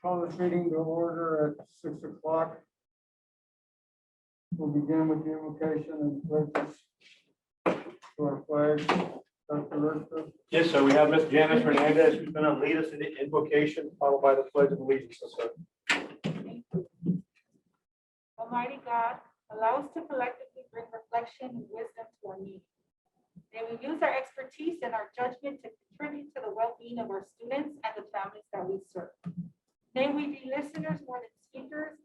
Call this meeting to order at 6 o'clock. We'll begin with the invocation and pledges to our flag. Dr. Roscoe. Yes, sir. We have Ms. Janice Hernandez, who's going to lead us in the invocation, followed by the Pledge of Allegiance. Sir. Almighty God, allow us to collectively bring reflection and wisdom to our needs. May we use our expertise and our judgment to contribute to the well-being of our students and the families that we serve. May we be listeners more than speakers,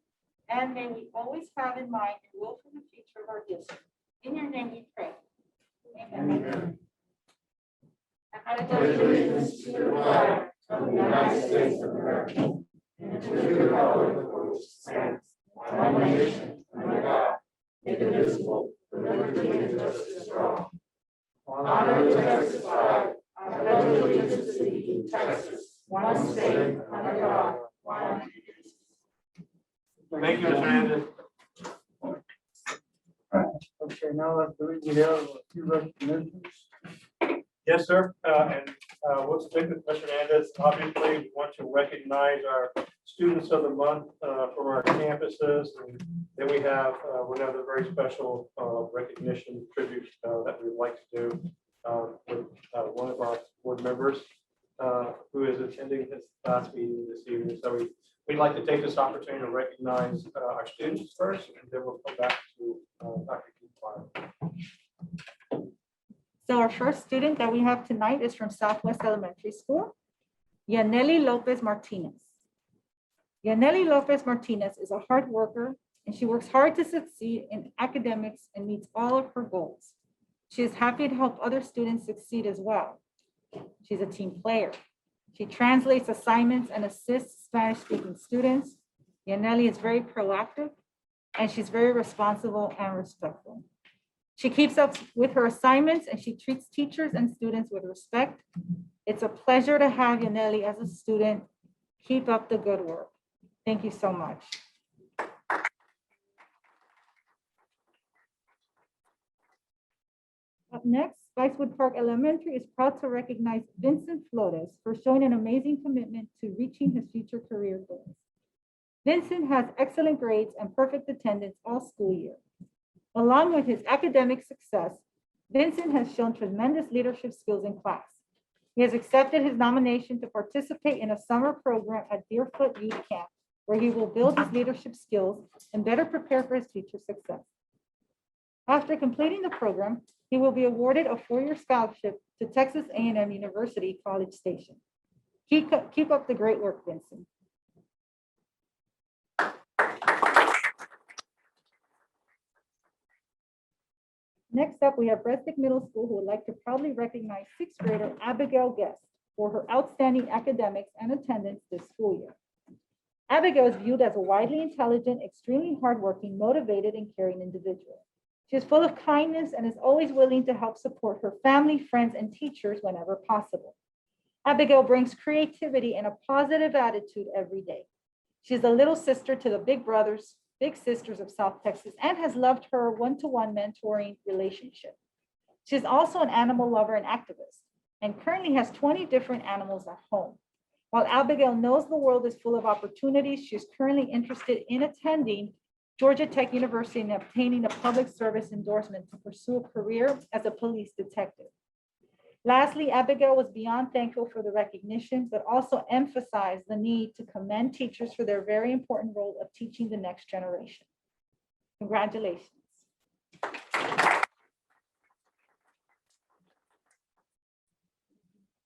and may we always have in mind your will for the future of our district. In your name we pray. Amen. Amen. I pledge allegiance to the flag of the United States of America and to the republic for which it stands, one nation, under God, indivisible, with liberty and justice for all. Honor to Texas flag. I pledge allegiance to the Texas, one state, under God, one. Thank you, Ms. Hernandez. Okay, now I believe we have a few recognitions. Yes, sir. We'll stick with Ms. Hernandez. Obviously, we want to recognize our students of the month from our campuses. And then we have another very special recognition tribute that we'd like to do with one of our board members who is attending this last meeting this evening. So we'd like to take this opportunity to recognize our students first, and then we'll come back to Dr. Keith. So our first student that we have tonight is from Southwest Elementary School, Yaneli Lopez Martinez. Yaneli Lopez Martinez is a hard worker, and she works hard to succeed in academics and meets all of her goals. She is happy to help other students succeed as well. She's a team player. She translates assignments and assists Spanish-speaking students. Yaneli is very proactive, and she's very responsible and respectful. She keeps up with her assignments, and she treats teachers and students with respect. It's a pleasure to have Yaneli as a student. Keep up the good work. Thank you so much. Up next, Spicewood Park Elementary is proud to recognize Vincent Flores for showing an amazing commitment to reaching his future career goals. Vincent has excellent grades and perfect attendance all school year. Along with his academic success, Vincent has shown tremendous leadership skills in class. He has accepted his nomination to participate in a summer program at Deerfoot Youth Camp, where he will build his leadership skills and better prepare for his future success. After completing the program, he will be awarded a 4-year scholarship to Texas A&M University College Station. Keep up the great work, Vincent. Next up, we have Breathitt Middle School, who would like to proudly recognize 6th grader Abigail Guest for her outstanding academics and attendance this school year. Abigail is viewed as a widely intelligent, extremely hardworking, motivated, and caring individual. She is full of kindness and is always willing to help support her family, friends, and teachers whenever possible. Abigail brings creativity and a positive attitude every day. She is the little sister to the big brothers, big sisters of South Texas, and has loved her one-to-one mentoring relationship. She is also an animal lover and activist, and currently has 20 different animals at home. While Abigail knows the world is full of opportunities, she is currently interested in attending Georgia Tech University and obtaining a public service endorsement to pursue a career as a police detective. Lastly, Abigail was beyond thankful for the recognition, but also emphasized the need to commend teachers for their very important role of teaching the next generation. Congratulations.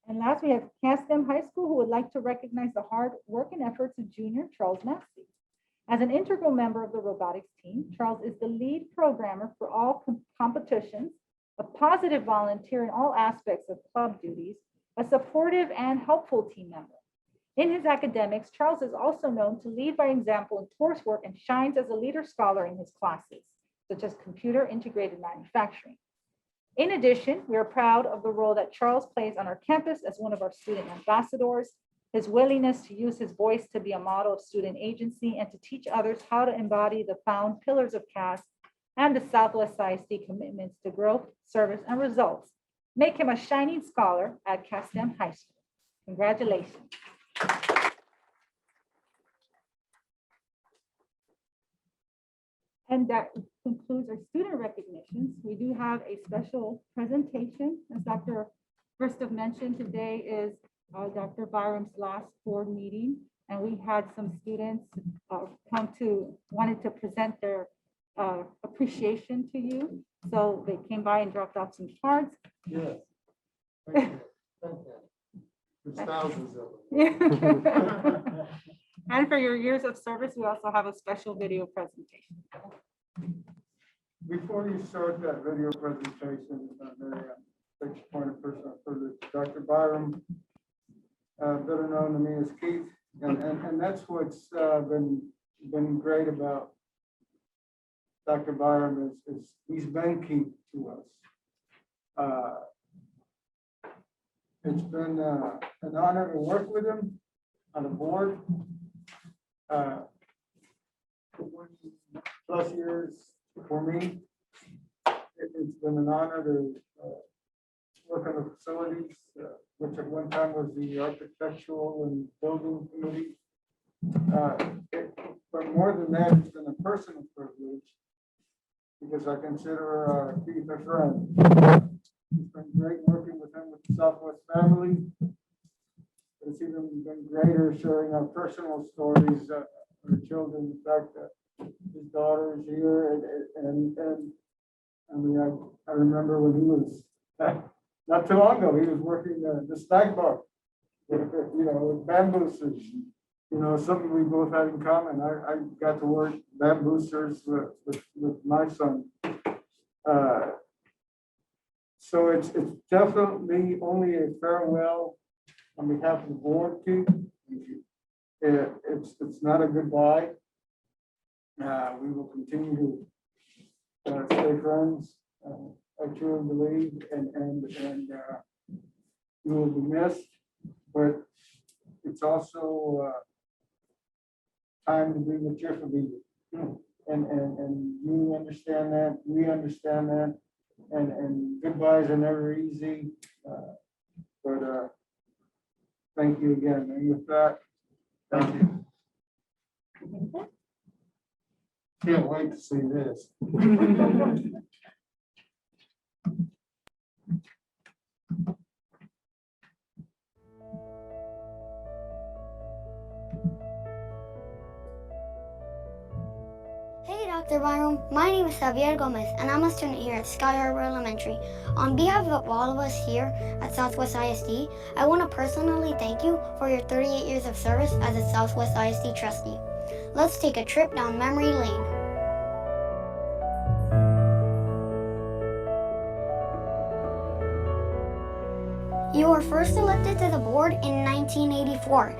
And last, we have Castem High School, who would like to recognize the hard work and efforts of junior Charles Massey. As an integral member of the robotics team, Charles is the lead programmer for all competitions, a positive volunteer in all aspects of club duties, a supportive and helpful team member. In his academics, Charles is also known to lead by example in coursework and shines as a leader scholar in his classes, such as computer integrated manufacturing. In addition, we are proud of the role that Charles plays on our campus as one of our student ambassadors. His willingness to use his voice to be a model of student agency and to teach others how to embody the found pillars of CAS and the Southwest ISD commitments to growth, service, and results make him a shining scholar at Castem High School. Congratulations. And that concludes our student recognitions. We do have a special presentation. As Dr. Verstook mentioned, today is Dr. Byram's last board meeting. And we had some students wanted to present their appreciation to you. So they came by and dropped off some cards. Yes. Thank you. Thank you. There's thousands of them. Yeah. And for your years of service, we also have a special video presentation. Before you start that video presentation, take a point of personal privilege. Dr. Byram, better known to me as Keith, and that's what's been great about Dr. Byram is he's been Keith to us. It's been an honor to work with him on the board. 20+ years for me. It's been an honor to work on the facilities, which at one time was the architectural and building committee. But more than that, it's been a personal privilege because I consider Keith a friend. It's been great working with him with the Southwest family. It's even been greater sharing our personal stories, our children. In fact, his daughter is here, and I mean, I remember when he was not too long ago, he was working the snack bar, with bamboozers. Something we both had in common. I got to work bamboozers with my son. So it's definitely only a farewell on behalf of the board, Keith. It's not a goodbye. We will continue to stay friends. I truly believe, and you will be missed. But it's also time to be with your family, and you understand that. We understand that. And goodbyes are never easy. But thank you again. And with that, thank you. Can't wait to see this. Hey Dr. Byram, my name is Abigail Guest and I'm a student here at Sky Harbor Elementary. On behalf of all of us here at Southwest ISD, I want to personally thank you for your 38 years of service as a Southwest ISD trustee. Let's take a trip down memory lane. You were first elected to the board in 1984.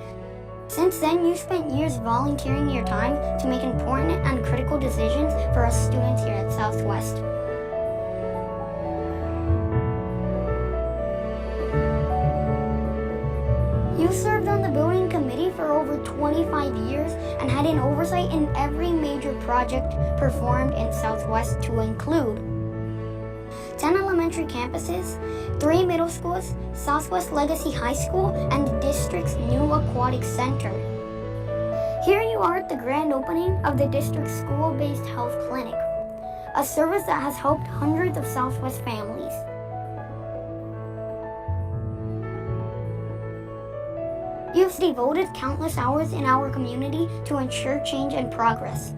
Since then, you've spent years volunteering your time to make important and critical decisions for us students here at Southwest. You served on the building committee for over 25 years and had an oversight in every major project performed in Southwest, to include 10 elementary campuses, 3 middle schools, Southwest Legacy High School, and the district's new Aquatic Center. Here you are at the grand opening of the district's school-based health clinic, a service that has helped hundreds of Southwest families. You've devoted countless hours in our community to ensure change and progress.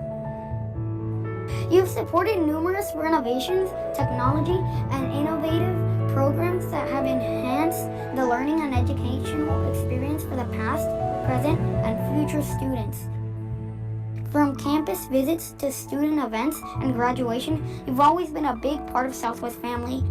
You've supported numerous renovations, technology, and innovative programs that have enhanced the learning and educational experience for the past, present, and future students. From campus visits to student events and graduation, you've always been a big part of Southwest family.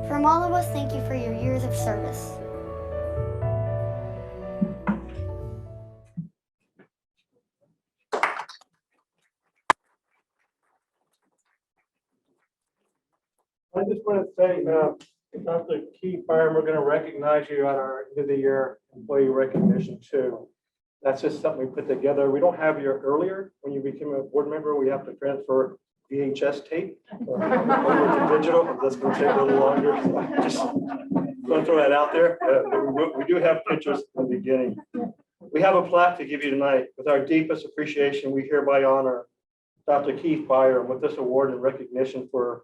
From all of us, thank you for your years of service. just want to say, Dr. Keith Byron, we're going to recognize you at our end of the year employee recognition too. That's just something we put together. We don't have your earlier, when you became a board member, we have to transfer VHS tape over to digital. That's going to take a little longer. So just going to throw that out there. We do have pictures in the beginning. We have a plaque to give you tonight. With our deepest appreciation, we hereby honor Dr. Keith Byron with this award in recognition for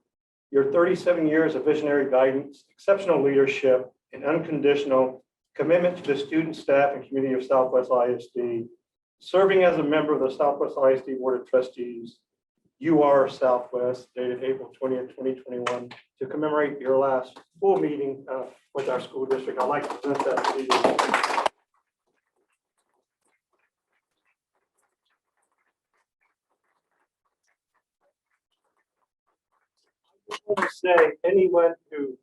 your 37 years of visionary guidance, exceptional leadership, and unconditional commitment to the student, staff, and community of Southwest ISD. Serving as a member of the Southwest ISD Board of Trustees, UR Southwest, dated April 20th, 2021, to commemorate your last full meeting with our school district. I'd like to present that to you. I want to say anyone who,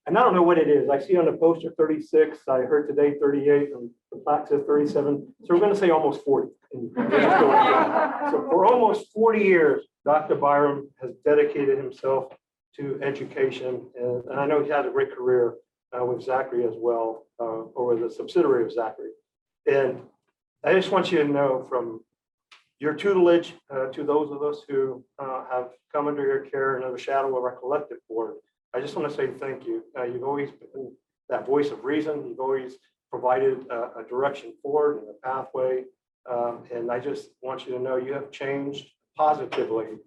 and I don't know what it is. I see on the poster 36. I heard today 38, and the plaque says 37. So we're going to say almost 40. So for almost 40 years, Dr. Byron has dedicated himself to education, and I know he had a great career with Zachary as well, or with a subsidiary of Zachary. And I just want you to know, from your tutelage to those of us who have come under your care and under the shadow of our collective board, I just want to say thank you. You've always been that voice of reason. You've always provided a direction forward and a pathway. And I just want you to know you have changed positively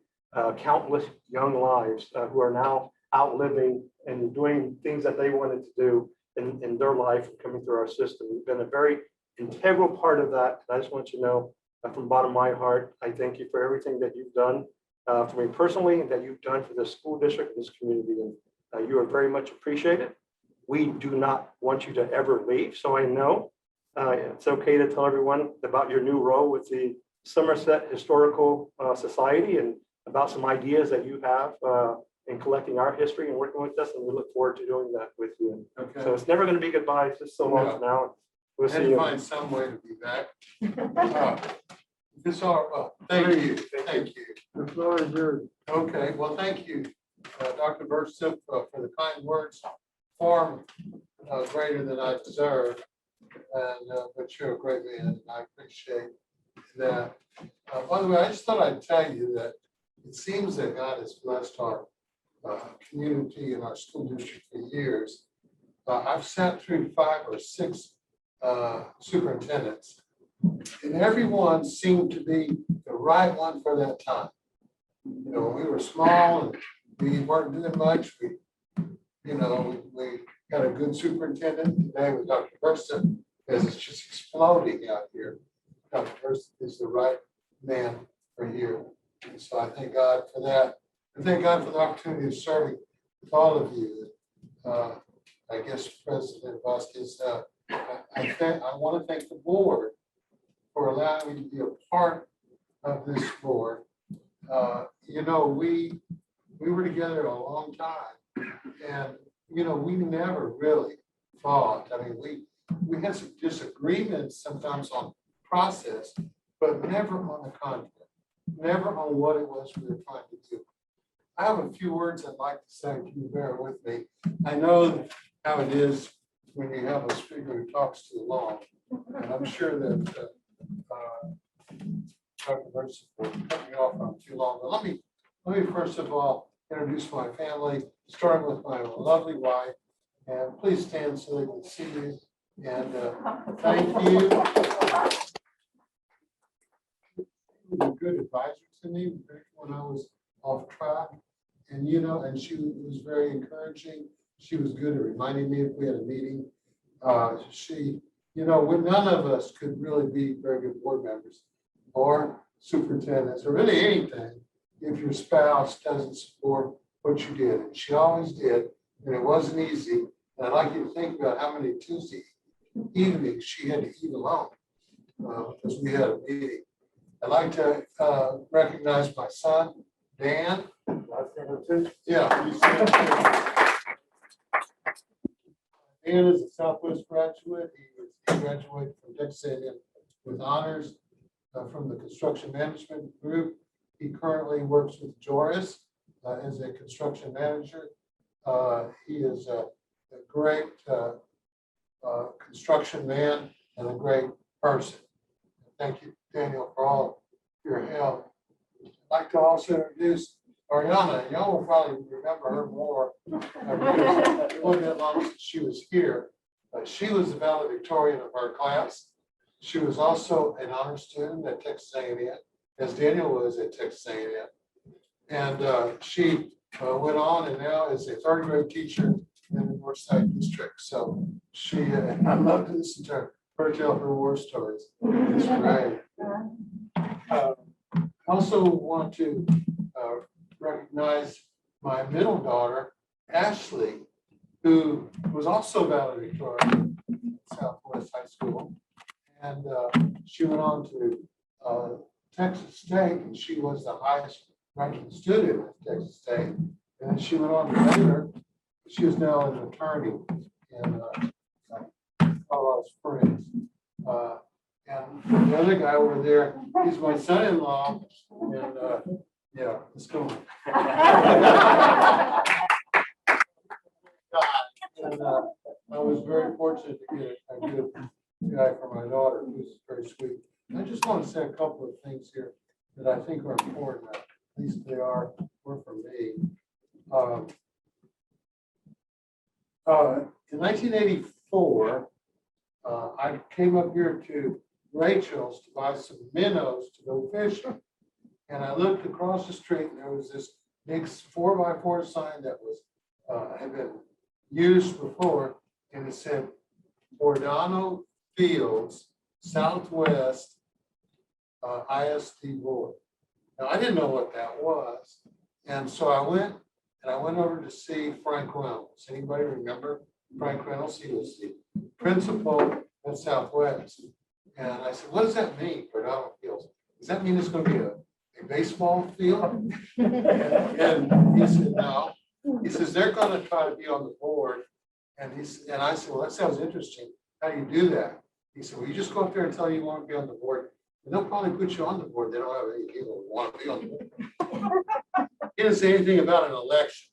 countless young lives who are now outliving and doing things that they wanted to do in their life coming through our system. You've been a very integral part of that. I just want you to know from the bottom of my heart, I thank you for everything that you've done for me personally and that you've done for this school district, this community. And you are very much appreciated. We do not want you to ever leave. So I know it's okay to tell everyone about your new role with the Somerset Historical Society and about some ideas that you have in collecting our history and working with us. And we look forward to doing that with you. Okay. So it's never going to be goodbye. It's just so long from now. We'll I had see to you. find some way to be back. This all, thank you, thank you. The floor is yours. Okay, well, thank you, Dr. Burstip, for the kind words, far greater than I deserve. And but you're a great man, and I appreciate that. By the way, I just thought I'd tell you that it seems that God has blessed our community and our school district for years. I've sat through 5 or 6 superintendents, and everyone seemed to be the right one for that time. You know, we were small and we weren't doing much. We got a good superintendent today with Dr. Burstip, because it's just exploding out here. Dr. Burstip is the right man for you. And so I thank God for that. I thank God for the opportunity of serving with all of you. I guess President Vasquez, I want to thank the board for allowing me to be a part of this board. You know, we were together a long time, and you know, we never really fought. I mean, we had some disagreements sometimes on process, but never on the content, never on what it was we were trying to do. I have a few words I'd like to say. Can you bear with me? I know how it is when you have a speaker who talks too long, and I'm sure that Dr. Burstip will cut me off on too long. But let me first of all introduce my family, starting with my lovely wife. And please stand so they can see you. And thank you. She was a good advisor to me when I was off track. And you know, and she was very encouraging. She was good at reminding me if we had a meeting. She, you know, when none of us could really be very good board members or superintendents or really anything if your spouse doesn't support what you did. And she always did, and it wasn't easy. And I'd like you to think about how many Tuesday evenings she had to eat alone because we had a meeting. I'd like to recognize my son, Dan. Yeah. Dan is a Southwest graduate. He graduated from Texas A&M with honors from the construction management group. He currently works with Joris as a construction manager. He is a great construction man and a great person. Thank you, Daniel, for all your help. I'd like to also introduce Ariana. Y'all will probably remember her more because it wasn't that long since she was here. But she was the valedictorian of our class. She was also an honor student at Texas A&M, as Daniel was at Texas A&M. And she went on and now is a third grade teacher in the Northside District. So she, I love to listen to her tell her war stories. It's great. I also want to recognize my middle daughter, Ashley, who was also valedictorian at Southwest High School. And she went on to Texas State, and she was the highest ranking student at Texas State. And then she went on to later, she is now an attorney in Colorado Springs. And the other guy over there, he's my son-in-law. And yeah, let's go. And I was very fortunate to get a good guy for my daughter, who's very sweet. I just want to say a couple of things here that I think are important. At least they were for me. In 1984, I came up here to Rachel's to buy some minnows to go fishing. And I looked across the street and there was this big 4x4 sign that was had been used before, and it said Bordano Fields, Southwest ISD Board. Now I didn't know what that was, and so I went over to see Frank Reynolds. Anybody remember Frank Reynolds? He was the principal at Southwest, and I said, "What does that mean, Bordano Fields? Does that mean it's going to be a baseball field?" And he said, "No." He says, "They're going to try to be on the board." And I said, "Well, that sounds interesting. How do you do that?" He said, "Well, you just go up there and tell you want to be on the board. And they'll probably put you on the board. They don't have any people who want to be on the board." He didn't say anything about an election.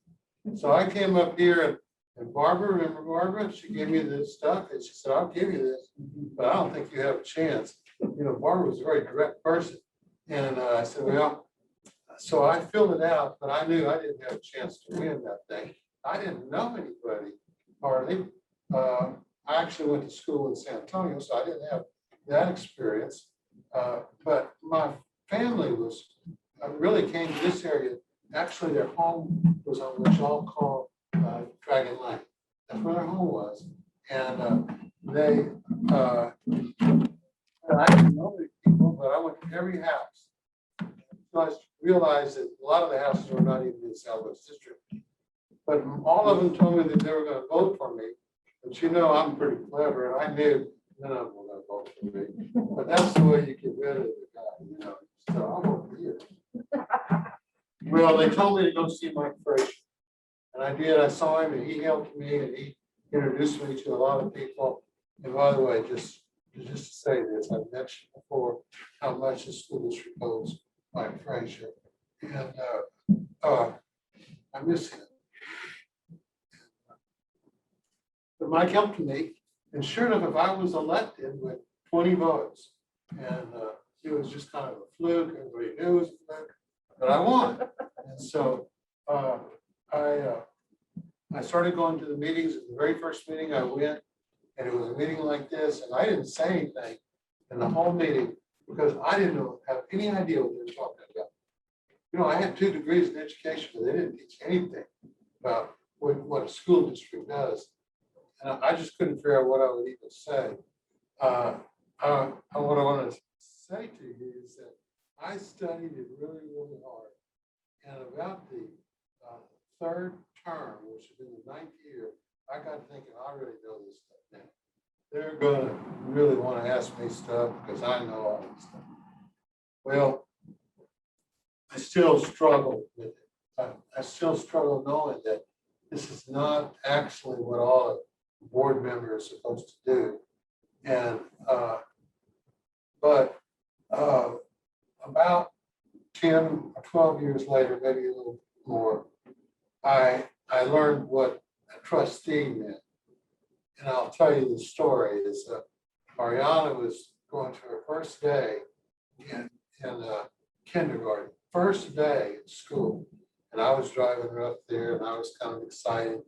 So I came up here and Barbara, remember Barbara? She gave me this stuff and she said, "I'll give you this, but I don't think you have a chance." You know, Barbara was a very direct person. And I said, "Well," so I filled it out, but I knew I didn't have a chance to win that thing. I didn't know anybody hardly. I actually went to school in San Antonio, so I didn't have that experience. But my family really came to this area. Actually, their home was on what y'all call Dragon Lane. That's where their home was. And I didn't know these people, but I went to every house. So I realized that a lot of the houses were not even in the Southwest District. But all of them told me that they were going to vote for me. But you know, I'm pretty clever, and I knew none of them were going to vote for me. But that's the way you get rid of the guy, you know. So I won't be here. Well, they told me to go see Mike Frazier. And I did. I saw him, and he helped me, and he introduced me to a lot of people. And by the way, just to say this, I've mentioned before how much the school district owes Mike Frazier. And I miss him. But Mike helped me, and sure enough, if I was elected with 20 votes, and it was just kind of a fluke, everybody knew it was a fluke, but I won. And so I started going to the meetings. The very first meeting I went, and it was a meeting like this, and I didn't say anything in the whole meeting because I didn't have any idea what they were talking about. You know, I had 2 degrees in education, but they didn't teach anything about what a school district does. And I just couldn't figure out what I would even say. What I want to say to you is that I studied it really, really hard. And about the 3rd term, which had been the 9th year, I got thinking, I really know this stuff now. They're going to really want to ask me stuff because I know all this stuff. Well, I still struggle with it. I still struggle knowing that this is not actually what all board members are supposed to do. And but about 10 or 12 years later, maybe a little more, I I learned what a trustee meant. And I'll tell you the story is Ariana was going to her first day in kindergarten, first day in school. And I was driving her up there and I was kind of excited.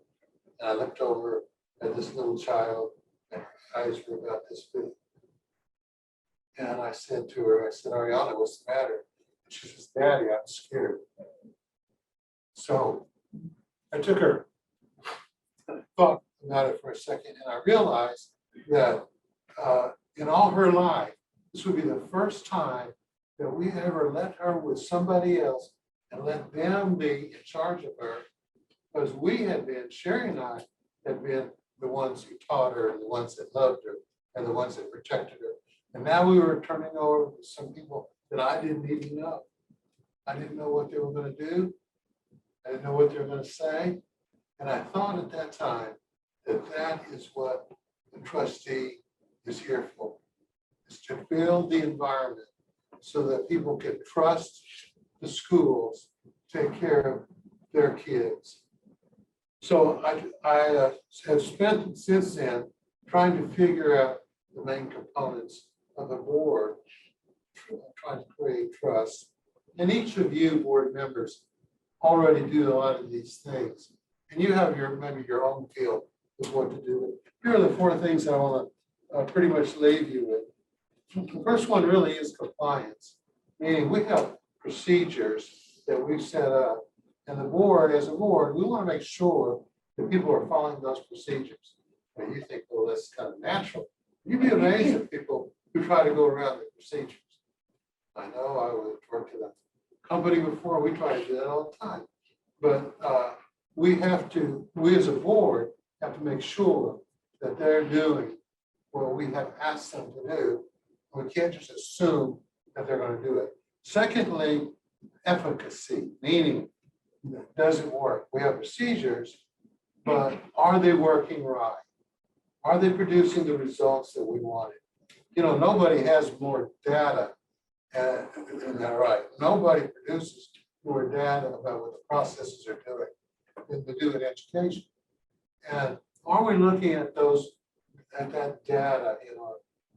And I looked over at this little child and her eyes were about this big. And I said to her, I said, Ariana, what's the matter? And she says, Daddy, I'm scared. So I took her, thought about it for a second, and I realized that in all her life, this would be the first time that we ever let her with somebody else and let them be in charge of her. Because we had been, Sherry and I had been the ones who taught her, and the ones that loved her, and the ones that protected her. And now we were turning over to some people that I didn't even know. I didn't know what they were going to do. I didn't know what they were going to say. And I thought at that time that that is what the trustee is here for, is to build the environment so that people can trust the schools, take care of their kids. So I have spent since then trying to figure out the main components of the board, trying to create trust. And each of you board members already do a lot of these things. And you have maybe your own feel of what to do. Here are the 4 things that I want to pretty much leave you with. The first one really is compliance, meaning we have procedures that we've set up. And the board, as a board, we want to make sure that people are following those procedures. And you think, well, that's kind of natural. You'd be amazed at people who try to go around the procedures. I know I would work at a company before, we try to do that all the time. But we as a board, have to make sure that they're doing what we have asked them to do. We can't just assume that they're going to do it. Secondly, efficacy, meaning it doesn't work. We have procedures, but are they working right? Are they producing the results that we wanted? You know, nobody has more data, isn't that right? Nobody produces more data about what the processes are doing than we do in education. And are we looking at that data in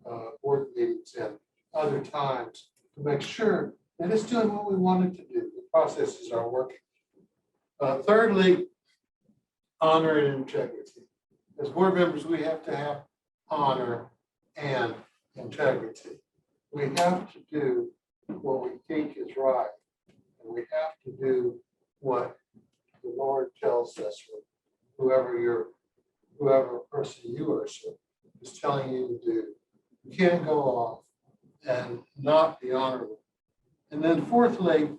our board meetings and other times to make sure that it's doing what we want it to do? The processes are working. Thirdly, honor and integrity. As board members, we have to have honor and integrity. We have to do what we think is right. And we have to do what the Lord tells us, whoever person you are is telling you to do. You can't go off and not be honorable. And then fourthly,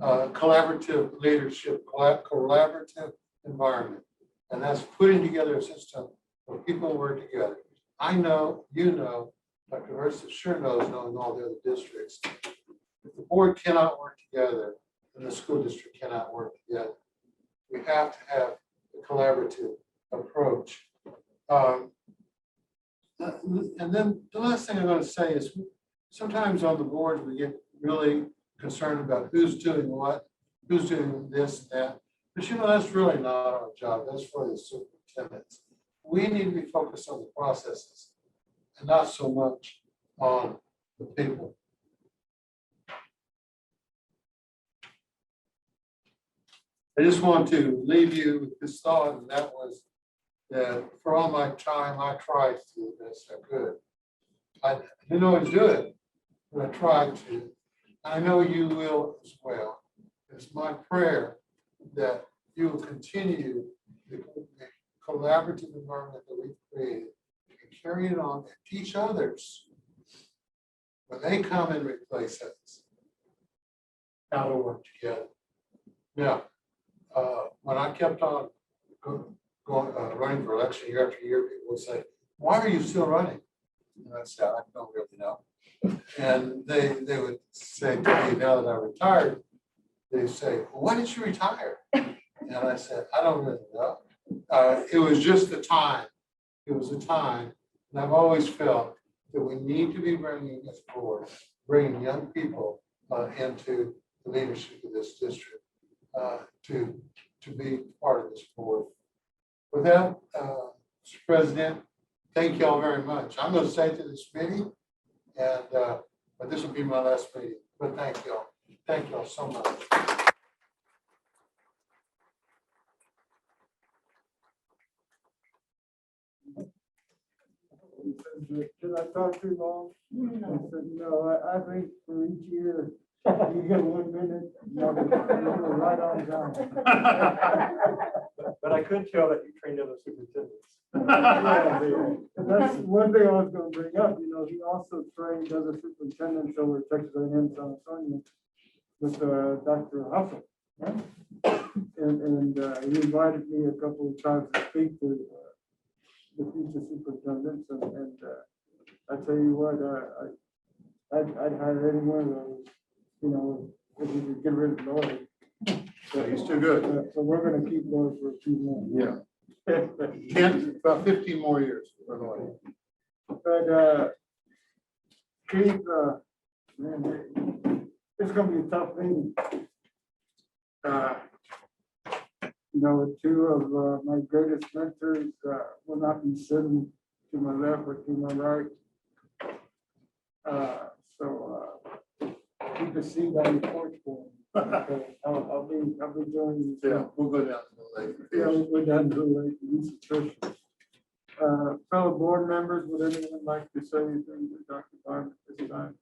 collaborative leadership, collaborative environment. And that's putting together a system where people work together. I know, you know, Dr. Versa sure knows, knowing all the other districts. If the board cannot work together, then the school district cannot work together. We have to have a collaborative approach. And then the last thing I'm going to say is sometimes on the board, we get really concerned about who's doing what, who's doing this and that. But you know, that's really not our job. That's for the superintendents. We need to be focused on the processes and not so much on the people. I just want to leave you with this thought, and that was that for all my time, I tried to do the best I could. I didn't always do it, but I tried to. I know you will as well. It's my prayer that you will continue the collaborative environment that we've created and carry it on and teach others when they come and replace us how to work together. Now, when I kept on running for election year after year, people would say, "Why are you still running?" And I said, "I don't really know." And they would say to me, now that I'm retired, they say, "Well, why did you retire?" And I said, "I don't really know. It was just the time. It was the time." And I've always felt that we need to be bringing this forward, bringing young people into the leadership of this district to be part of this board. With that, Mr. President, thank you all very much. I'm going to stay to this meeting, and but this will be my last meeting. But thank you all. Thank you all so much. Did I talk too long? I said, no, I think for each year, you get 1 minute, you're right on time. But I could tell that you trained other superintendents. Yeah, that's one thing I was gonna bring up, he also trained other superintendents over at Texas A&M San Antonio with Dr. Hussle. And he invited me a couple of times to speak to the future superintendents, and I tell you what, I'd hire any one of those, if we could get rid of Lloyd. He's too good. So we're gonna keep Lloyd for a few more. Yeah. 10, about 15 more years. For Lloyd. But, Keith, man, it's gonna be a tough meeting. Two of my greatest mentors will not be sitting to my left or to my right. So keep a seat on the porch for me. Okay, I'll be joining you. Yeah, we'll go down to the lake. Yeah, we're done to the Lisa Trish. Fellow board members, would anyone like to say anything to Dr. Barb at this time?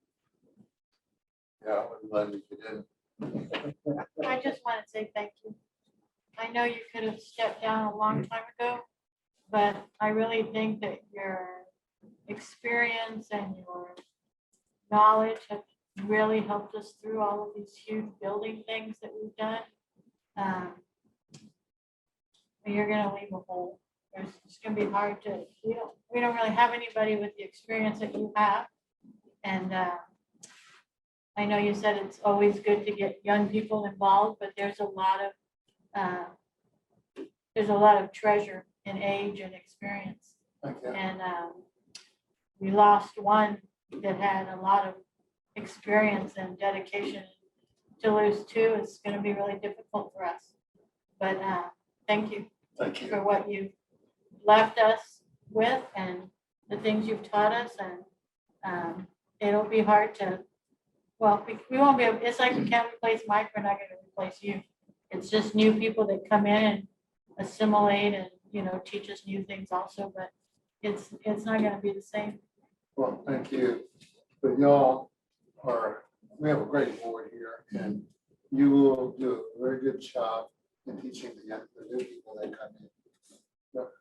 Yeah, I'm glad you did. I just want to say thank you. I know you could have stepped down a long time ago, but I really think that your experience and your knowledge have really helped us through all of these huge building things that we've done. You're gonna leave a hole. It's gonna be hard to, we don't really have anybody with the experience that you have. And I know you said it's always good to get young people involved, but there's a lot of treasure in age and experience. Okay. And we lost one that had a lot of experience and dedication. To lose two is going to be really difficult for us. But thank you Thank you. for what you've left us with and the things you've taught us. And it'll be hard to, well, we won't be able, it's like we can't replace Mike, we're not going to replace you. It's just new people that come in and assimilate and, teach us new things also, but it's not going to be the same. Well, thank you. But y'all we have a great board here, and you will do a very good job in teaching the new people that come in. But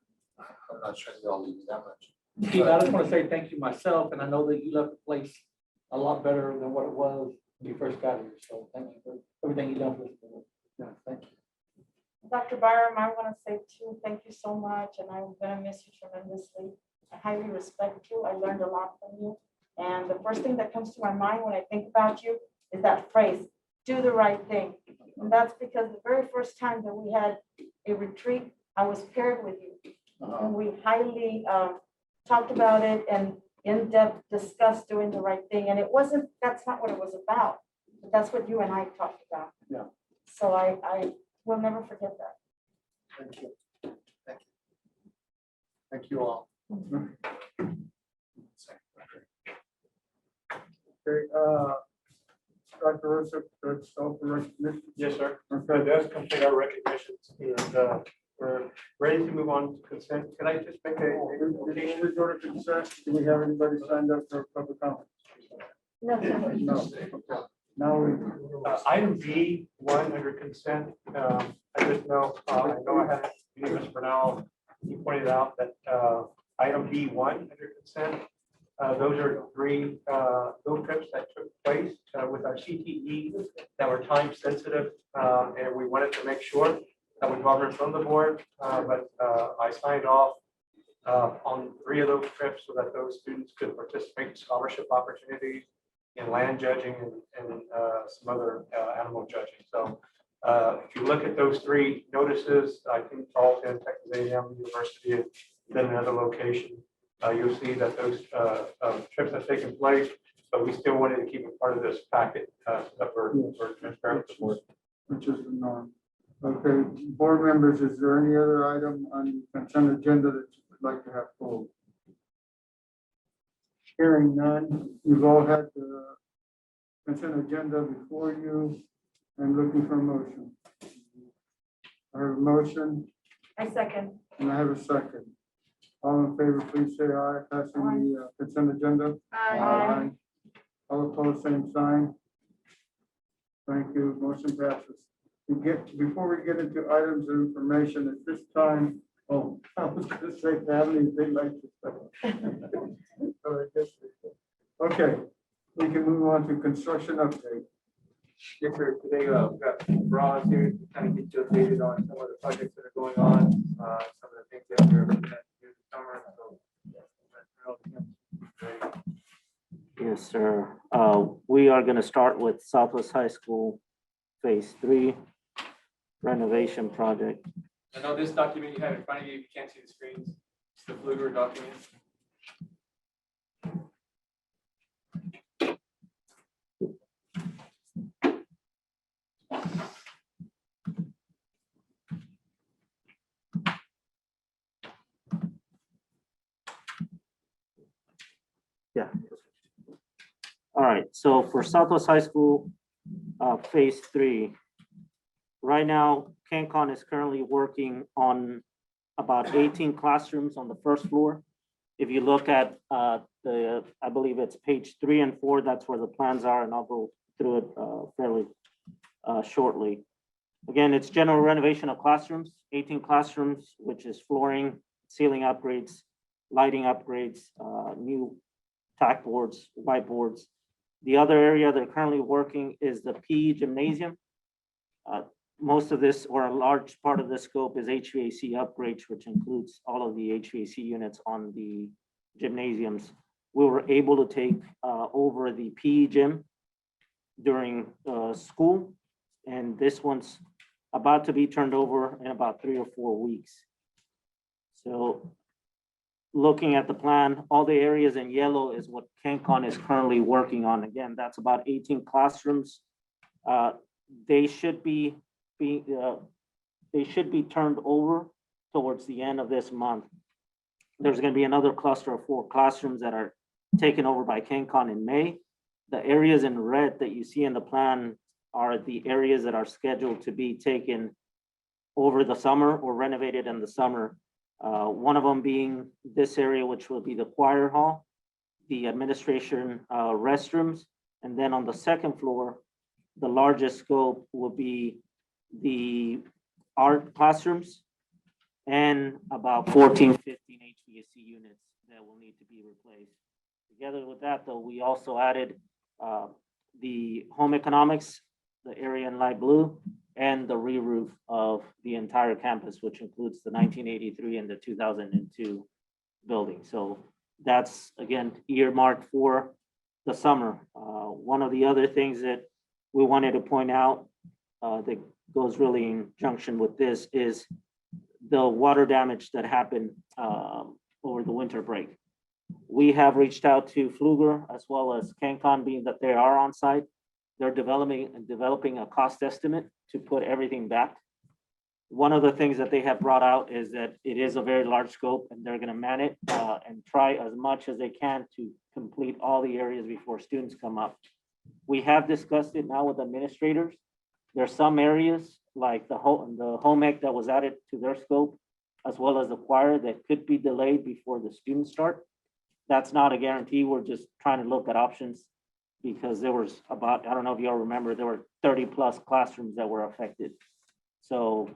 I'm not sure y'all need that much. Keith, I just want to say thank you myself, and I know that you left the place a lot better than what it was when you first got here. So thank you for everything you've done for us. Yeah, thank you. Dr. Byram, I want to say too, thank you so much, and I'm going to miss you tremendously. I highly respect you. I learned a lot from you. And the first thing that comes to my mind when I think about you is that phrase, do the right thing. And that's because the very first time that we had a retreat, I was paired with you. And we highly talked about it and in-depth discussed doing the right thing. And that's not what it was about, but that's what you and I talked about. Yeah. So I will never forget that. Thank you. Thank you. Thank you all. Okay, Dr. Russell, that's all for recognition. Yes, sir. Okay. That does complete our recognitions, and we're ready to move on to consent. Can I just make a Before notation? we go to consent, do we have anybody signed up for public comment? No, No. Now we, Item D1 under consent, I just know, I had, Ms. Bernal, you pointed out that item D1 under consent, those are three field trips that took place with our CTE that were time sensitive, and we wanted to make sure that we governed from the board, but I signed off on 3 of those trips so that those students could participate in scholarship opportunities in land judging and some other animal judging. So if you look at those 3 notices, I think Tarleton, Texas A&M University, and then another location, you'll see that those trips have taken place, but we still wanted to keep it part of this packet that we're transparent with the board. which is the norm. Okay, board members, is there any other item on the consent agenda that you would like to have pulled? Hearing none, you've all had the consent agenda before you and looking for a motion. I have a motion I second. and I have a second. All in favor, please say aye, passing the consent agenda. Aye. All opposed, same sign. Thank you, motion passes. Before we get into items of information at this time, oh, I was gonna say family, they like to say. So I guess- Okay, we can move on to construction update. Yes, sir. Today, we've got Ross here to kind of get you updated on some of the projects that are going on, some of the things that we're looking at through the summer. So, Yes, sir. We are going to start with Southwest High School Phase 3 renovation project. I know this document you have in front of you, if you can't see the screens, it's the Fluger document. Yeah. All right, so for Southwest High School, Phase 3, right now, CanCon is currently working on about 18 classrooms on the first floor. If you look at I believe it's page 3 and 4, that's where the plans are, and I'll go through it fairly shortly. Again, it's general renovation of classrooms, 18 classrooms, which is flooring, ceiling upgrades, lighting upgrades, new tack boards, whiteboards. The other area they're currently working is the PE gymnasium. Most of this, or a large part of the scope, is HVAC upgrades, which includes all of the HVAC units on the gymnasiums. We were able to take over the PE gym during school, and this one's about to be turned over in about 3 or 4 weeks. So looking at the plan, all the areas in yellow is what CanCon is currently working on. Again, that's about 18 classrooms. They should be turned over towards the end of this month. There's going to be another cluster of 4 classrooms that are taken over by CanCon in May. The areas in red that you see in the plan are the areas that are scheduled to be taken over the summer or renovated in the summer. One of them being this area, which will be the choir hall, the administration restrooms, and then on the second floor, the largest scope will be the art classrooms and about 14, 15 HVAC units that will need to be replaced. Together with that, though, we also added the home economics, the area in light blue, and the re-roof of the entire campus, which includes the 1983 and the 2002 building. So that's, again, earmarked for the summer. One of the other things that we wanted to point out that goes really in junction with this is the water damage that happened over the winter break. We have reached out to Fluger as well as CanCon, being that they are on site. They're developing a cost estimate to put everything back. One of the things that they have brought out is that it is a very large scope, and they're going to man it and try as much as they can to complete all the areas before students come up. We have discussed it now with administrators. There's some areas like the home ec that was added to their scope, as well as the choir, that could be delayed before the students start. That's not a guarantee. We're just trying to look at options, because there was about, I don't know if y'all remember, there were 30 plus classrooms that were affected. So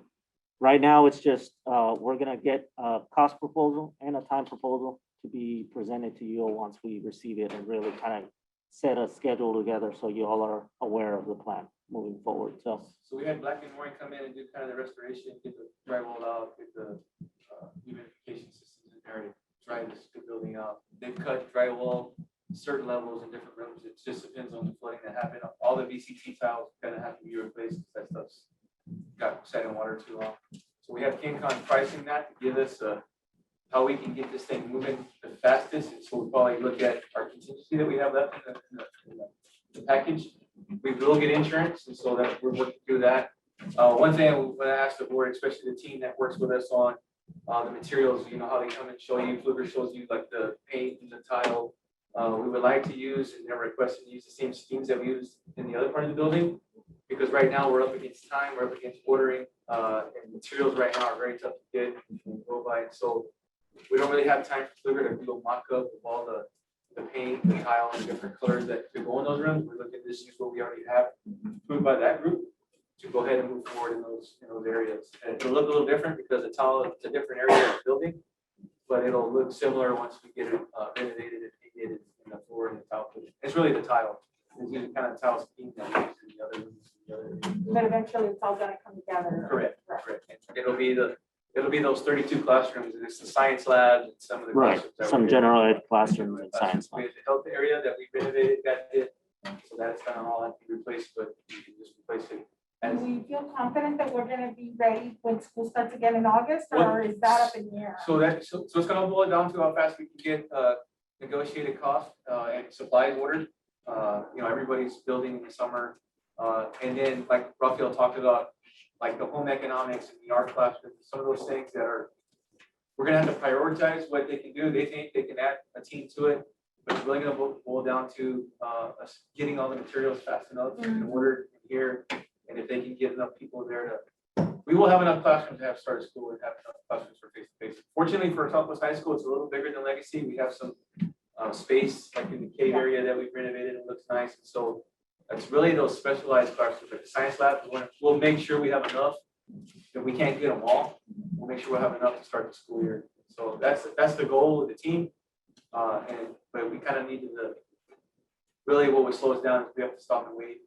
right now it's just, we're gonna get a cost proposal and a time proposal to be presented to you all once we receive it, and really kind of set a schedule together so you all are aware of the plan moving forward. So we had Black and White come in and do kind of the restoration, get the drywall out, get the humidification systems in there, dry the building out. They've cut drywall certain levels in different rooms. It just depends on the flooding that happened. All the VCT tiles kind of have to be replaced because that stuff's got sat in water too long. So we have CanCon pricing that to give us how we can get this thing moving the fastest. And so we'll probably look at our contingency that we have left in the package. We will get insurance, and so that we're working through that. One thing I would ask the board, especially the team that works with us on the materials, you know, how they come and show you, Fluker shows you like the paint and the tile. We would like to use, and they're requesting to use the same schemes that we use in the other part of the building. Because right now we're up against time, we're up against ordering, and materials right now are very tough to get and go by. So we don't really have time for Fluker to do a mock-up of all the paint, the tile, and different colors that could go in those rooms. We're looking to just use what we already have approved by that group to go ahead and move forward in those areas. And it'll look a little different because the tile is a different area of the building, but it'll look similar once we get it renovated and painted in the floor and the tile. It's really the tile. It's usually kind of tile scheme that we use in the other rooms. But eventually it's all gonna come together. Correct. It'll be those 32 classrooms. It's the science labs and some of the Right, classrooms that some we're general ed classrooms and science We labs. have the health area that we renovated, that did, so that's kind of all I can replace, but you can just replace it. Do And we feel confident that we're gonna be ready when school starts again in August, or is that up in the air? so it's gonna boil down to how fast we can get negotiated cost and supplies ordered. Everybody's building in the summer. And then like Rafael talked about, like the home economics and the art classroom, some of those things that are, we're gonna have to prioritize what they can do. They think they can add a team to it, but it's really gonna boil down to us getting all the materials fast enough and ordered here. And if they can get enough people there we will have enough classrooms to have started school and have enough classrooms for face-to-face. Fortunately for Southwest High School, it's a little bigger than Legacy. We have some space like in the cave area that we've renovated. It looks nice. And so it's really those specialized classrooms, like the science lab. We'll make sure we have enough. If we can't get them all, we'll make sure we'll have enough to start the school year. So that's the goal of the team. But we kind of need to really what would slow us down is we have to stop and wait,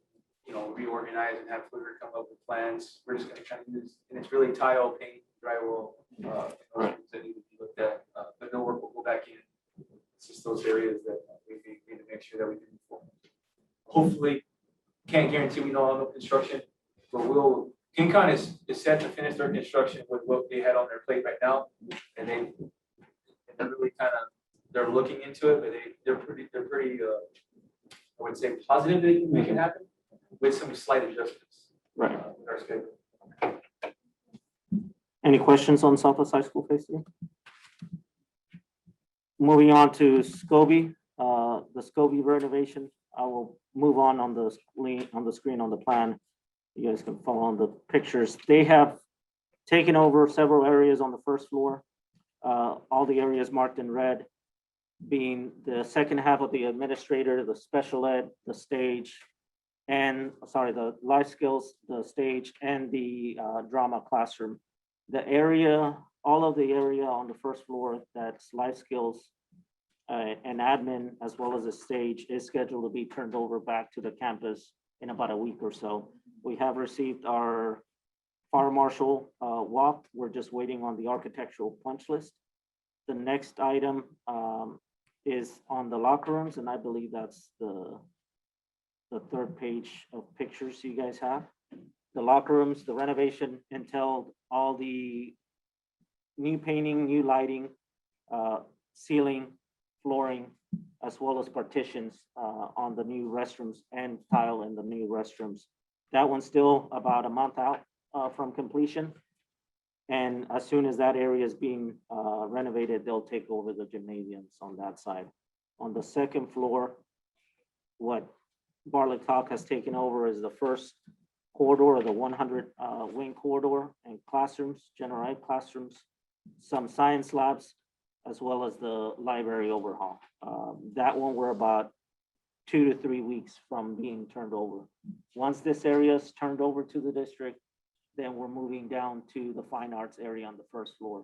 reorganize and have Fluker come up with plans. We're just going to kind of use, and it's really tile, paint, drywall, that need to be looked at. But no work will go back in. It's just those areas that we need to make sure that we can move forward. Hopefully, can't guarantee we know all the construction, but KingCon is set to finish their construction with what they had on their plate right now, and they're really they're looking into it, but they're pretty I would say positive that they can make it happen with some slight adjustments. Right. With our schedule. Any questions on Southwest High School Phase 3? Moving on to Scobie, the Scobie renovation. I will move on the screen on the plan. You guys can follow on the pictures. They have taken over several areas on the first floor. All the areas marked in red being the second half of the administrator, the special ed, the stage, the life skills, the stage, and the drama classroom. All of the area on the first floor that's life skills and admin, as well as the stage, is scheduled to be turned over back to the campus in about a week or so. We have received our fire marshal walk. We're just waiting on the architectural punch list. The next item is on the locker rooms, and I believe that's the third page of pictures you guys have. The locker rooms, the renovation entailed all the new painting, new lighting, ceiling, flooring, as well as partitions on the new restrooms and tile in the new restrooms. That one's still about a month out from completion. And as soon as that area is being renovated, they'll take over the gymnasiums on that side. On the second floor, what Bartlett Talk has taken over is the first corridor, the 100 wing corridor, and classrooms, general ed classrooms, some science labs, as well as the library overhaul. That one we're about 2 to 3 weeks from being turned over. Once this area is turned over to the district, then we're moving down to the fine arts area on the first floor.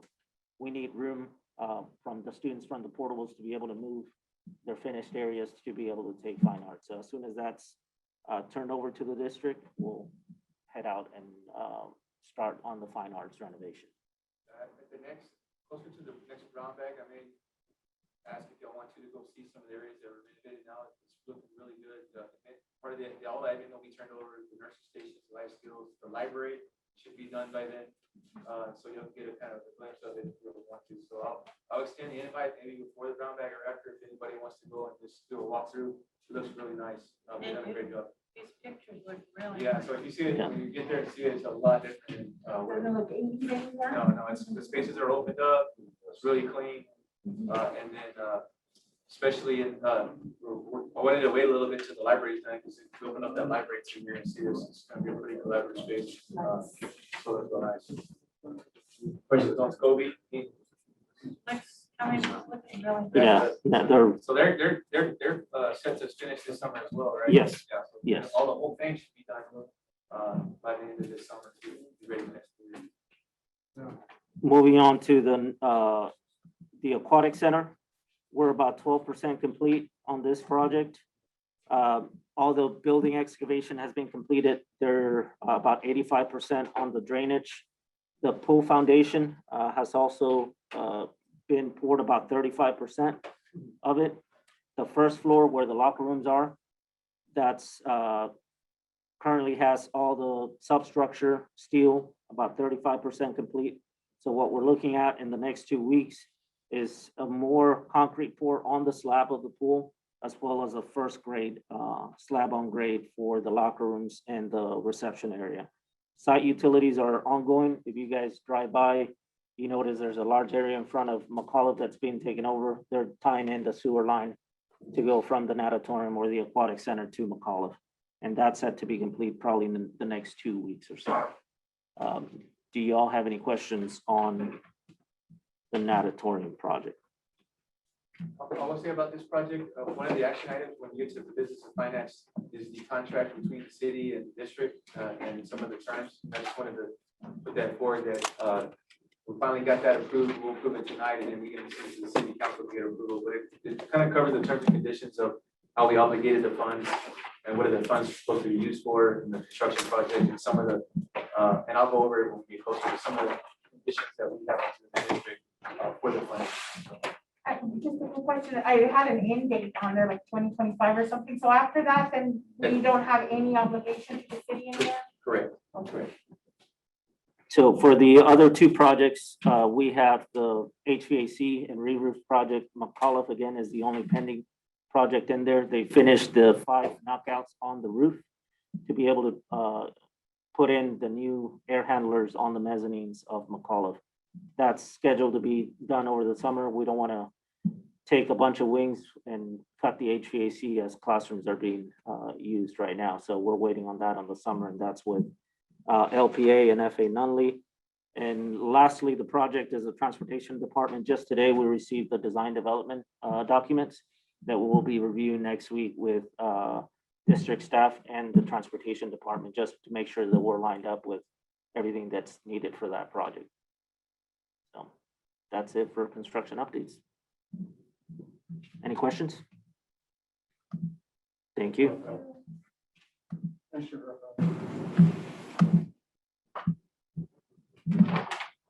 We need room from the students from the portables to be able to move their finished areas to be able to take fine arts. So as soon as that's turned over to the district, we'll head out and start on the fine arts renovation. Closer to the next brown bag, I may ask if y'all want to go see some of the areas that are renovated now. It's looking really good. Part of all the admin will be turned over, the nursing stations, life skills, the library should be done by then. So you'll get a kind of a glimpse of it if you really want to. So I'll extend the invite maybe before the brown bag or after if anybody wants to go and just do a walkthrough. It looks really nice. They've done a great job. These pictures look really. Yeah, so if you see it, when you get there and see it, it's a lot different. Doesn't look easy anymore. No, it's, the spaces are opened up, it's really clean. And then, especially in, I wanted to wait a little bit to the library tonight, because if you open up that library to you're gonna see this, it's gonna be a pretty collaborative space. So it's real nice. Questions on Scobie? Looks, I mean, it's looking really. Yeah, they're, So they're set to finish this summer as well, right? Yes. Yeah, so Yes. all the whole thing should be done, by the end of this summer to be ready next year. moving on to the Aquatic Center. We're about 12% complete on this project. All the building excavation has been completed. They're about 85% on the drainage. The pool foundation has also been poured, about 35% of it. The first floor where the locker rooms are, that's currently has all the substructure steel, about 35% complete. So what we're looking at in the next 2 weeks is a more concrete pour on the slab of the pool, as well as a first grade slab on grade for the locker rooms and the reception area. Site utilities are ongoing. If you guys drive by, you notice there's a large area in front of McAuliffe that's being taken over. They're tying in the sewer line to go from the natatorium or the Aquatic Center to McAuliffe. And that's set to be complete probably in the next 2 weeks or so. Do you all have any questions on the natatorium project? I will say about this project, one of the action items when you get to the business and finance is the contract between the city and district and some of the terms. I just wanted to put that forward that we finally got that approved. We'll approve it tonight, and then we can send it to the city council to get approval. But it kind of covers the terms and conditions of how we obligated the funds and what are the funds supposed to be used for in the construction project, and some of the, and I'll go over it when we get closer to some of the conditions that we have in the district for the funds. Just a quick question. I had an end date on there, like 2025 or something. So after that, then we don't have any obligation to the city anymore? Correct. Okay. So for the other two projects, we have the HVAC and re-roof project. McAuliffe, again, is the only pending project in there. They finished the 5 knockouts on the roof to be able to put in the new air handlers on the mezzanines of McAuliffe. That's scheduled to be done over the summer. We don't want to take a bunch of wings and cut the HVAC as classrooms are being used right now. So we're waiting on that on the summer, and that's with LPA and FA Nunley. And lastly, the project is the transportation department. Just today, we received the design development documents that we will be reviewing next week with district staff and the transportation department, just to make sure that we're lined up with everything that's needed for that project. So that's it for construction updates. Any questions? Thank you. Thank you, Rafael.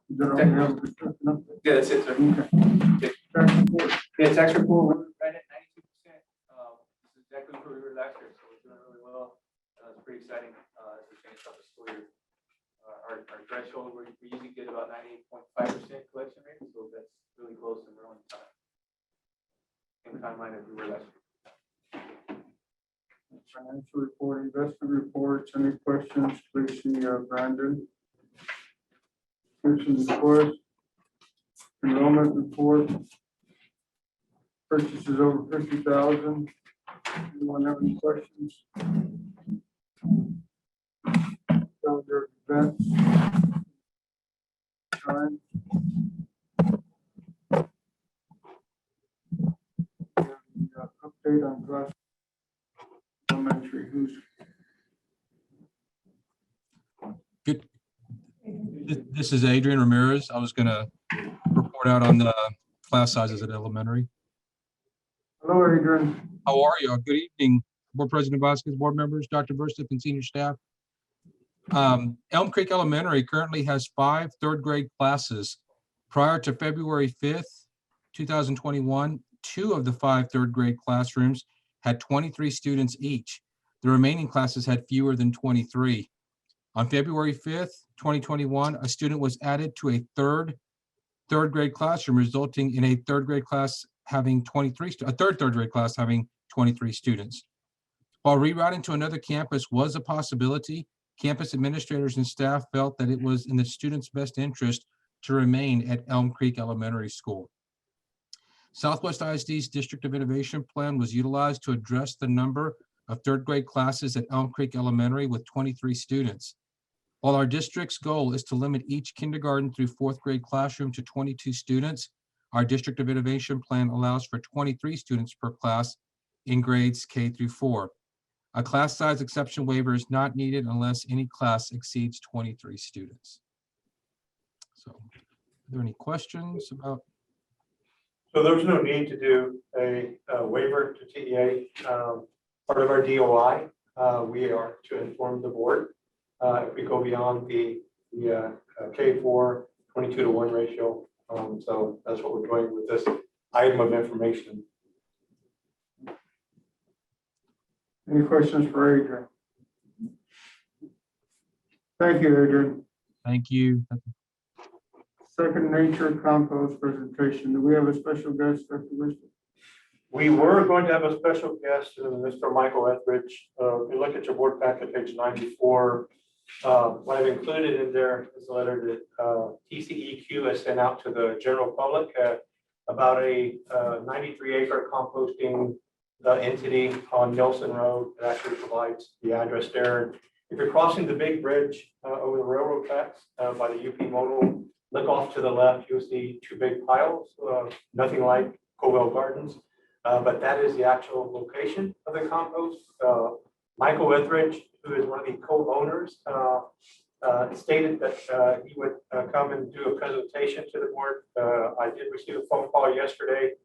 Is there any other discussion update? Yeah, that's it, sir. Okay. Tax report. Yeah, tax report, we're right at 92%. This is exactly where we were last year, so we're doing really well. It's pretty exciting as we finish up the school year. Our threshold, we usually get about 98.5% collection rate, so that's really close and we're on time. Same timeline as we were last year. Financial report, investment reports, any questions, please see Brandon. Tuition request, enrollment report, purchases over 50,000. Anyone have any questions? Calendar events. Time. And, update on class elementary, who's This is Adrian Ramirez. I was going to report out on the class sizes at elementary. hello, Adrian. How are you? Good evening, Board President Vasquez, board members, Dr. Verstip, and senior staff. Elm Creek Elementary currently has 5 third-grade classes. Prior to February 5th, 2021, 2 of the 5 third-grade classrooms had 23 students each. The remaining classes had fewer than 23. On February 5th, 2021, a student was added to a third grade classroom, resulting in a third grade class having 23, a third grade class having 23 students. While rerouting to another campus was a possibility, campus administrators and staff felt that it was in the students' best interest to remain at Elm Creek Elementary School. Southwest ISD's District of Innovation Plan was utilized to address the number of third grade classes at Elm Creek Elementary with 23 students. While our district's goal is to limit each kindergarten through fourth grade classroom to 22 students, our District of Innovation Plan allows for 23 students per class in grades K through 4. A class size exception waiver is not needed unless any class exceeds 23 students. So, are there any questions about? So there's no need to do a waiver to TEA. Part of our DOI, we are to inform the board if we go beyond the K4 22-to-1 ratio. So that's what we're doing with this item of information. Any questions for Adrian? Thank you, Adrian. Thank you. Second nature compost presentation. Do we have a special guest, Dr. Wisdom? We were going to have a special guest, Mr. Michael Etheridge. If you look at your board packet, page 94, what I've included in there is a letter that TCEQ has sent out to the general public about a 93-acre composting entity on Nelson Road. It actually provides the address there. If you're crossing the big bridge over the railroad tracks by the UP modal, look off to the left, you'll see two big piles, nothing like Covell Gardens, but that is the actual location of the compost. Michael Etheridge, who is one of the co-owners, stated that he would come and do a presentation to the board. I did receive a phone call yesterday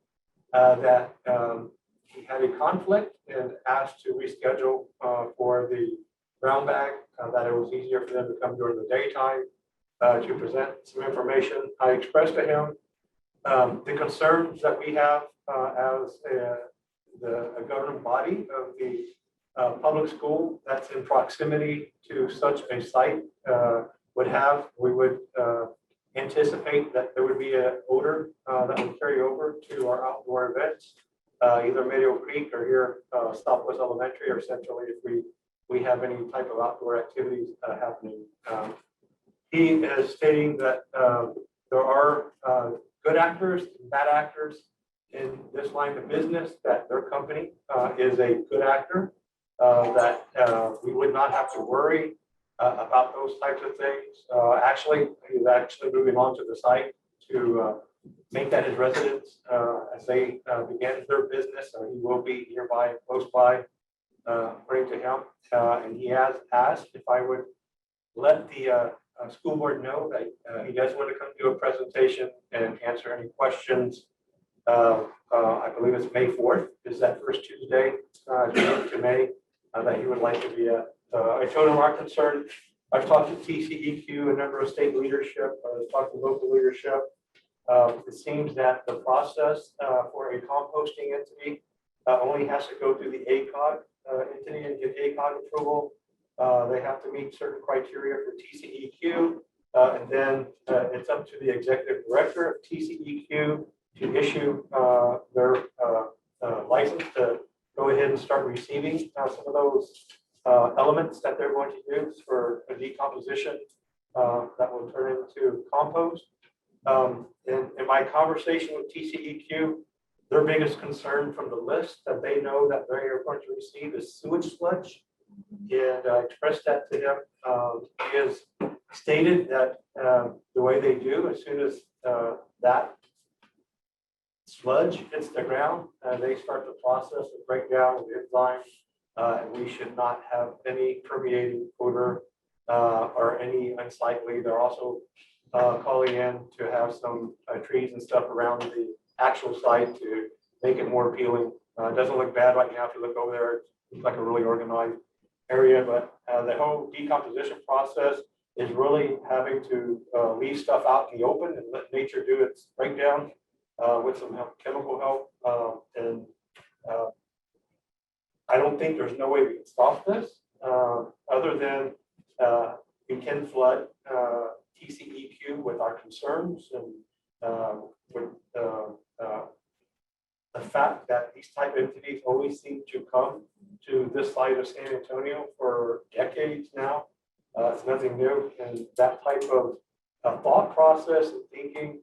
that he had a conflict and asked to reschedule for the brown bag, that it was easier for them to come during the daytime to present some information. I expressed to him the concerns that we have as a governing body of the public school that's in proximity to such a site would have. We would anticipate that there would be an odor that would carry over to our outdoor events, either Meadow Creek or here Southwest Elementary, or centrally if we have any type of outdoor activities happening. He is stating that there are good actors and bad actors in this line of business, that their company is a good actor, that we would not have to worry about those types of things. Actually, he's actually moving on to the site to make that his residence as they begin their business. So he will be nearby and close by, according to him. And he has asked if I would let the school board know that he does want to come do a presentation and answer any questions. I believe it's May 4th, is that first Tuesday to May, that he would like to be at. I told him our concern. I've talked to TCEQ, a number of state leadership, I've talked to local leadership. It seems that the process for a composting entity only has to go through the ACOG entity and get ACOG approval. They have to meet certain criteria for TCEQ, and then it's up to the executive director of TCEQ to issue their license to go ahead and start receiving some of those elements that they're going to use for a decomposition that will turn into compost. In my conversation with TCEQ, their biggest concern from the list that they know that they are going to receive is sewage sludge. And I expressed that to him. He has stated that the way they do, as soon as that sludge hits the ground, they start the process of breakdown of enzymes, and we should not have any permeating odor or any unsightly. They're also calling in to have some trees and stuff around the actual site to make it more appealing. It doesn't look bad right now. If you look over there, it looks like a really organized area, but the whole decomposition process is really having to leave stuff out in the open and let nature do its breakdown with some chemical help. And I don't think there's no way we can stop this other than we can flood TCEQ with our concerns and with the fact that these type of entities always seem to come to this side of San Antonio for decades now. It's nothing new, and that type of thought process and thinking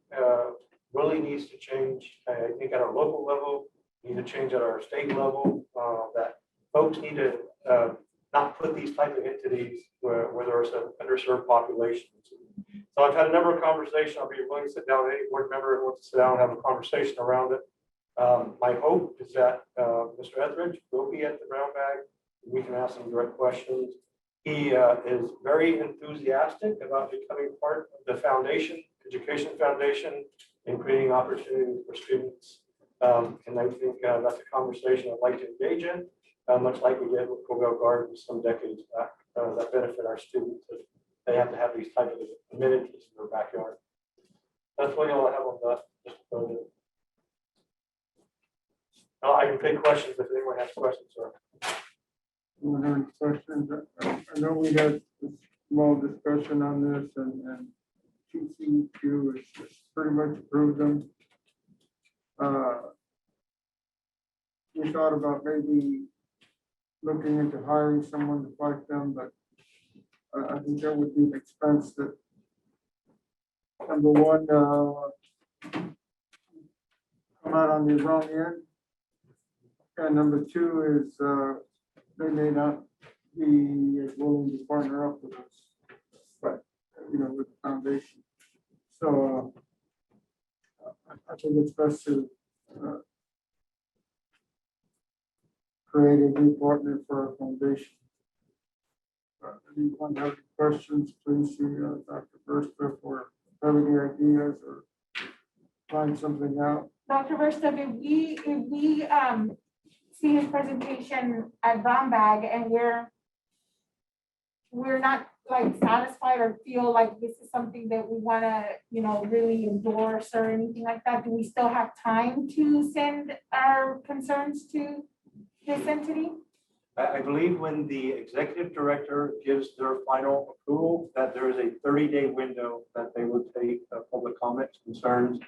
really needs to change. I think at our local level, need to change at our state level, that folks need to not put these type of entities where there's an underserved population. So I've had a number of conversations. I'll be willing to sit down with any board member who wants to sit down and have a conversation around it. My hope is that Mr. Etheridge will be at the brown bag. We can ask him direct questions. He is very enthusiastic about becoming part of the foundation, Education Foundation, and creating opportunities for students. And I think that's a conversation I'd like to engage in, much like we did with Covell Gardens some decades back, that benefit our students. They have to have these type of amenities in their backyard. That's what all I have on that. I can take questions if anyone has questions, or. Anyone have any questions? I know we had a small discussion on this and TCEQ has pretty much approved them. We thought about maybe looking into hiring someone to fight them, but I think that would be an expense that, number one, come out on the wrong end. And number two is they may not be as willing to partner up with us, but with the foundation. So I think it's best to create a new partner for our foundation. Anyone have any questions, please see Dr. Versta for have any ideas or find something out. Dr. Versta, if we see his presentation at Brown Bag and we're not like satisfied or feel like this is something that we want to, really endorse or anything like that, do we still have time to send our concerns to this entity? I believe when the executive director gives their final approval, that there is a 30-day window that they would take public comments, concerns.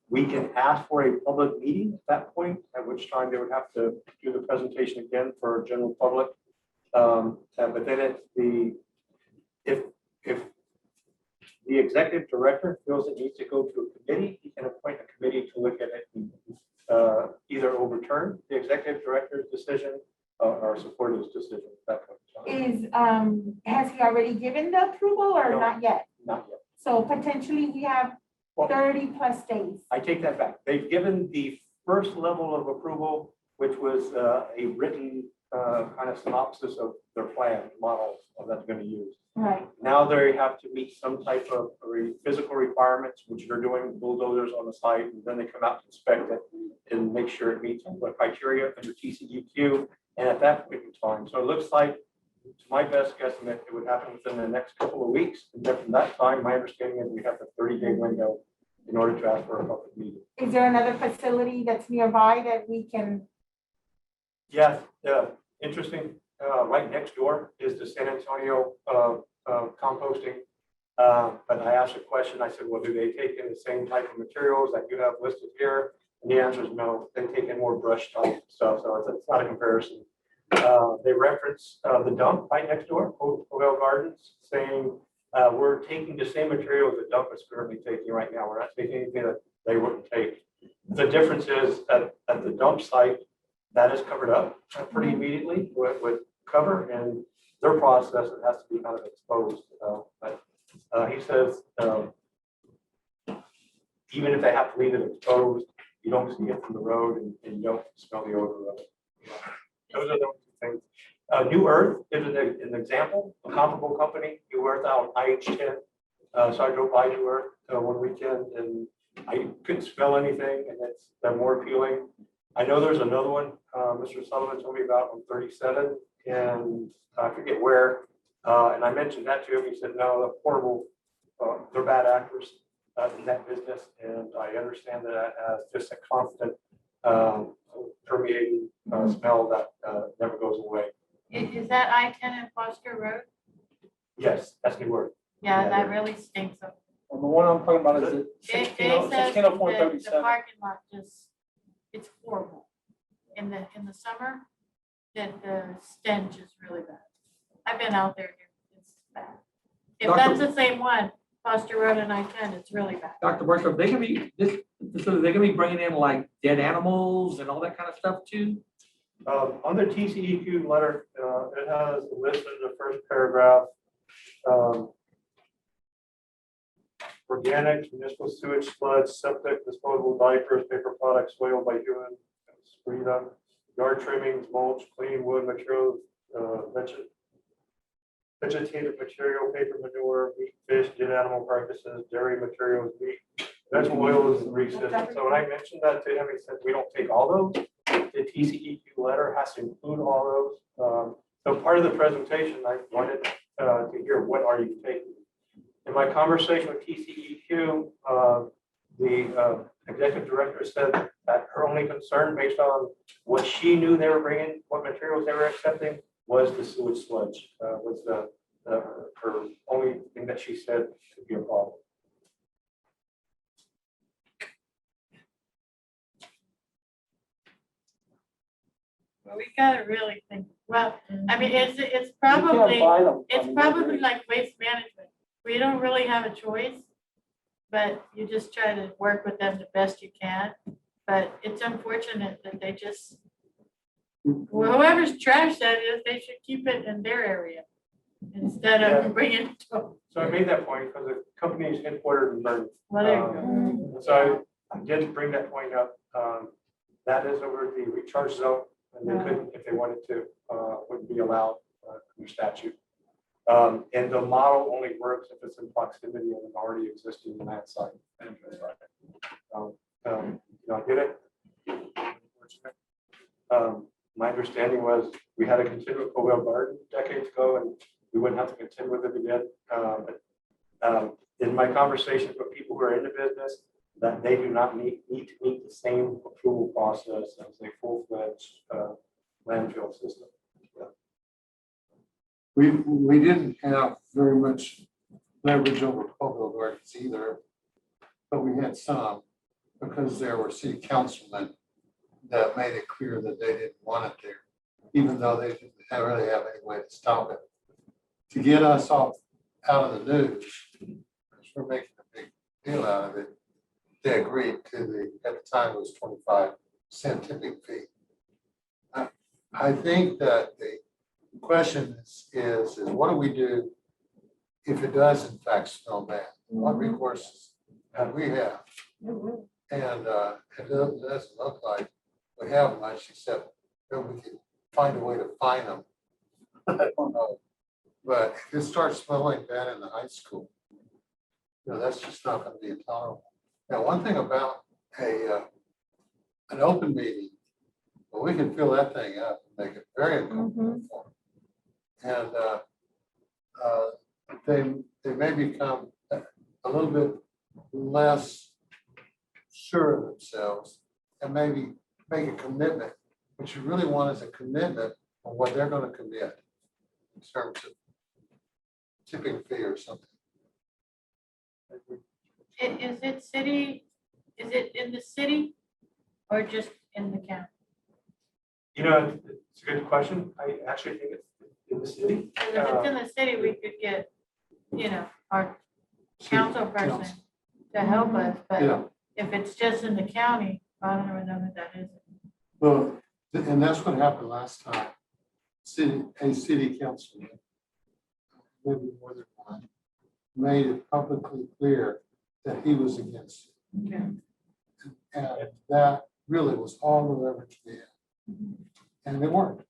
We can ask for a public meeting at that point, at which time they would have to do the presentation again for general public. But then if the executive director feels it needs to go to a committee, he can appoint a committee to look at it and either overturn the executive director's decision or support his decision at that point. Has he already given the approval or No. not yet? Not yet. So potentially we have 30+ days. I take that back. They've given the first level of approval, which was a written kind of synopsis of their plan, models of that's going to use. Right. Now they have to meet some type of physical requirements, which they're doing bulldozers on the site, and then they come out to inspect it and make sure it meets all the criteria under TCEQ. And at that point in time, so it looks like, to my best guesstimate, it would happen within the next couple of weeks. And then from that time, my understanding is we have the 30-day window in order to ask for a public meeting. Is there another facility that's nearby that we can? Yeah, interesting. Right next door is the San Antonio composting. But I asked a question. I said, well, do they take in the same type of materials that you have listed here? And the answer is no. They take in more brush type stuff, so it's not a comparison. They reference the dump right next door, Covell Gardens, saying we're taking the same material the dump is currently taking right now. We're not taking anything that they wouldn't take. The difference is at the dump site, that is covered up pretty immediately with cover, and their process, it has to be kind of exposed. But he says even if they have to leave it exposed, you don't see it from the road and you don't smell the odor of it. Those are the things. New Earth is an example, a comparable company, New Earth out IH10. So I drove by New Earth one weekend and I couldn't smell anything, and they're more appealing. I know there's another one Mr. Sullivan told me about on 37, and I forget where. And I mentioned that to him. He said, no, they're horrible. They're bad actors in that business. And I understand that as just a constant permeating smell that never goes away. Is that I-10 and Foster Road? Yes, that's New Earth. Yeah, that really stinks. Well, the one I'm talking about is the It says that 160437. the parking lot just, it's horrible. In the summer, that the stench is really bad. I've been out there, it's bad. If Dr. that's the same one, Foster Road and I-10, it's really bad. Dr. Bertram, they can be, this facility, they can be bringing in like dead animals and all that kind of stuff too? On the TCEQ letter, it has listed in the first paragraph, organics, municipal sewage sludge, septic, disposable diapers, paper products, soil by human, excreta, yard trimmings, mulch, clean wood materials, vegetative material, paper manure, meat, fish, dead animal carcasses, dairy materials, meat, vegetable oils, and greases. So when I mentioned that to him, he said, we don't take all those. The TCEQ letter has to include all those. So part of the presentation, I wanted to hear what are you taking. In my conversation with TCEQ, the executive director said that her only concern, based on what she knew they were bringing, what materials they were accepting, was the sewage sludge. Was her only thing that she said could be a problem. Well, we gotta really think, well, I mean, it's You can't probably, buy them. I it's mean, probably like waste management. We don't really have a choice, but you just try to work with them the best you can. But it's unfortunate that they just, well, whoever's trash that is, they should keep it in their area instead Yeah. of bringing it to. So I made that point because the company is headquartered in Vernon. Well, there you go. So I did bring that point up. That is over the recharge zone, and they couldn't, if they wanted to, wouldn't be allowed under statute. And the model only works if it's in proximity of an already existing land site. I get it. My understanding was we had a continual Covell garden decades ago, and we wouldn't have to contend with it again. In my conversations with people who are in the business, that they do not need to meet the same approval process as a full-fledged landfill system. We didn't have very much leverage over Covell Gardens either, but we had some because there were city councilmen that made it clear that they didn't want it there, even though they didn't really have any way to stop it. To get us off out of the news, because we're making a big deal out of it, they agreed to the, at the time it was 25-cent tipping fee. I think that the question is what do we do if it does in fact smell bad? What recourses have we have? And it doesn't look like we have much, except that we can find a way to find them. I don't know. But if it starts smelling bad in the high school, that's just not going to be intolerable. Now, one thing about an open meeting, well, we can fill that thing up and make it very uncomfortable for them. And they may become a little bit less sure of themselves and maybe make a commitment. What you really want is a commitment on what they're going to commit in terms of tipping fee or something. Is it city, is it in the city or just in the county? It's a good question. I actually think it's in the city. Because if it's in the city, we could get, our council person to help us, Yeah. but if it's just in the county, I don't even know what that is. Well, and that's what happened last time. A city councilman, maybe more than one, made it publicly clear that he was against it. Okay. And that really was all the leverage we had. And they weren't.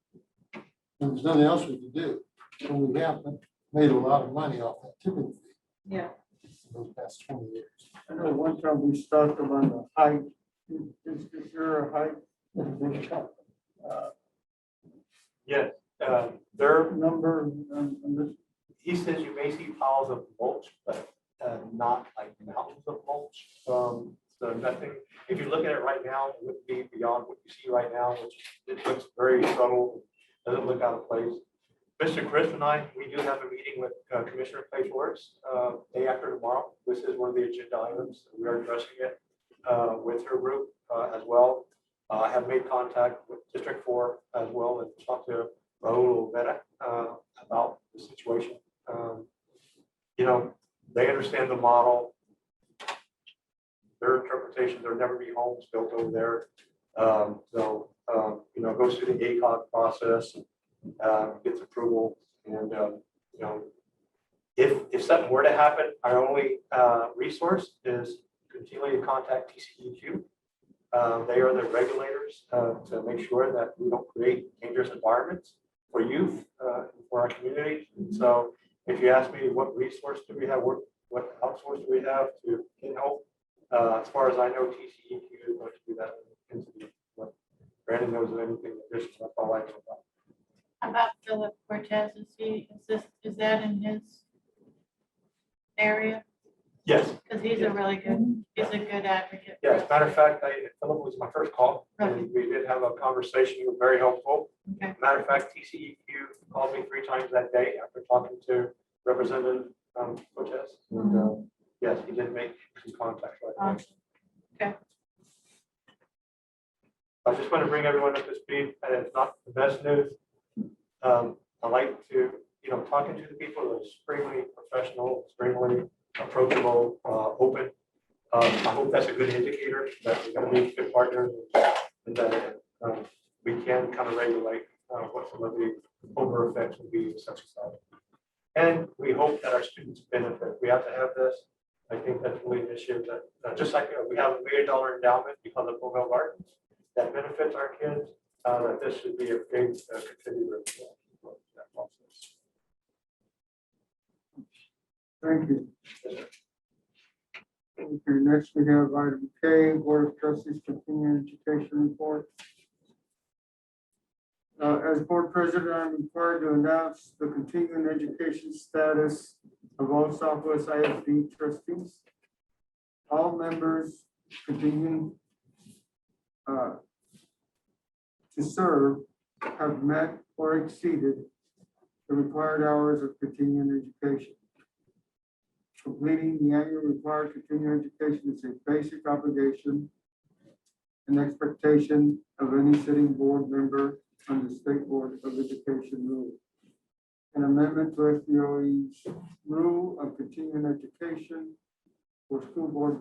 And there's nothing else we could do. So we have made a lot of money off that tipping fee Yeah. for those past 20 years. I know one time we started them on the height. Is there a height? Yes, their Number on this? he says you may see piles of mulch, but not like mountains of mulch. So nothing, if you look at it right now, it would be beyond what you see right now, which it looks very subtle, doesn't look out of place. Mr. Chris and I, we do have a meeting with Commissioner Place Works day after tomorrow. This is one of the agenda items. We are addressing it with her group as well. I have made contact with District 4 as well and talked to Raul Vera about the situation. They understand the model. Their interpretation, there'll never be homes built over there. Goes through the ACOG process, gets approval. And, if something were to happen, our only resource is continually to contact TCEQ. They are the regulators to make sure that we don't create dangerous environments for youth, for our community. And so if you ask me what resource do we have, what outsource do we have to get help, as far as I know, TCEQ is going to do that. What Brandon knows of anything additional, that's all I know about. How about Philip Cortez? Is that in his area? Yes. Because he's a good advocate. Yeah, as a matter of fact, Philip was my first call, Really? and we did have a conversation. He was very helpful. Okay. Matter of fact, TCEQ called me 3 times that day after talking to Representative Cortez. And yes, he did make some contacts right away. Awesome. Okay. I just want to bring everyone up to speed. It's not the best news. I like to, talking to the people that are extremely professional, extremely approachable, open. I hope that's a good indicator that we're going to be good partners and that we can kind of regulate what some of the over effects will be in such a society. And we hope that our students benefit. We have to have this. I think that's really an issue that just like we have $1 million endowment because of Bowville Gardens that benefits our kids, that this should be a big contributor to that process. Thank you. Okay, next we have item K, Board of Trustees Continuing Education Report. As board president, I'm required to announce the continuing education status of all Southwest ISD trustees. All members continuing to serve have met or exceeded the required hours of continuing education. Completing the annual required continuing education is a basic obligation and expectation of any sitting board member under State Board of Education rule. An amendment to SBOE's rule of continuing education for school board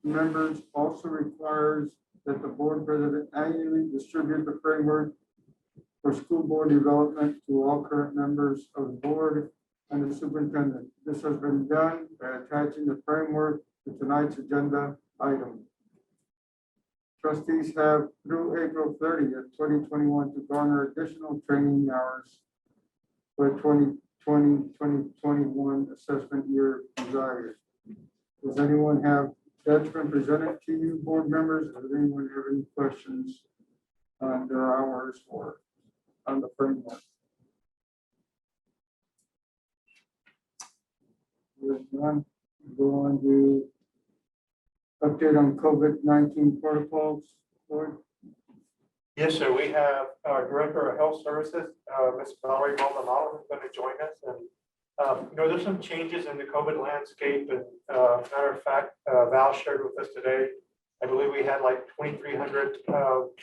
members also requires that the board president annually distribute the framework for school board development to all current members of the board and the superintendent. This has been done by attaching the framework to tonight's agenda item. Trustees have through April 30th, 2021 to garner additional training hours for 2020-2021 assessment year desired. Does anyone have that's been presented to you, board members? Does anyone have any questions on their hours or on the framework? There's none. Go on to update on COVID-19 protocols. Board. Yes, sir. We have our Director of Health Services, Ms. Valerie Maldonado, who's going to join us. And there's some changes in the COVID landscape. And matter of fact, Val shared with us today, I believe we had like 2,300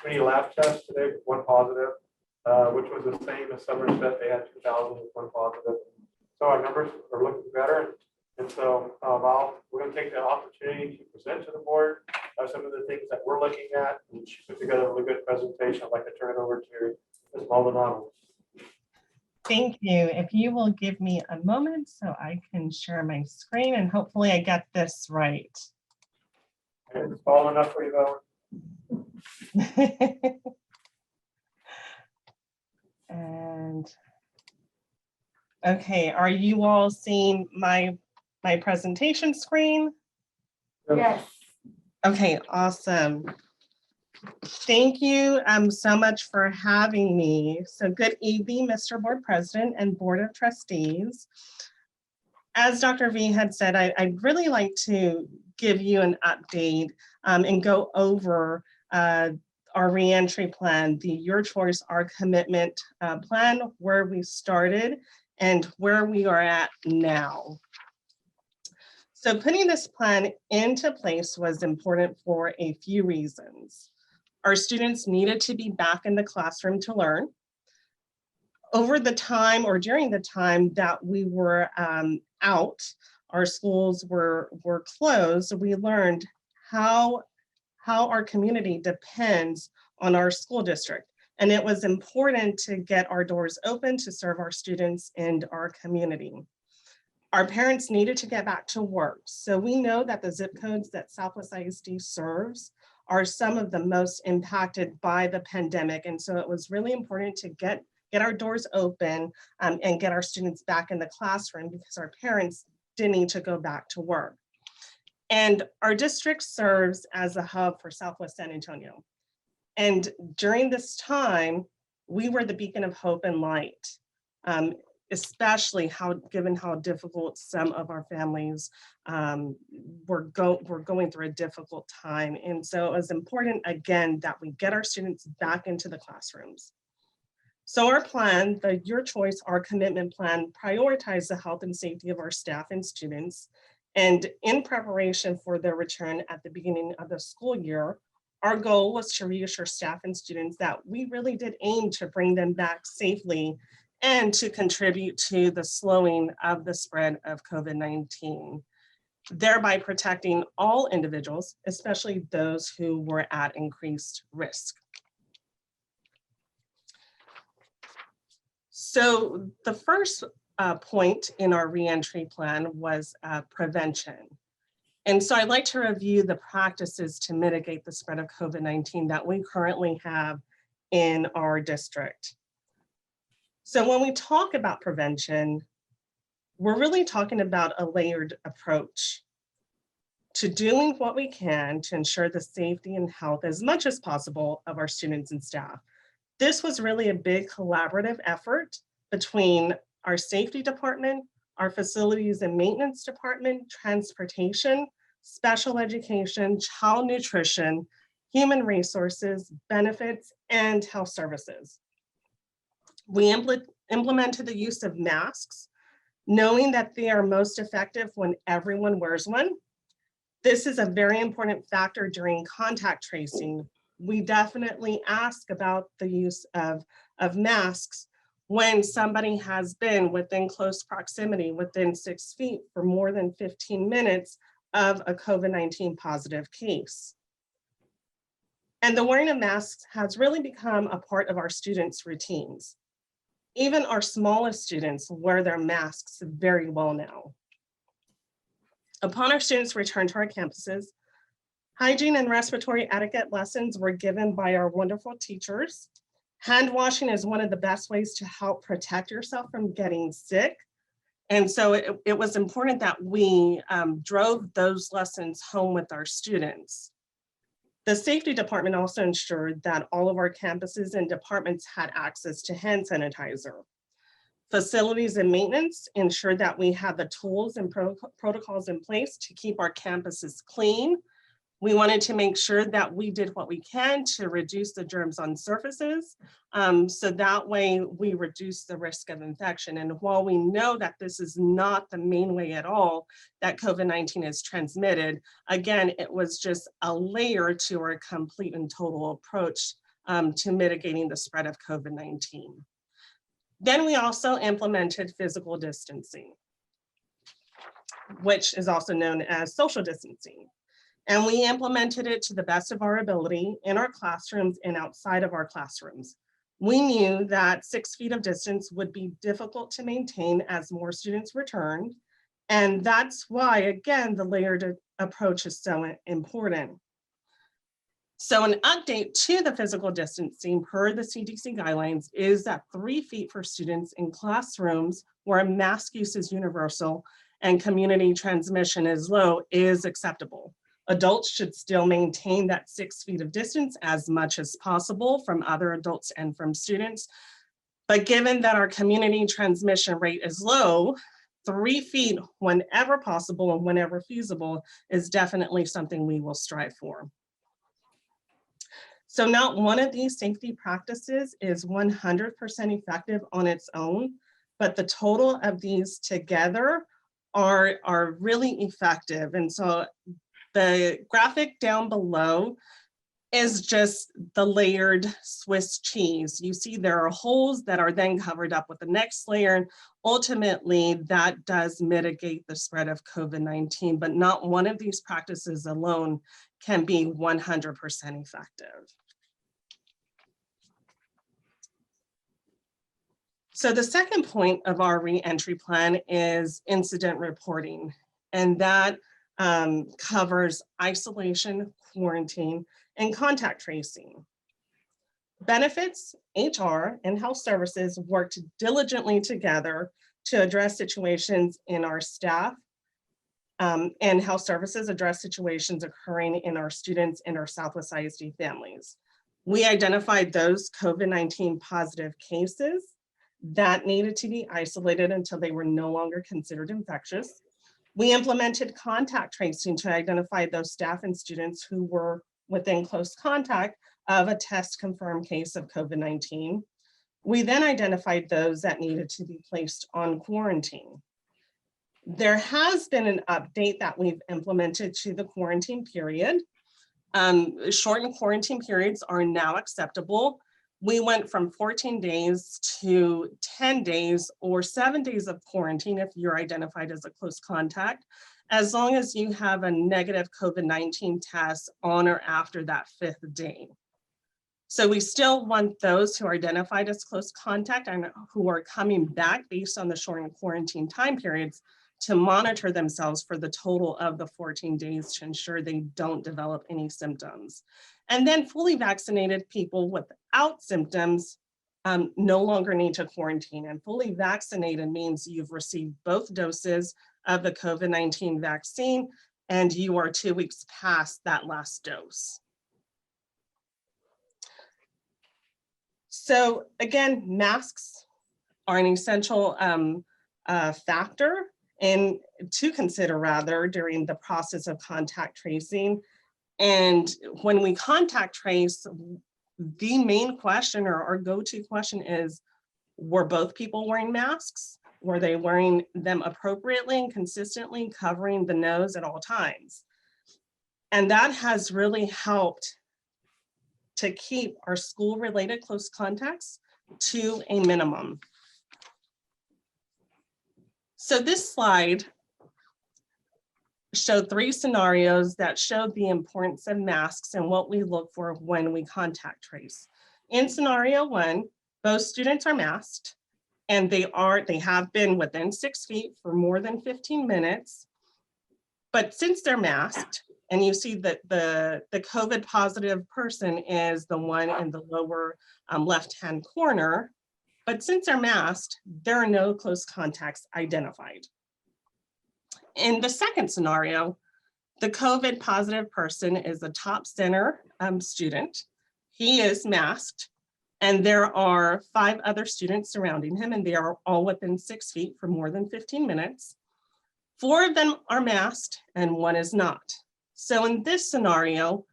community lab tests today, with 1 positive, which was the same as Somerset. They had 2,000 with 1 positive. So our numbers are looking better. And so Val, we're going to take the opportunity to present to the board some of the things that we're looking at. And she put together a really good presentation. I'd like to turn it over to Ms. Maldonado. Thank you. If you will give me a moment so I can share my screen and hopefully I get this right. It's small enough for you, though. And okay, are you all seeing my presentation screen? Yes. Okay, awesome. Thank you so much for having me. So good evening, Mr. Board President and Board of Trustees. As Dr. V had said, I'd really like to give you an update and go over our reentry plan, the Your Choice, Our Commitment plan, where we started and where we are at now. So putting this plan into place was important for a few reasons. Our students needed to be back in the classroom to learn. Over the time or during the time that we were out, our schools were closed, we learned how our community depends on our school district. And it was important to get our doors open to serve our students and our community. Our parents needed to get back to work. So we know that the zip codes that Southwest ISD serves are some of the most impacted by the pandemic. And so it was really important to get our doors open and get our students back in the classroom because our parents didn't need to go back to work. And our district serves as a hub for Southwest San Antonio. And during this time, we were the beacon of hope and light, especially given how difficult some of our families were going through a difficult time. And so it was important, again, that we get our students back into the classrooms. So our plan, the Your Choice, Our Commitment plan, prioritized the health and safety of our staff and students. And in preparation for their return at the beginning of the school year, our goal was to reassure staff and students that we really did aim to bring them back safely and to contribute to the slowing of the spread of COVID-19, thereby protecting all individuals, especially those who were at increased risk. So the first point in our reentry plan was prevention. And so I'd like to review the practices to mitigate the spread of COVID-19 that we currently have in our district. So when we talk about prevention, we're really talking about a layered approach to doing what we can to ensure the safety and health as much as possible of our students and staff. This was really a big collaborative effort between our safety department, our facilities and maintenance department, transportation, special education, child nutrition, human resources, benefits, and health services. We implemented the use of masks, knowing that they are most effective when everyone wears one. This is a very important factor during contact tracing. We definitely ask about the use of masks when somebody has been within close proximity, within 6 feet for more than 15 minutes of a COVID-19 positive case. And the wearing of masks has really become a part of our students' routines. Even our smallest students wear their masks very well now. Upon our students' return to our campuses, hygiene and respiratory etiquette lessons were given by our wonderful teachers. Hand washing is one of the best ways to help protect yourself from getting sick. And so it was important that we drove those lessons home with our students. The safety department also ensured that all of our campuses and departments had access to hand sanitizer. Facilities and maintenance ensured that we had the tools and protocols in place to keep our campuses clean. We wanted to make sure that we did what we can to reduce the germs on surfaces. So that way we reduce the risk of infection. And while we know that this is not the main way at all that COVID-19 is transmitted, again, it was just a layer to our complete and total approach to mitigating the spread of COVID-19. Then we also implemented physical distancing, which is also known as social distancing. And we implemented it to the best of our ability in our classrooms and outside of our classrooms. We knew that 6 feet of distance would be difficult to maintain as more students returned. And that's why, again, the layered approach is so important. So an update to the physical distancing per the CDC guidelines is that 3 feet for students in classrooms where mask use is universal and community transmission is low is acceptable. Adults should still maintain that 6 feet of distance as much as possible from other adults and from students. But given that our community transmission rate is low, 3 feet whenever possible and whenever feasible is definitely something we will strive for. So not one of these safety practices is 100% effective on its own, but the total of these together are really effective. And so the graphic down below is just the layered Swiss cheese. You see there are holes that are then covered up with the next layer. And ultimately, that does mitigate the spread of COVID-19, but not one of these practices alone can be 100% effective. So the second point of our reentry plan is incident reporting, and that covers isolation, quarantine, and contact tracing. Benefits, HR, and health services worked diligently together to address situations in our staff, and health services address situations occurring in our students and our Southwest ISD families. We identified those COVID-19 positive cases that needed to be isolated until they were no longer considered infectious. We implemented contact tracing to identify those staff and students who were within close contact of a test confirmed case of COVID-19. We then identified those that needed to be placed on quarantine. There has been an update that we've implemented to the quarantine period. Shortened quarantine periods are now acceptable. We went from 14 days to 10 days or 7 days of quarantine if you're identified as a close contact, as long as you have a negative COVID-19 test on or after that 5th day. So we still want those who are identified as close contact and who are coming back based on the shortened quarantine time periods to monitor themselves for the total of the 14 days to ensure they don't develop any symptoms. And then fully vaccinated people without symptoms no longer need to quarantine. And fully vaccinated means you've received both doses of the COVID-19 vaccine and you are 2 weeks past that last dose. So again, masks are an essential factor and to consider rather during the process of contact tracing. And when we contact trace, the main question or our go-to question is, were both people wearing masks? Were they wearing them appropriately and consistently, covering the nose at all times? And that has really helped to keep our school-related close contacts to a minimum. So this slide showed 3 scenarios that showed the importance of masks and what we look for when we contact trace. In scenario 1, both students are masked and they have been within 6 feet for more than 15 minutes. But since they're masked, and you see that the COVID positive person is the one in the lower left-hand corner, but since they're masked, there are no close contacts identified. In the second scenario, the COVID positive person is a top center student. He is masked, and there are 5 other students surrounding him, and they are all within 6 feet for more than 15 minutes. 4 of them are masked, and 1 is not. So in this scenario,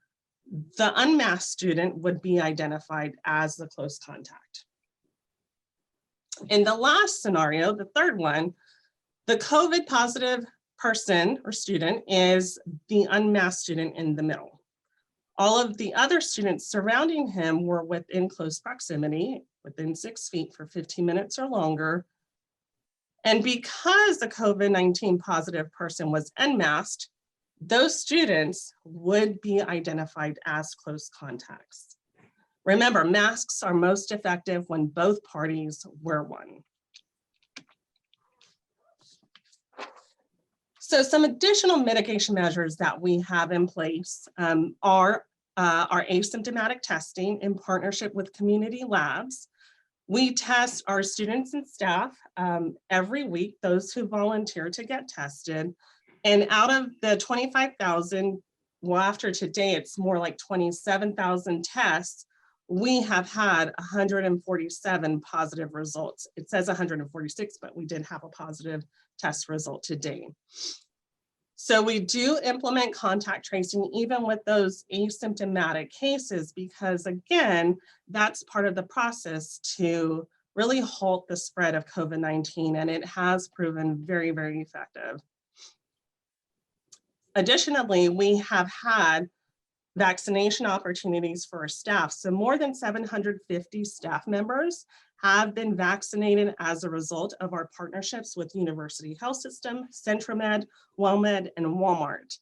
the unmasked student would be identified as the close contact. In the last scenario, the third one, the COVID positive person or student is the unmasked student in the middle. All of the other students surrounding him were within close proximity, within 6 feet for 15 minutes or longer. And because the COVID-19 positive person was unmasked, those students would be identified as close contacts. Remember, masks are most effective when both parties wear one. So some additional mitigation measures that we have in place are our asymptomatic testing in partnership with community labs. We test our students and staff every week, those who volunteer to get tested. And out of the 25,000, well, after today, it's more like 27,000 tests, we have had 147 positive results. It says 146, but we did have a positive test result today. So we do implement contact tracing even with those asymptomatic cases, because again, that's part of the process to really halt the spread of COVID-19, and it has proven very, very effective. Additionally, we have had vaccination opportunities for our staff. So more than 750 staff members have been vaccinated as a result of our partnerships with University Health System, Centromed, WellMed, and Walmart.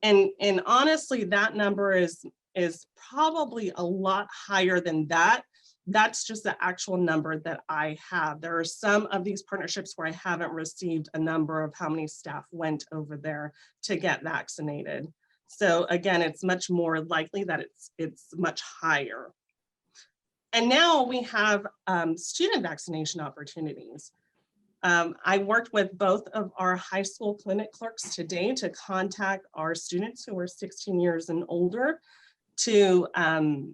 And honestly, that number is probably a lot higher than that. That's just the actual number that I have. There are some of these partnerships where I haven't received a number of how many staff went over there to get vaccinated. So again, it's much more likely that it's much higher. And now we have student vaccination opportunities. I worked with both of our high school clinic clerks today to contact our students who are 16 years and older to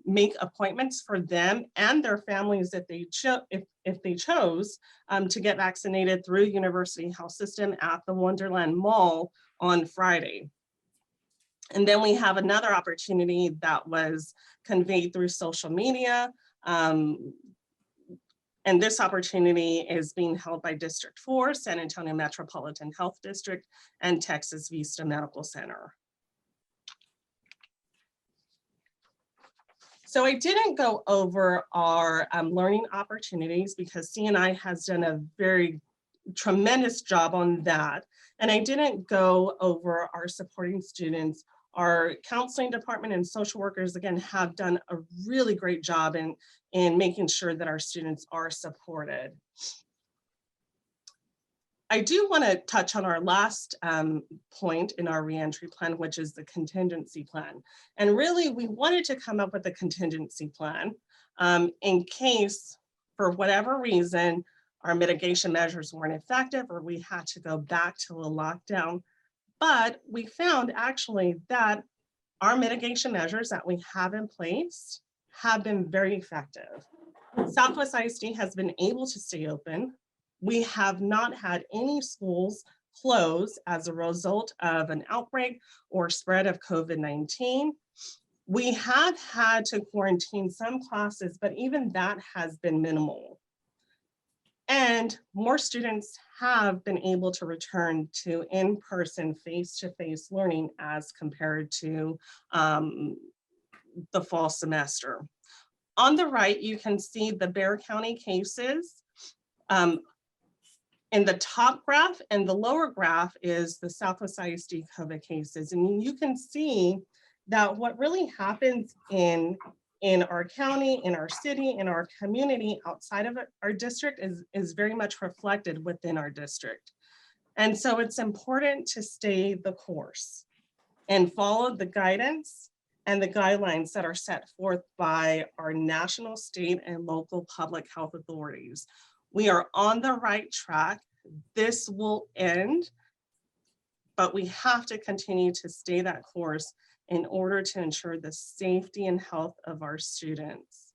make appointments for them and their families if they chose to get vaccinated through University Health System at the Wonderland Mall on Friday. And then we have another opportunity that was conveyed through social media. And this opportunity is being held by District 4, San Antonio Metropolitan Health District, and Texas Vista Medical Center. So I didn't go over our learning opportunities because CNI has done a very tremendous job on that. And I didn't go over our supporting students. Our counseling department and social workers, again, have done a really great job in making sure that our students are supported. I do want to touch on our last point in our reentry plan, which is the contingency plan. And really, we wanted to come up with a contingency plan in case, for whatever reason, our mitigation measures weren't effective or we had to go back to a lockdown. But we found actually that our mitigation measures that we have in place have been very effective. Southwest ISD has been able to stay open. We have not had any schools close as a result of an outbreak or spread of COVID-19. We have had to quarantine some classes, but even that has been minimal. And more students have been able to return to in-person, face-to-face learning as compared to the fall semester. On the right, you can see the Bexar County cases. In the top graph and the lower graph is the Southwest ISD COVID cases. And you can see that what really happens in our county, in our city, in our community outside of our district is very much reflected within our district. And so it's important to stay the course and follow the guidance and the guidelines that are set forth by our national, state, and local public health authorities. We are on the right track. This will end, but we have to continue to stay that course in order to ensure the safety and health of our students.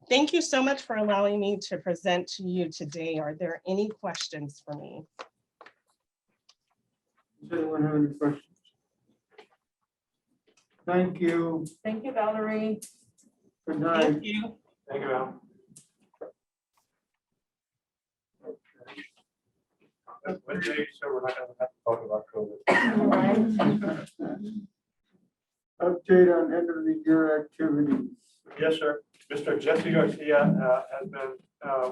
Thank you so much for allowing me to present to you today. Are there any questions for me? Does anyone have any questions? Thank you. Thank you, Valerie. Good night. Thank you. Thank you, Al. Wednesday, so we're not gonna have to talk about COVID. Update on end of the year activities. Yes, sir. Mr. Jesse Garcia has been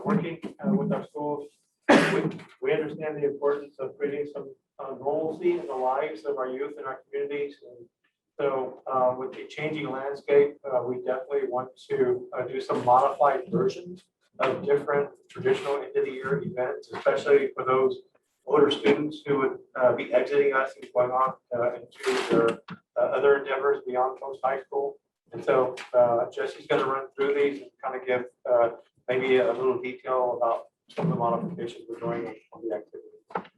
working with our schools. We understand the importance of creating some normalcy in the lives of our youth and our communities. And so with the changing landscape, we definitely want to do some modified versions of different traditional end of the year events, especially for those older students who would be exiting us and going on into their other endeavors beyond post high school. And so Jesse's going to run through these and kind of give maybe a little detail about some of the modifications we're doing on the activity.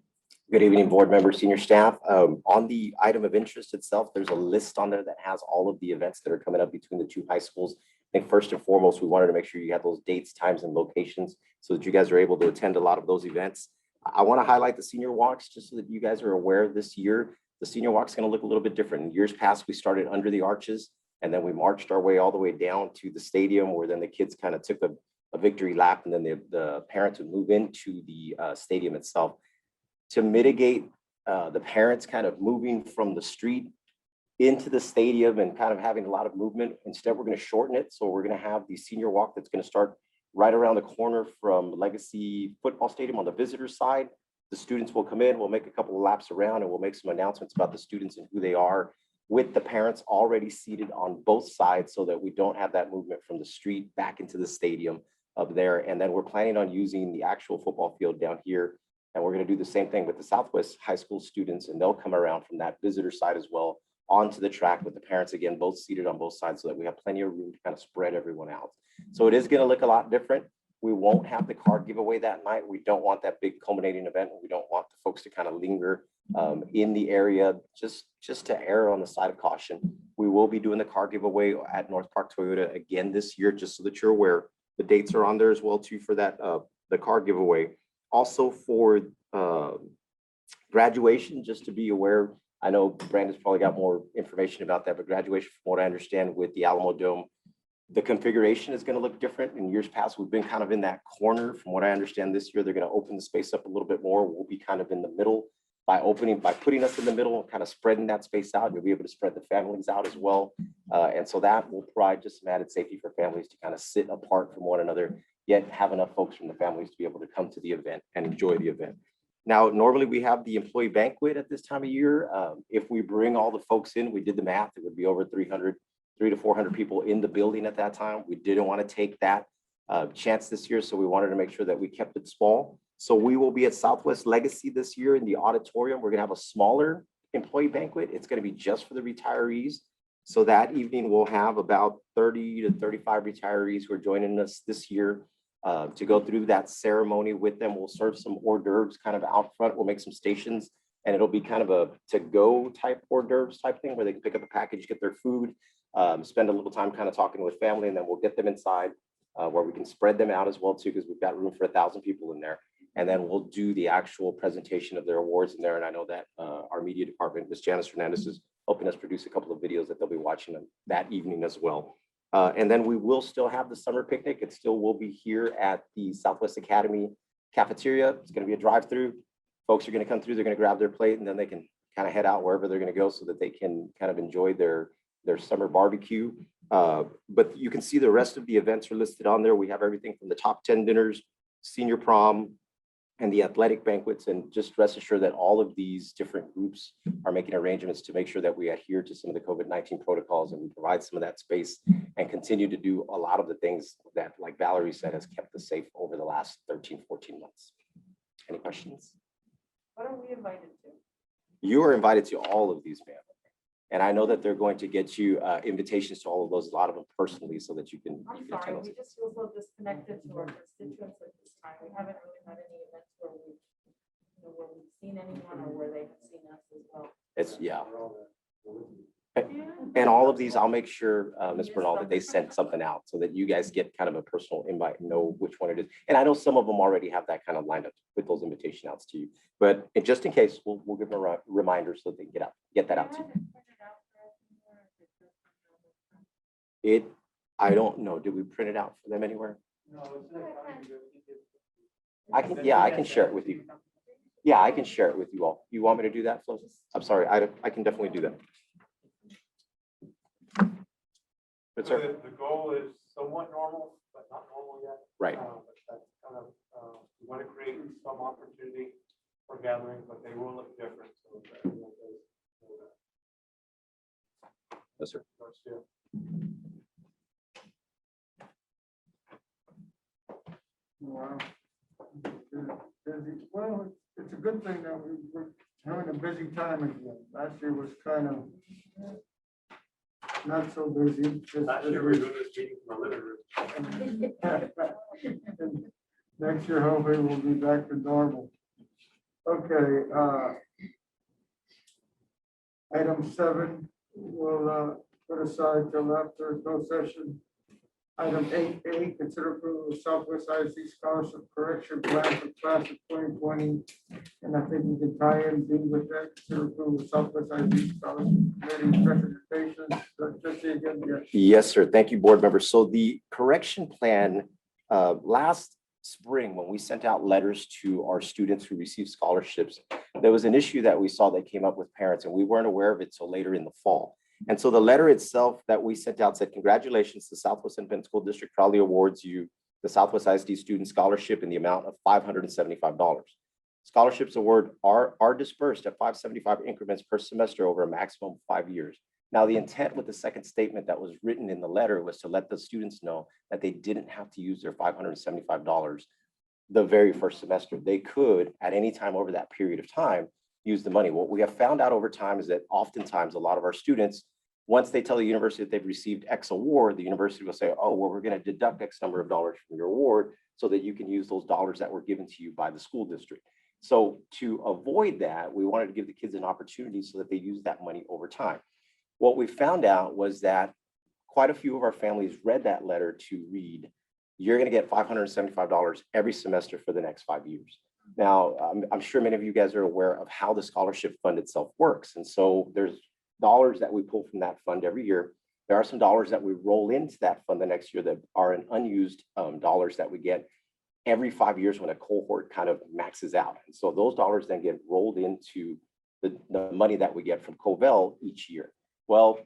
Good evening, board members, senior staff. On the item of interest itself, there's a list on there that has all of the events that are coming up between the two high schools. I think first and foremost, we wanted to make sure you have those dates, times, and locations so that you guys are able to attend a lot of those events. I want to highlight the senior walks just so that you guys are aware this year. The senior walk is going to look a little bit different. In years past, we started under the arches and then we marched our way all the way down to the stadium where then the kids kind of took a victory lap and then the parents would move into the stadium itself. To mitigate the parents kind of moving from the street into the stadium and kind of having a lot of movement. Instead, we're going to shorten it. So we're going to have the senior walk that's going to start right around the corner from Legacy Football Stadium on the visitor side. The students will come in, we'll make a couple of laps around, and we'll make some announcements about the students and who they are, with the parents already seated on both sides so that we don't have that movement from the street back into the stadium up there. And then we're planning on using the actual football field down here. And we're going to do the same thing with the Southwest High School students, and they'll come around from that visitor side as well onto the track with the parents, again, both seated on both sides so that we have plenty of room to kind of spread everyone out. So it is going to look a lot different. We won't have the card giveaway that night. We don't want that big culminating event. We don't want the folks to kind of linger in the area, just to err on the side of caution. We will be doing the car giveaway at North Park Toyota again this year, just so that you're aware. The dates are on there as well too for that, the car giveaway. Also for graduation, just to be aware, I know Brandon's probably got more information about that, but graduation, from what I understand with the Alamo Dome, the configuration is going to look different. In years past, we've been kind of in that corner. From what I understand, this year, they're going to open the space up a little bit more. We'll be kind of in the middle. By putting us in the middle and kind of spreading that space out, you'll be able to spread the families out as well. And so that will provide just some added safety for families to kind of sit apart from one another, yet have enough folks from the families to be able to come to the event and enjoy the event. Now, normally we have the employee banquet at this time of year. If we bring all the folks in, we did the math, it would be over 300 to 400 people in the building at that time. We didn't want to take that chance this year, so we wanted to make sure that we kept it small. So we will be at Southwest Legacy this year in the auditorium. We're going to have a smaller employee banquet. It's going to be just for the retirees. So that evening we'll have about 30 to 35 retirees who are joining us this year to go through that ceremony with them. We'll serve some hors d'oeuvres kind of out front. We'll make some stations, and it'll be kind of a to-go type hors d'oeuvres type thing where they can pick up a package, get their food, spend a little time kind of talking with family, and then we'll get them inside where we can spread them out as well too, because we've got room for 1,000 people in there. And then we'll do the actual presentation of their awards in there. And I know that our media department, Ms. Janice Hernandez, is helping us produce a couple of videos that they'll be watching that evening as well. And then we will still have the summer picnic. It still will be here at the Southwest Academy cafeteria. It's going to be a drive-through. Folks are going to come through, they're going to grab their plate, and then they can kind of head out wherever they're going to go so that they can kind of enjoy their summer barbecue. But you can see the rest of the events are listed on there. We have everything from the top 10 dinners, senior prom, and the athletic banquets. And just rest assured that all of these different groups are making arrangements to make sure that we adhere to some of the COVID-19 protocols, and we provide some of that space and continue to do a lot of the things that, like Valerie said, has kept us safe over the last 13, 14 months. Any questions? What are we invited to? You are invited to all of these, ma'am. And I know that they're going to get you invitations to all of those, a lot of them personally, so that you can. I'm sorry, we just feel so disconnected to our constituents at this time. We haven't really had any events where we've seen anyone or where they have seen us as well. It's, yeah. And all of these, I'll make sure, Ms. Bernal, that they sent something out so that you guys get kind of a personal invite and know which one it is. And I know some of them already have that kind of lined up with those invitation outs to you. But just in case, we'll give them a reminder so they can get that out to you. I don't know. Did we print it out for them anywhere? I can share it with you. Yeah, I can share it with you all. You want me to do that, Flo? I'm sorry, I can definitely do that. But So sir, the goal is somewhat normal, but not normal yet. right. But that's kind of, we want to create some opportunity for gatherings, but they will look different. So that everyone does know that. Yes, sir. Wow. Busy. Well, it's a good thing that we're having a busy time again. Last year was kind of not so busy. Last year we were doing this meeting from our living room. And next year, hopefully, we'll be back to normal. Okay. Item 7, we'll put aside till after closed session. Item 8A, consider approval of Southwest ISD Scholarship Correction Plan for class of 2020. And I think we can tie in with that. Consider approval of Southwest ISD Scholarship Committee recommendations. Just say again, yes. Yes, sir. Thank you, board members. So the correction plan, last spring, when we sent out letters to our students who received scholarships, there was an issue that we saw that came up with parents, and we weren't aware of it till later in the fall. And so the letter itself that we sent out said, congratulations, the Southwest Independent School District proudly awards you the Southwest ISD Student Scholarship in the amount of $575. Scholarships award are dispersed at 575 increments per semester over a maximum of 5 years. Now, the intent with the second statement that was written in the letter was to let the students know that they didn't have to use their $575 the very first semester. They could, at any time over that period of time, use the money. What we have found out over time is that oftentimes a lot of our students, once they tell the university that they've received X award, the university will say, oh, well, we're going to deduct X number of dollars from your award so that you can use those dollars that were given to you by the school district. So to avoid that, we wanted to give the kids an opportunity so that they use that money over time. What we found out was that quite a few of our families read that letter to read, you're going to get $575 every semester for the next 5 years. Now, I'm sure many of you guys are aware of how the scholarship fund itself works. And so there's dollars that we pull from that fund every year. There are some dollars that we roll into that fund the next year that are an unused dollars that we get every 5 years when a cohort kind of maxes out. And so those dollars then get rolled into the money that we get from Covell each year. Well,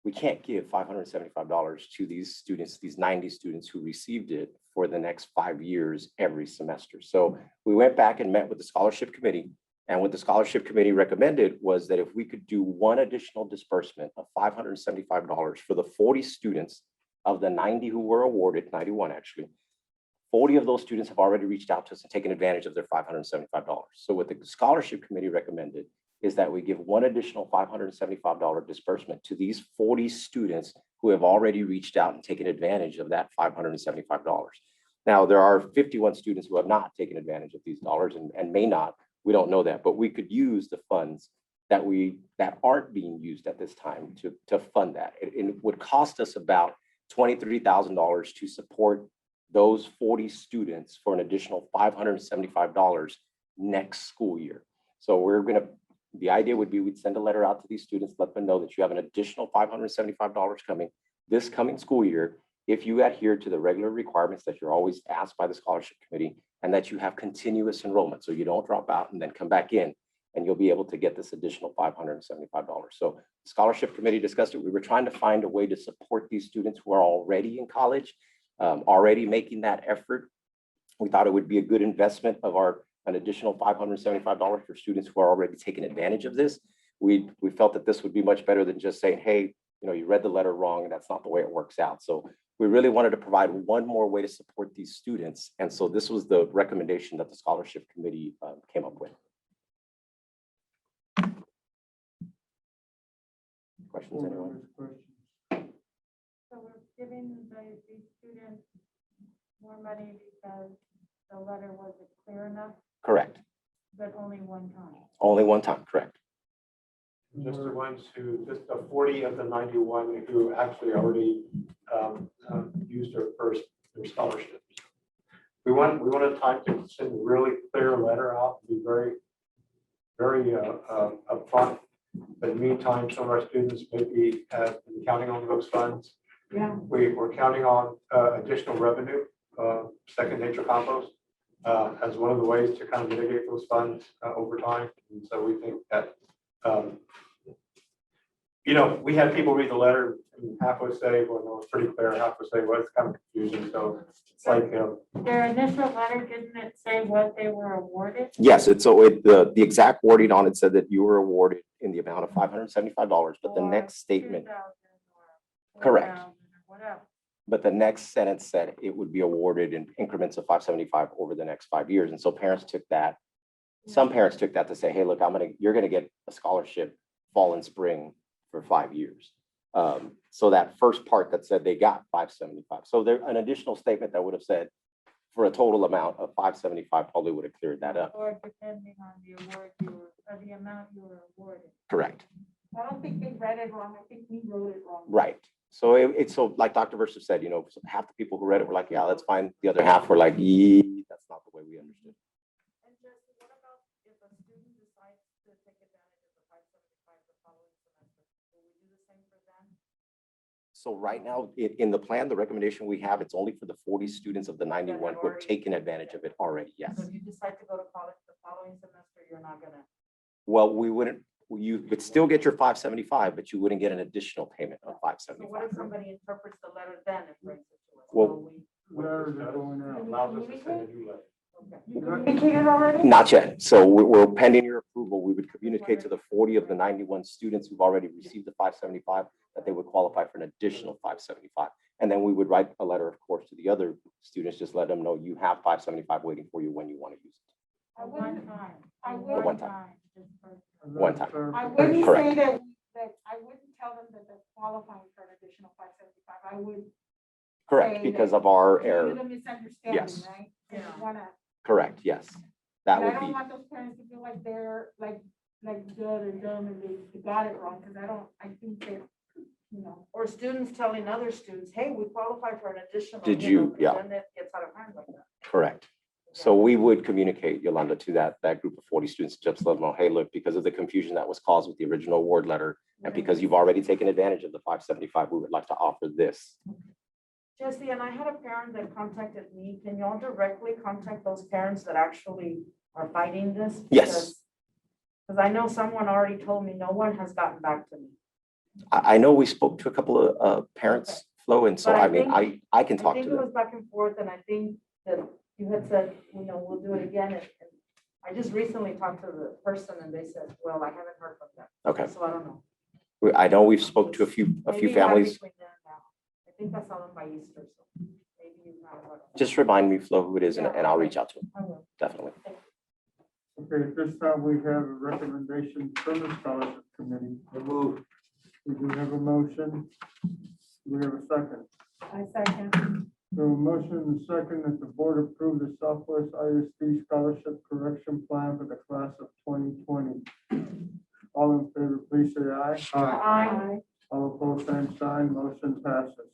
we can't give $575 to these students, these 90 students who received it for the next 5 years every semester. So we went back and met with the scholarship committee. And what the scholarship committee recommended was that if we could do one additional disbursement of $575 for the 40 students of the 90 who were awarded, 91 actually, 40 of those students have already reached out to us and taken advantage of their $575. So what the scholarship committee recommended is that we give one additional $575 disbursement to these 40 students who have already reached out and taken advantage of that $575. Now, there are 51 students who have not taken advantage of these dollars and may not. We don't know that, but we could use the funds that aren't being used at this time to fund that. It would cost us about $23,000 to support those 40 students for an additional $575 next school year. So the idea would be we'd send a letter out to these students, let them know that you have an additional $575 coming this coming school year if you adhere to the regular requirements that you're always asked by the scholarship committee, and that you have continuous enrollment, so you don't drop out and then come back in, and you'll be able to get this additional $575. So the scholarship committee discussed it. We were trying to find a way to support these students who are already in college, already making that effort. We thought it would be a good investment of an additional $575 for students who are already taking advantage of this. We felt that this would be much better than just saying, hey, you read the letter wrong and that's not the way it works out. So we really wanted to provide one more way to support these students. And so this was the recommendation that the scholarship committee came up with. Questions, anyone? So we're giving these students more money because the letter wasn't clear enough, Correct. but only one time. Only one time, correct. Just the ones just the 40 of the 91 who actually already used their scholarships. We want a time to send a really clear letter out, be very, very upfront. But in the meantime, some of our students maybe have been counting on those funds. Yeah. We're counting on additional revenue, second nature compost, as one of the ways to kind of mitigate those funds over time. And so we think that, we had people read the letter and half would say, well, no, it's pretty clear. Half would say, well, it's kind of confusing. So it's like, Their initial letter, didn't it say what they were awarded? Yes, the exact wording on it said that you were awarded in the amount of $575, but the Or next statement, 2,000 or Correct. 4,000 or whatever. but the next sentence said it would be awarded in increments of 575 over the next 5 years. And so parents took that. Some parents took that to say, hey, look, you're gonna get a scholarship fall and spring for 5 years. So that first part that said they got 575. So there, an additional statement that would have said for a total amount of 575 probably would have cleared that up. Or depending on the award or the amount you were awarded. Correct. I don't think they read it wrong. I think we wrote it wrong. Right. So it's so like Dr. Versa said, half the people who read it were like, yeah, that's fine. The other half were like, that's not the way we understood. And just what about if a student decides to take advantage of the 575 the following semester? Will we do the same for them? So right now, in the plan, the recommendation we have, it's only for the 40 students of the 91 who have taken advantage of it already, yes. So if you decide to go to college the following semester, you're not gonna. Well, we wouldn't, You would still get your 575, but you wouldn't get an additional payment of So what 575. if somebody interprets the letter then and brings it to us? Well- Letters are going out. Allows us to send a new letter. You communicated already? Not yet. So we're pending your approval. We would communicate to the 40 of the 91 students who've already received the 575 that they would qualify for an additional 575. And then we would write a letter, of course, to the other students, just let them know you have 575 waiting for you when you want to use it. At one time. I One would, time. And One that's time. I clarification. wouldn't Correct. say that I wouldn't tell them that they're qualifying for an additional 575. I would Correct, say because that of our create error. a misunderstanding, Yes. right? And Yeah. you wanna, Correct, yes. That and I would don't be, want those parents to feel like they're like good or dumb and they got it wrong, because I think that, you know. Or students telling other students, hey, we qualify for an additional. Did know, you- 'cause yeah. Then it gets out of hand like that. correct. So we would communicate, Yolanda, to that group of 40 students, just let them know, hey, look, because of the confusion that was caused with the original award letter, and because you've already taken advantage of the 575, we would like to offer this. Jesse, and I had a parent that contacted me. Can y'all directly contact those parents that actually are fighting this? Yes. Because I know someone already told me, no one has gotten back to me. I know we spoke to a couple of parents, Flo, and so But I I mean, think- I can I talk think to it them. was back and forth, and I think that you had said, we'll do it again. And I just recently talked to the person and they said, well, I haven't heard from them. Okay. So I don't know. I know we've spoke to a few Maybe you have families. between then and now. I think I saw them by Easter, so maybe you have. I don't know. Just remind me, Flo, who it is, and I'll reach out to them, I will. definitely. Okay, at this time, we have a recommendation from the scholarship committee. We do have a motion. Do we have a second? I second. So a motion and a second that the board approve the Southwest ISD Scholarship Correction Plan for the class of 2020. All in favor, please say aye. Aye. All opposed, same sign, motion passes.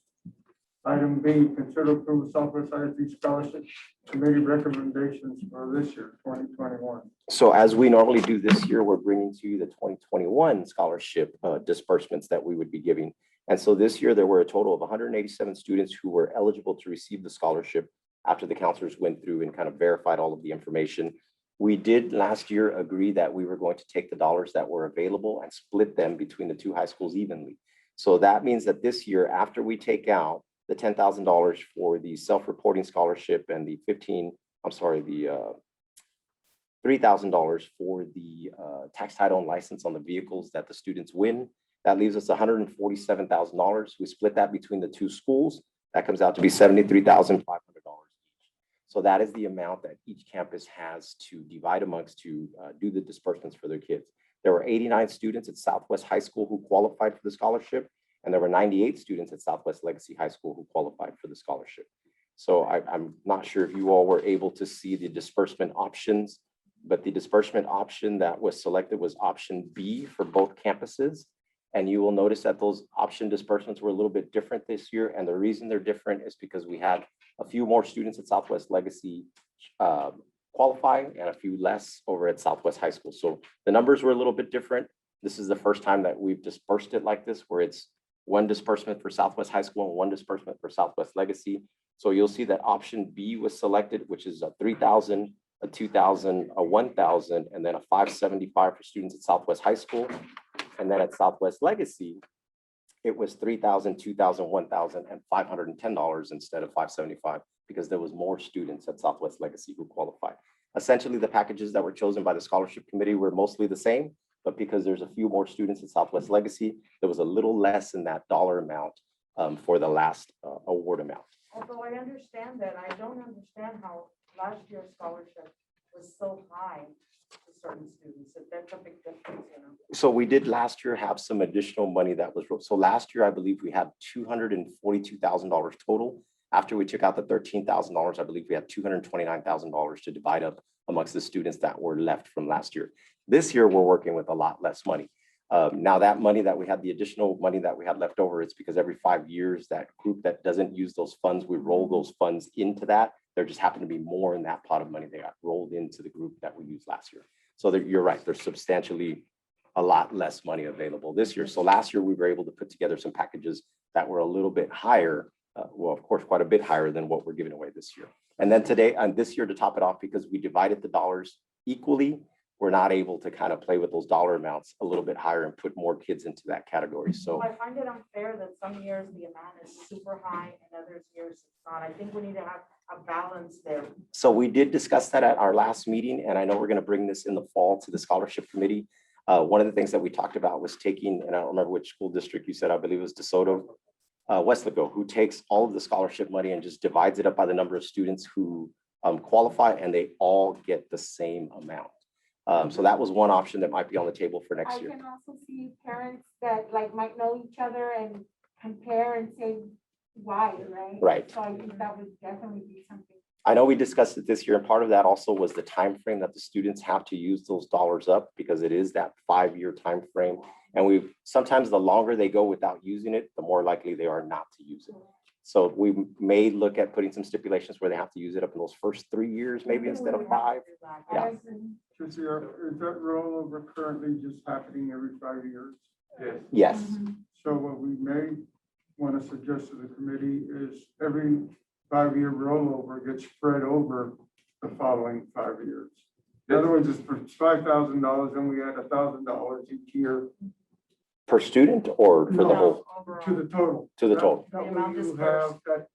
Item B, consider approval of Southwest ISD Scholarship Committee recommendations for this year, 2021. So as we normally do this year, we're bringing to you the 2021 scholarship disbursements that we would be giving. And so this year, there were a total of 187 students who were eligible to receive the scholarship after the counselors went through and kind of verified all of the information. We did last year agree that we were going to take the dollars that were available and split them between the two high schools evenly. So that means that this year, after we take out the $10,000 for the self-reporting scholarship and the $3,000 for the tax title and license on the vehicles that the students win. That leaves us $147,000. We split that between the two schools. That comes out to be $73,500 each. So that is the amount that each campus has to divide amongst to do the disbursements for their kids. There were 89 students at Southwest High School who qualified for the scholarship, and there were 98 students at Southwest Legacy High School who qualified for the scholarship. So I'm not sure if you all were able to see the disbursement options, but the disbursement option that was selected was option B for both campuses. And you will notice that those option disbursements were a little bit different this year. And the reason they're different is because we had a few more students at Southwest Legacy qualifying and a few less over at Southwest High School. So the numbers were a little bit different. This is the first time that we've dispersed it like this, where it's one disbursement for Southwest High School and one disbursement for Southwest Legacy. So you'll see that option B was selected, which is a 3,000, a 2,000, a 1,000, and then a 575 for students at Southwest High School. And then at Southwest Legacy, it was 3,000, 2,000, 1,000, and $510 instead of 575 because there was more students at Southwest Legacy who qualified. Essentially, the packages that were chosen by the scholarship committee were mostly the same, but because there's a few more students at Southwest Legacy, there was a little less in that dollar amount for the last award amount. Although I understand that, I don't understand how last year's scholarship was so high to certain students. That's a big difference, you know. So we did last year have some additional money that was, so last year, I believe we had $242,000 total. After we took out the $13,000, I believe we had $229,000 to divide up amongst the students that were left from last year. This year, we're working with a lot less money. Now that money that we had, the additional money that we had left over, it's because every 5 years, that group that doesn't use those funds, we roll those funds into that. There just happened to be more in that pot of money that got rolled into the group that we used last year. So you're right, there's substantially a lot less money available this year. So last year, we were able to put together some packages that were a little bit higher, well, of course, quite a bit higher than what we're giving away this year. And then today, and this year to top it off, because we divided the dollars equally, we're not able to kind of play with those dollar amounts a little bit higher and put more kids into that category. So I find it unfair that some years the amount is super high and other years it's not. I think we need to have a balance there. So we did discuss that at our last meeting, and I know we're going to bring this in the fall to the scholarship committee. One of the things that we talked about was taking, and I don't remember which school district you said, I believe it was DeSoto, Westlaco, who takes all of the scholarship money and just divides it up by the number of students who qualify, and they all get the same amount. So that was one option that might be on the table for next year. I can also see parents that like might know each other and compare and say why, right? Right. So I think that would definitely be something. I know we discussed it this year, and part of that also was the time frame that the students have to use those dollars up, because it is that 5-year time frame. And sometimes the longer they go without using it, the more likely they are not to use it. So we may look at putting some stipulations where they have to use it up in those first 3 years, maybe instead of 5. Yeah. Is that rollover currently just happening every 5 years? Yes. So what we may want to suggest to the committee is every 5-year rollover gets spread over the following 5 years. In other words, it's for $5,000 and we add $1,000 each year Per student or for the whole? to the total. To the total. That way you have that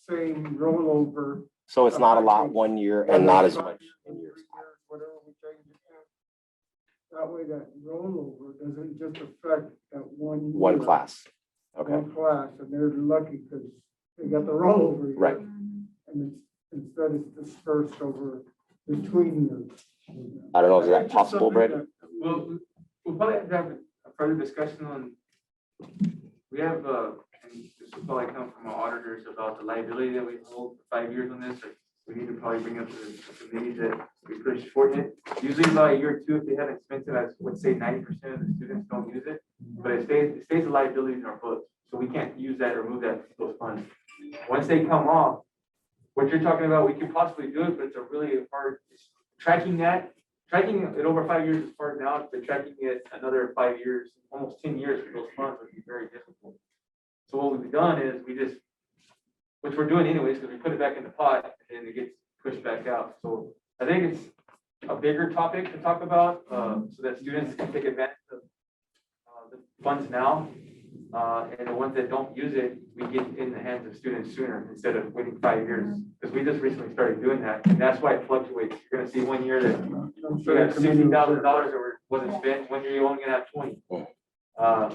same rollover. So it's not a lot 1 year and not as much in years. Whatever we change it to. That way that rollover doesn't just affect that 1 year. One class. Okay. One class, and they're lucky because they got the rollover. year. Right. And instead it's dispersed over between years. I don't know, is that It's just possible, something Brett? Well, we'll probably have to have a further discussion on, we have, and this will probably come from our auditors about the liability that we hold for 5 years on this. Like, we need to probably bring up to the committee that we pretty shorten it. Usually about a year or two, if they haven't spent it, I would say 90% of the students don't use it. But it stays a liability in our books. So we can't use that or remove those funds. Once they come off, what you're talking about, we can possibly do it, but it's a really hard, tracking it over 5 years is hard now, but tracking it another 5 years, almost 10 years for those funds would be very difficult. So what we've done is which we're doing anyways, because we put it back in the pot and it gets pushed back out. So I think it's a bigger topic to talk about, so that students can take advantage of the funds now. And the ones that don't use it, we get in the hands of students sooner instead of waiting 5 years. Because we just recently started doing that, and that's why it fluctuates. You're gonna see 1 year that you got $60,000 that wasn't spent, 1 year you're only gonna have 20.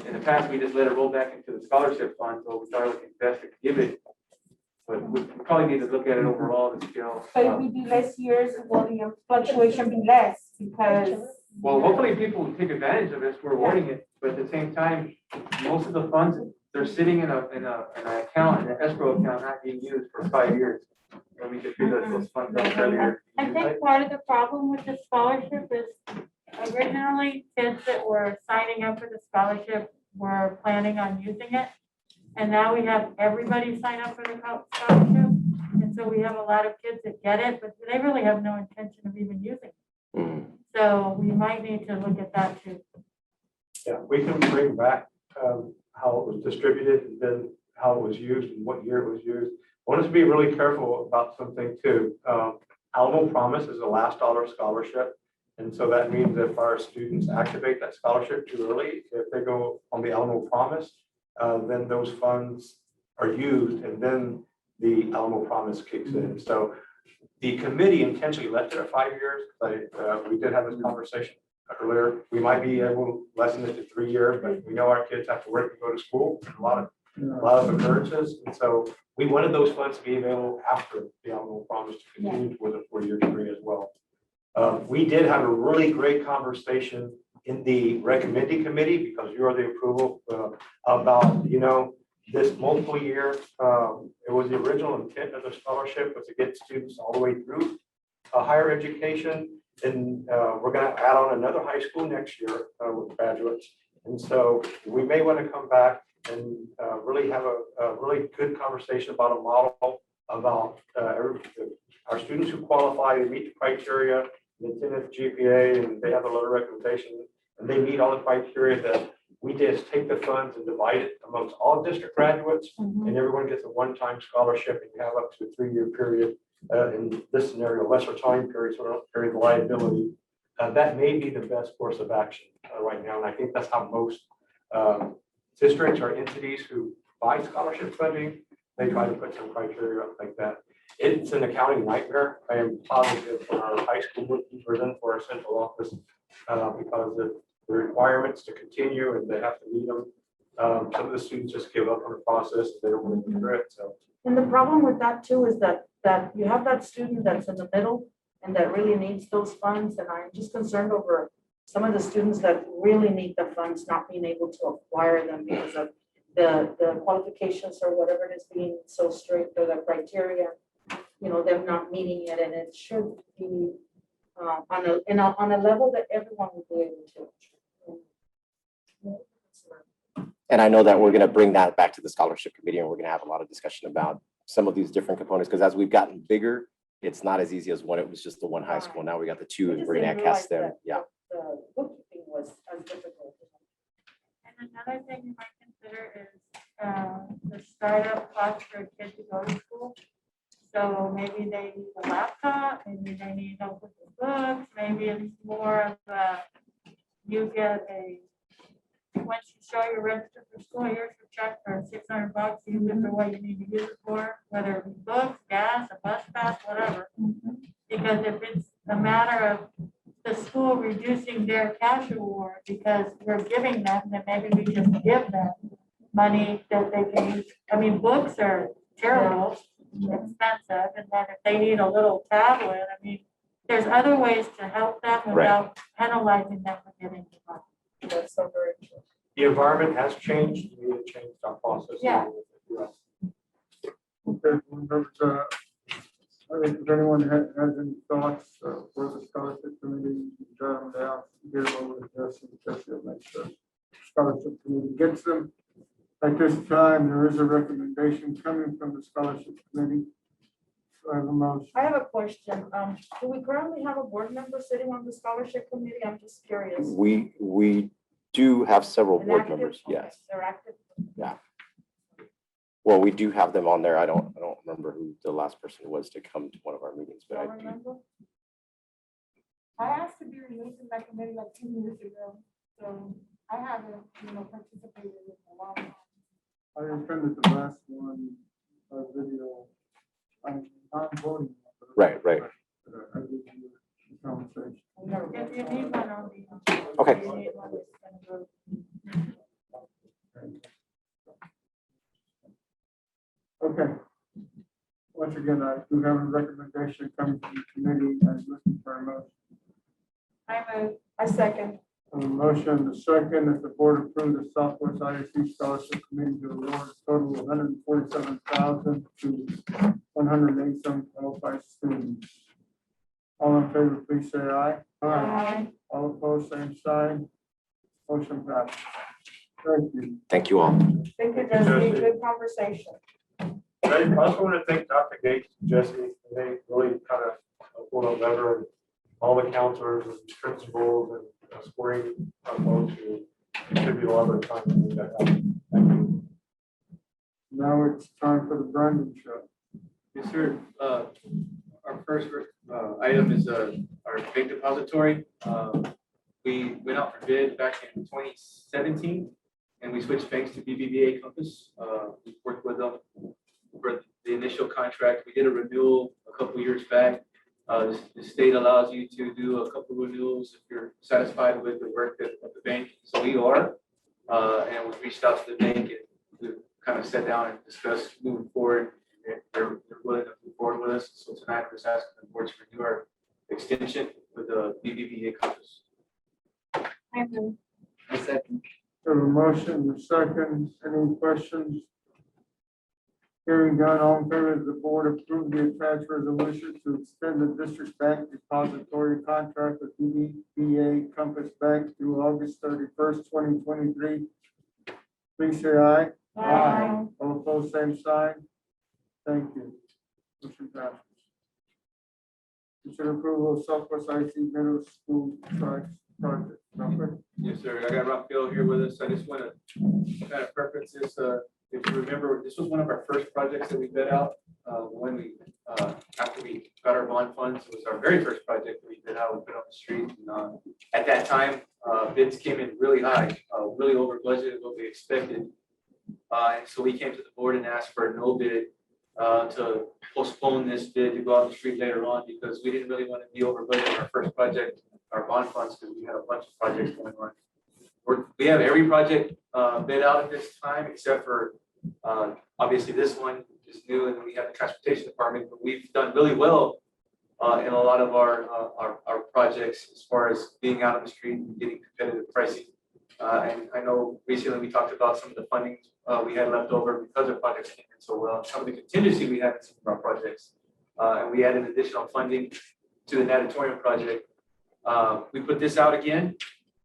In the past, we just let it roll back into the scholarship fund, so we thought it was best to give it. But we probably need to look at it overall and scale. So if we do less years, will the fluctuation be less because? Well, hopefully people will take advantage of it, we're awarding it, but at the same time, most of the funds, they're sitting in an account, an escrow account, not being used for 5 years. And we could figure those funds out earlier. I think part of the problem with the scholarship is originally kids that were signing up for the scholarship were planning on using it. And now we have everybody sign up for the scholarship. And so we have a lot of kids that get it, but they really have no intention of even using it. So we might need to look at that too. Yeah, we can bring back how it was distributed and then how it was used and what year it was used. I want us to be really careful about something too. Alamo Promise is a last dollar scholarship. And so that means if our students activate that scholarship too early, if they go on the Alamo Promise, then those funds are used and then the Alamo Promise kicks in. So the committee intentionally left it at 5 years. We did have this conversation earlier. We might be able to lessen it to 3 years, but we know our kids have to work to go to school. A lot of occurrences. And so we wanted those funds to be available after the Alamo Promise to continue with a 4-year degree as well. We did have a really great conversation in the recommending committee, because you are the approval, about, this multiple year. It was the original intent of the scholarship was to get students all the way through higher education. And we're going to add on another high school next year with graduates. And so we may want to come back and really have a really good conversation about a model about our students who qualify, they meet the criteria, the attendance GPA, and they have a letter of recommendation, and they meet all the criteria that we just take the funds and divide it amongst all district graduates, and everyone gets a one-time scholarship, and you have up to a 3-year period. In this scenario, lesser time period, so we don't carry the liability. that may be the best course of action right now. And I think that's how most districts or entities who buy scholarship funding, they try to put some criteria up like that. It's an accounting nightmare. I am positive for our high school bookkeepers and for our central office because of the requirements to continue and they have to meet them. Some of the students just give up on the process. They don't want to do it. So. And the problem with that too is that you have that student that's in the middle and that really needs those funds. And I'm just concerned over some of the students that really need the funds not being able to acquire them because of the qualifications or whatever it is being so strict or the criteria, you know, them not meeting it. And it should be on a level that everyone will be able to. And I know that we're going to bring that back to the scholarship committee and we're going to have a lot of discussion about some of these different components because as we've gotten bigger, it's not as easy as when it was just the one high school. Now we got the two and we're going to cast them. Yeah. The bookkeeping was as difficult. And another thing you might consider is the startup cost for a kid to go to school. So maybe they need a laptop, maybe they need help with the books, maybe it's more of a, you get a, once you show you're registered for school, here's your check for $600, use it for what you need to use it for, whether it be books, gas, a bus pass, whatever. Because if it's a matter of the school reducing their cash award because we're giving them, then maybe we just give them money that they can use. I mean, books are terrible, expensive, and then if they need a little tablet, I mean, there's other ways to help them without penalizing them for getting the money. That's so very true. The environment has changed. We have changed our process. Yeah. Okay, members, I think if anyone has any thoughts for the scholarship committee, you can jot them down, get them over to Jesse. Jesse will make sure the scholarship committee gets them. At this time, there is a recommendation coming from the scholarship committee. So I have a motion. I have a question. Do we currently have a board member sitting on the scholarship committee? I'm just curious. We do have several An board active? members. Okay, Yes. they're active. Yeah. Well, we do have them on there. I don't remember who the last person was to come to one of our meetings, but I Don't do. remember? I asked to be removed from that committee like 2 years ago, so I haven't, participated in a long time. I attended the last one, video. I'm voting. Right. I did the conversation. If you need one on the. Okay. you need one that's gonna go. Okay. Once again, I do have a recommendation coming from the committee and looking for a motion. I second. A motion, the second, if the board approve the Southwest ISD Scholarship Committee to award a total of $147,000 to 187 qualified students. All in favor, please say aye. Aye. All opposed, same sign. Motion passed. Thank you. Thank you all. Thank you, Jesse. Good conversation. I also want to thank Dr. Gates and Jesse. They really kind of pulled a lever and all the counselors and principals and scoring folks who contribute a lot of their time to make that happen. Thank you. Now it's time for the Brandon show. Yes, sir. Our first item is our bank depository. We went out for bid back in 2017 and we switched banks to BBVA Compass. We worked with them for the initial contract. We did a renewal a couple years back. The state allows you to do a couple renewals if you're satisfied with the work of the bank. So we are, and we reached out to the bank and we kind of sat down and discussed moving forward. And they're willing to move forward with us. So tonight we're just asking the board to renew our extension with the BBVA Compass. I second. Have a motion, a second. Any questions? Hearing none, all in favor of the board approve the attached resolution to extend the district bank depository contract with BBVA Compass Bank through August 31st, 2023. Please say aye. Aye. All opposed, same sign. Thank you. Motion passes. Consider approval of Southwest IC Middle School project. Robert? Yes, sir. I got Rafael here with us. I just want to kind of preference this. If you remember, this was one of our first projects that we bid out. when we, after we got our bond funds, it was our very first project that we did out, we put on the street. And, at that time, bids came in really high, really over budget of what we expected. And so we came to the board and asked for a no bid to postpone this bid to go out the street later on because we didn't really want to be over budget on our first project, our bond funds, because we had a bunch of projects going on. We have every project bid out at this time except for obviously this one is new, and then we have the transportation department, but we've done really well in a lot of our projects as far as being out on the street and getting competitive pricing. And I know recently we talked about some of the funding we had left over because our projects came in so well, some of the contingency we had in some of our projects. And we added additional funding to the natatorium project. We put this out again,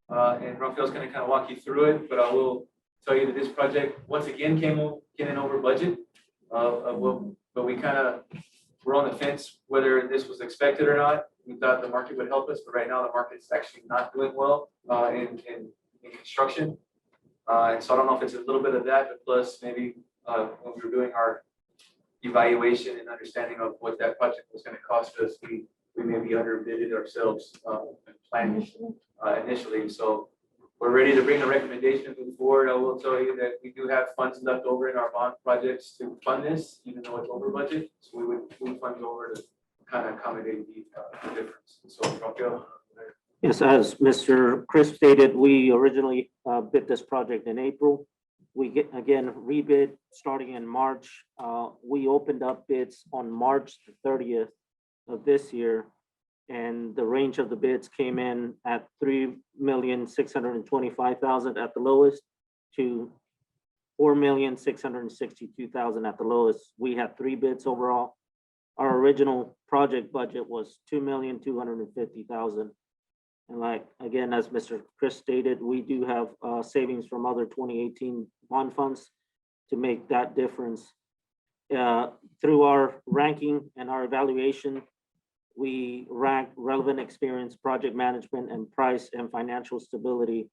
and Rafael's going to kind of walk you through it, but I will tell you that this project once again came in over budget. But we kind of were on the fence whether this was expected or not. We thought the market would help us, but right now the market's actually not doing well in construction. And so I don't know if it's a little bit of that, but plus maybe when we were doing our evaluation and understanding of what that project was going to cost us, we maybe underbidded ourselves and planned initially. So we're ready to bring a recommendation and move forward. I will tell you that we do have funds left over in our bond projects to fund this, even though it's over budget. So we would move funds over to kind of accommodate the difference. So Rafael. Yes, as Mr. Chris stated, we originally bid this project in April. We again rebid starting in March. We opened up bids on March the 30th of this year, and the range of the bids came in at $3,625,000 at the lowest to $4,662,000 at the lowest. We had 3 bids overall. Our original project budget was $2,250,000. And like, again, as Mr. Chris stated, we do have savings from other 2018 bond funds to make that difference. Through our ranking and our evaluation, we rank relevant experience, project management, and price and financial stability.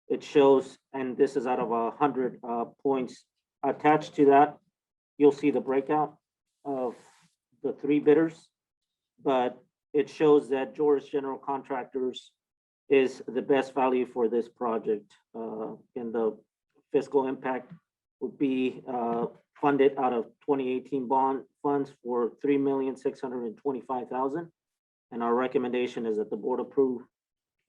It shows, and this is out of 100 points. Attached to that, you'll see the breakout of the 3 bidders, but it shows that Joris General Contractors is the best value for this project. And the fiscal impact would be funded out of 2018 bond funds for $3,625,000. And our recommendation is that the board approve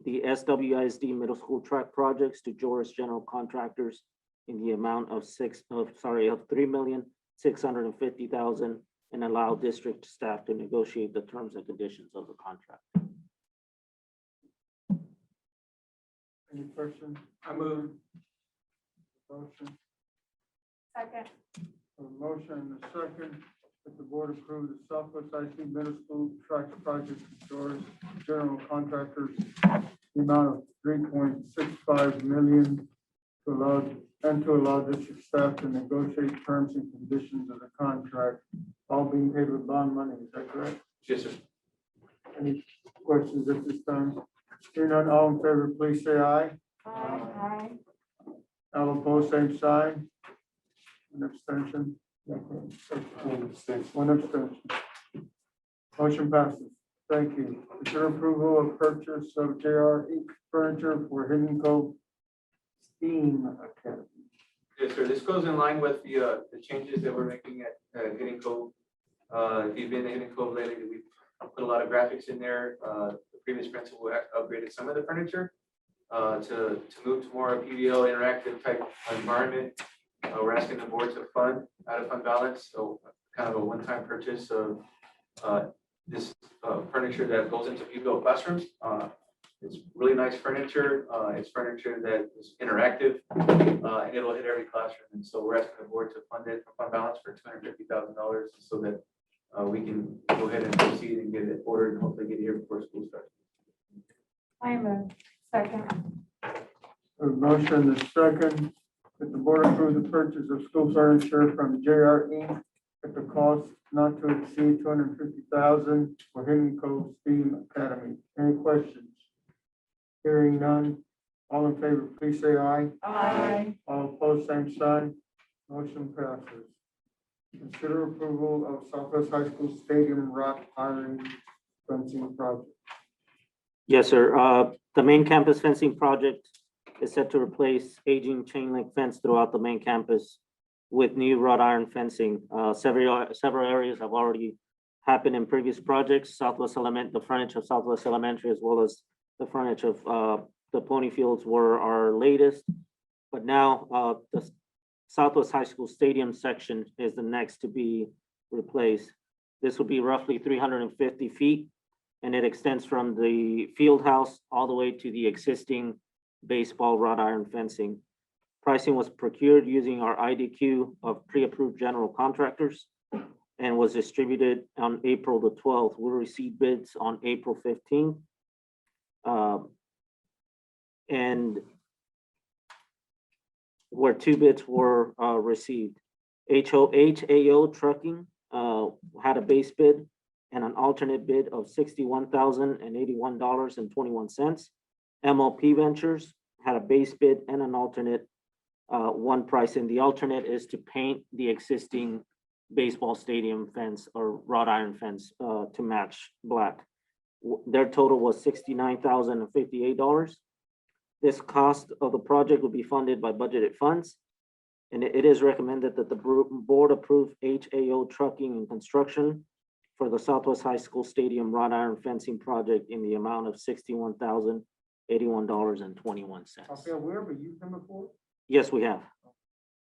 the SWISD middle school track projects to Joris General Contractors in the amount of $3,650,000 and allow district staff to negotiate the terms and conditions of the contract. Any questions? I move. Motion, Second. a motion and a second that the board approve the Southwest IC Middle School track project to George General Contractors, the amount of $3.65 million to allow district staff to negotiate terms and conditions of the contract, all being paid with bond money. Is that correct? Yes, sir. Any questions at this time? Hearing none, all in favor, please say aye. Aye. All opposed, same sign. An abstention. One abstention. Motion passes. Thank you. Consider approval of purchase of JR Inc. furniture for Hidden Cove STEAM Academy. Yes, sir. This goes in line with the changes that we're making at Hidden Cove. If you've been to Hidden Cove lately, we've put a lot of graphics in there. The previous principal upgraded some of the furniture to move to more PBL interactive type environment. We're asking the board to fund out of fund balance, so kind of a one-time purchase of this furniture that goes into PBL classrooms. It's really nice furniture. It's furniture that is interactive, and it'll hit every classroom. And so we're asking the board to fund it from fund balance for $250,000 so that we can go ahead and proceed and get it ordered and hopefully get it here before school starts. I move. Second. A motion and a second that the board approve the purchase of school furniture from JR Inc. at the cost not to exceed $250,000 for Hidden Cove STEAM Academy. Any questions? Hearing none. All in favor, please say aye. Aye. All opposed, same sign. Motion passes. Consider approval of Southwest High School Stadium wrought iron fencing project. Yes, sir. The main campus fencing project is set to replace aging chain link fence throughout the main campus with new wrought iron fencing. Several areas have already happened in previous projects. The frontage of Southwest Elementary, as well as the frontage of the Pony Fields were our latest. But now the Southwest High School Stadium section is the next to be replaced. This will be roughly 350 feet, and it extends from the field house all the way to the existing baseball wrought iron fencing. Pricing was procured using our IDQ of pre-approved general contractors and was distributed on April the 12th. We'll receive bids on April 15th. And where 2 bids were received. HAO Trucking had a base bid and an alternate bid of $61,081.21. MLP Ventures had a base bid and an alternate one price, and the alternate is to paint the existing baseball stadium fence or wrought iron fence to match black. Their total was $69,058. This cost of the project will be funded by budgeted funds. And it is recommended that the board approve HAO Trucking and Construction for the Southwest High School Stadium wrought iron fencing project in the amount of $61,081.21. Rafael, where have you used them before? Yes, we have.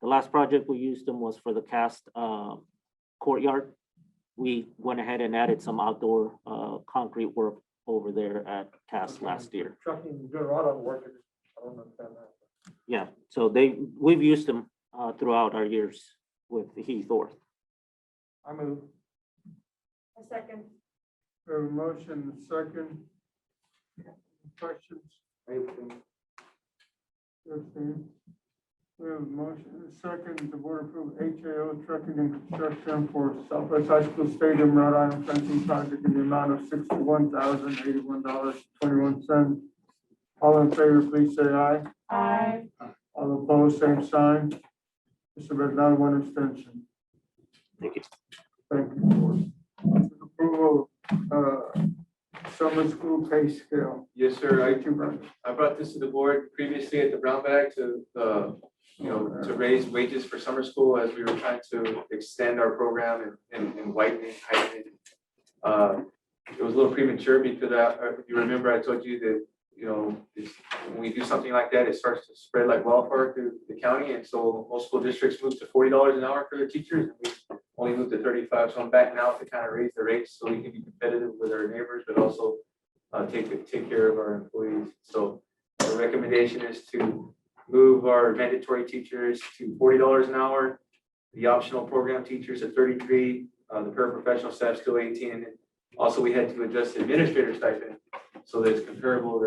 The last project we used them was for the cast courtyard. We went ahead and added some outdoor concrete work over there at cast last year. Trucking, doing a lot of work. I don't understand that. Yeah, so we've used them throughout our years with Heath Orth. I move. A second. We have a motion, second. Questions? Fifteen. We have a motion, second, the board approve HAO Trucking and Construction for Southwest High School Stadium wrought iron fencing project in the amount of $61,081.21. All in favor, please say aye. Aye. All opposed, same sign. Mr. Bernal, one abstention. Thank you. Thank you. Approval, summer school pay scale. Yes, sir. Thank you, Brenda. I brought this to the board previously at the Brown Bag to, to raise wages for summer school as we were trying to extend our program and heightening. It was a little premature because if you remember, I told you that, when we do something like that, it starts to spread like wildfire through the county. And so most school districts moved to $40 an hour for their teachers. And we only moved to 35. So I'm back now to kind of raise the rates so we can be competitive with our neighbors, but also take care of our employees. So the recommendation is to move our mandatory teachers to $40 an hour, the optional program teachers at 33, the paraprofessional staff still 18. And also we had to adjust the administrator stipend so that it's comparable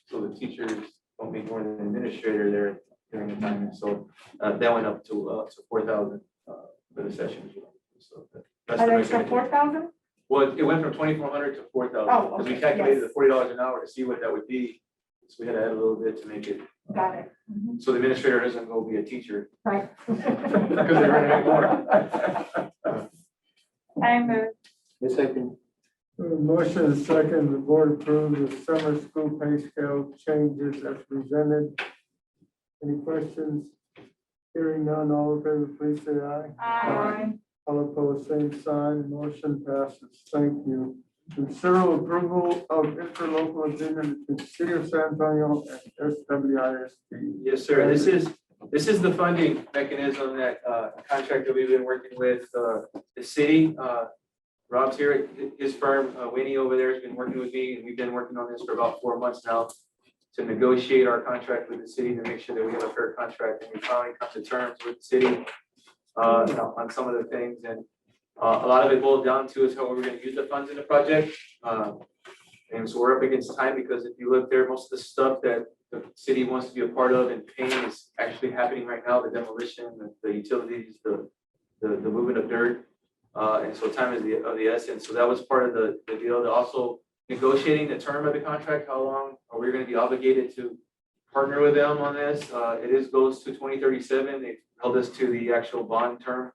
so the teachers don't make more than an administrator there during the time. And so that went up to 4,000 for the session as well. So that's the An extra recommendation. 4,000? Well, it went from 2,400 to 4,000 Oh, because we okay, calculated yes. the $40 an hour to see what that would be. So we had to add a little bit to make it. Got it. Mhm. So the administrator doesn't go be a teacher. Right. Because they're running out more. I move. The second. Motion is second, the board approves the summer school pay scale changes as presented. Any questions? Hearing none, all in favor, please say aye. Aye. All opposed, same sign, motion passes. Thank you. Consider approval of interlocal agreement between the City of San Antonio and SWISD. Yes, sir. This is the funding mechanism that contract that we've been working with the city. Rob's here, his firm, Winnie over there has been working with me, and we've been working on this for about 4 months now to negotiate our contract with the city to make sure that we have a fair contract, and we finally come to terms with the city on some of the things. And a lot of it boils down to is how we're going to use the funds in the project. And so we're up against time because if you look there, most of the stuff that the city wants to be a part of and paying is actually happening right now, the demolition, the utilities, the movement of dirt. And so time is of the essence. So that was part of the deal. To also negotiating the term of the contract, how long are we going to be obligated to partner with them on this? Goes to 2037. They held us to the actual bond term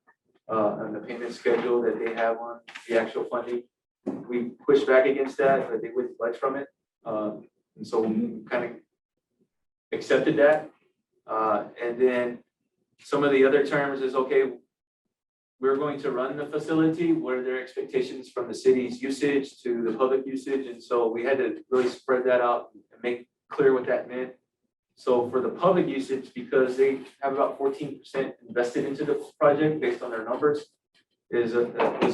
on the payment schedule that they have on the actual funding. We pushed back against that, but they wouldn't budge from it. And so we kind of accepted that. And then some of the other terms is, okay, we're going to run the facility. What are their expectations from the city's usage to the public usage? And so we had to really spread that out and make clear what that meant. So for the public usage, because they have about 14% invested into the project based on their numbers, is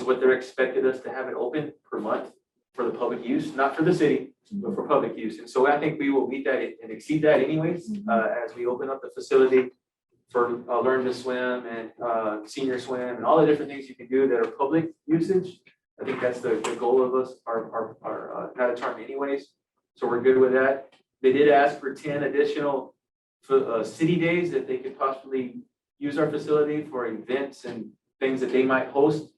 what they're expected us to have it open per month for the public use, not for the city, but for public use. And so I think we will meet that and exceed that anyways, as we open up the facility for Learn to Swim and Senior Swim and all the different things you can do that are public usage. I think that's the goal of us, our not a term anyways. So we're good with that. They did ask for 10 additional city days that they could possibly use our facility for events and things that they might host.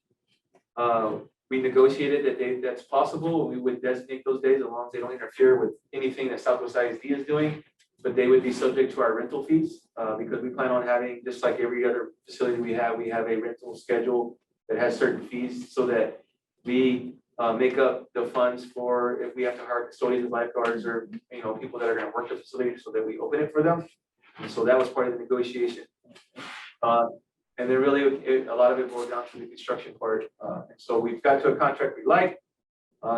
We negotiated that that's possible. We would designate those days as long as they don't interfere with anything that Southwest ISD is doing, but they would be subject to our rental fees because we plan on having, just like every other facility we have a rental schedule that has certain fees so that we make up the funds for if we have to hire custodians and lifeguards or, you know, people that are gonna work the facility so that we open it for them. And so that was part of the negotiation. And then really, a lot of it boiled down to the construction part. And so we've got to a contract we like.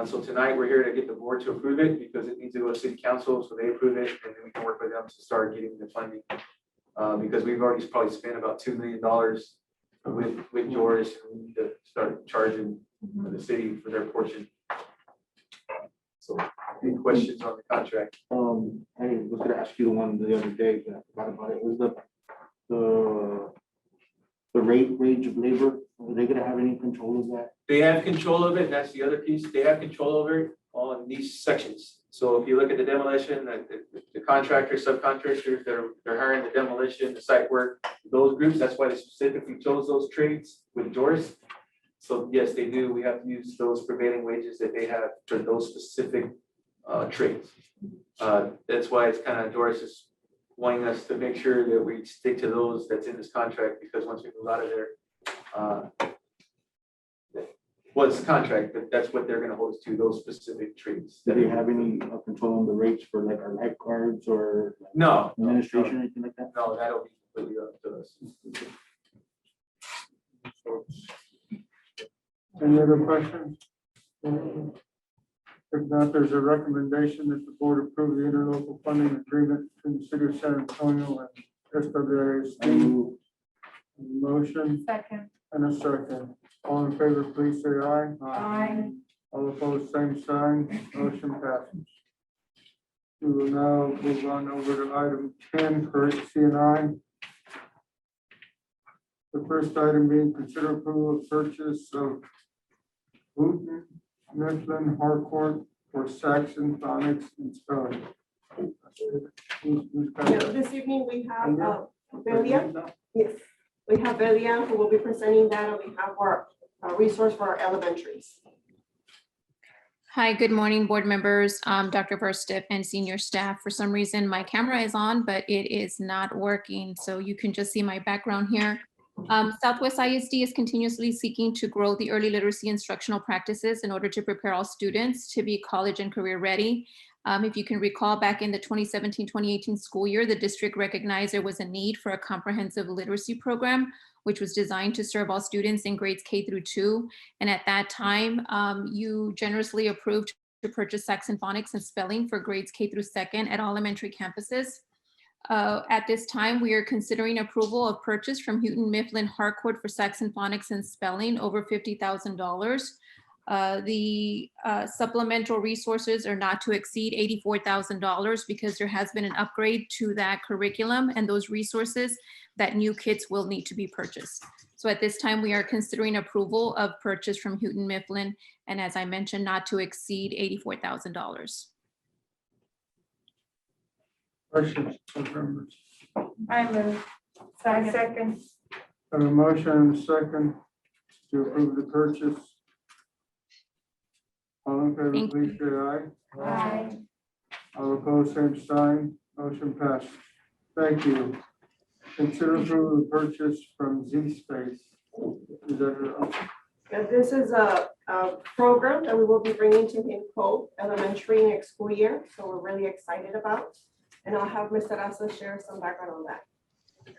So tonight we're here to get the board to approve it because it needs to go to city council, so they approve it, and then we can work with them to start getting the funding. Because we've already probably spent about $2 million with George, and we need to start charging the city for their portion. So any questions on the contract? I was gonna ask you the one the other day, but I forgot about it. Was the rate range of labor, are they gonna have any control of that? They have control of it. That's the other piece. They have control over it on these sections. So if you look at the demolition, the contractors, subcontractors, they're hiring the demolition, the site work, those groups. That's why they specifically chose those trades with Doris. So yes, they do. We have to use those prevailing wages that they have for those specific trades. That's why it's kind of Doris is wanting us to make sure that we stick to those that's in this contract, because once we move out of there, it's contract, that's what they're gonna hold us to, those specific trades. Do they have any control on the rates for like our lifeguards or No, administration or anything like that? no, that'll be completely up to us. Any other questions? If not, there's a recommendation that the board approve the interlocal funding agreement between the city of San Antonio and SWISD. Motion Second. and a second. All in favor, please say aye. Aye. All opposed, same sign. Motion passes. We will now move on over to item 10 for CNI. The first item being consider approval of purchase of Wooten, Mifflin, Harcourt for Saxon phonics and spelling. Who's got Yeah, that? this evening we have Belia. Yes, we have Belia who will be presenting that on behalf of our resource for our elementaries. Hi, good morning, board members, Dr. Verstip and senior staff. For some reason, my camera is on, but it is not working. So you can just see my background here. Southwest ISD is continuously seeking to grow the early literacy instructional practices in order to prepare all students to be college and career ready. If you can recall, back in the 2017-2018 school year, the district recognized there was a need for a comprehensive literacy program, which was designed to serve all students in grades K through 2. And at that time, you generously approved to purchase Saxon phonics and spelling for grades K through 2nd at all elementary campuses. At this time, we are considering approval of purchase from Houghton Mifflin Harcourt for Saxon phonics and spelling over $50,000. The supplemental resources are not to exceed $84,000 because there has been an upgrade to that curriculum and those resources that new kits will need to be purchased. So at this time, we are considering approval of purchase from Houghton Mifflin, and as I mentioned, not to exceed $84,000. Questions from members? I move. Second. Have a motion and a second to approve the purchase. All in favor, Thank please say aye. Aye. All opposed, same sign. Motion passes. Thank you. Consider approval of purchase from Z Space Is that, And this is a program that we will be bringing to Hinco Elementary next school year, so we're really excited about. And I'll have Mr. Asa share some background on that.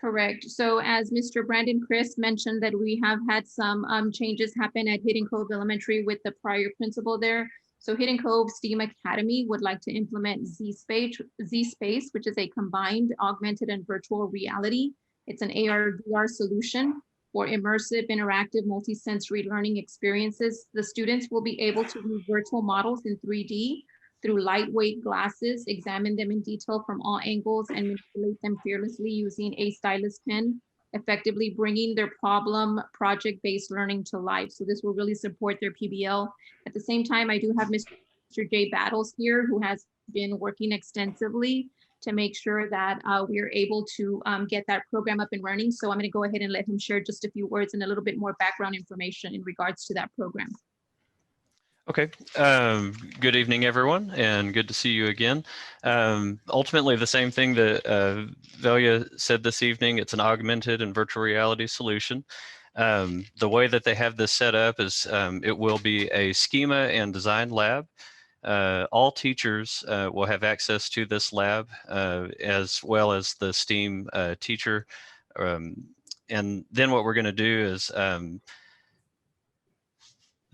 Correct. So as Mr. Brandon Chris mentioned that we have had some changes happen at Hidden Cove Elementary with the prior principal there. So Hidden Cove STEAM Academy would like to implement Z-Space, which is a combined augmented and virtual reality. It's an AR/VR solution for immersive, interactive, multisensory learning experiences. The students will be able to view virtual models in 3D through lightweight glasses, examine them in detail from all angles, and manipulate them fearlessly using a stylus pen, effectively bringing their problem project-based learning to life. So this will really support their PBL. At the same time, I do have Mr. Jay Battles here, who has been working extensively to make sure that we are able to get that program up and running. So I'm going to go ahead and let him share just a few words and a little bit more background information in regards to that program. Okay, good evening, everyone, and good to see you again. Ultimately, the same thing that Velia said this evening, it's an augmented and virtual reality solution. The way that they have this set up is it will be a schema and design lab. All teachers will have access to this lab as well as the STEAM teacher. And then what we're going to do is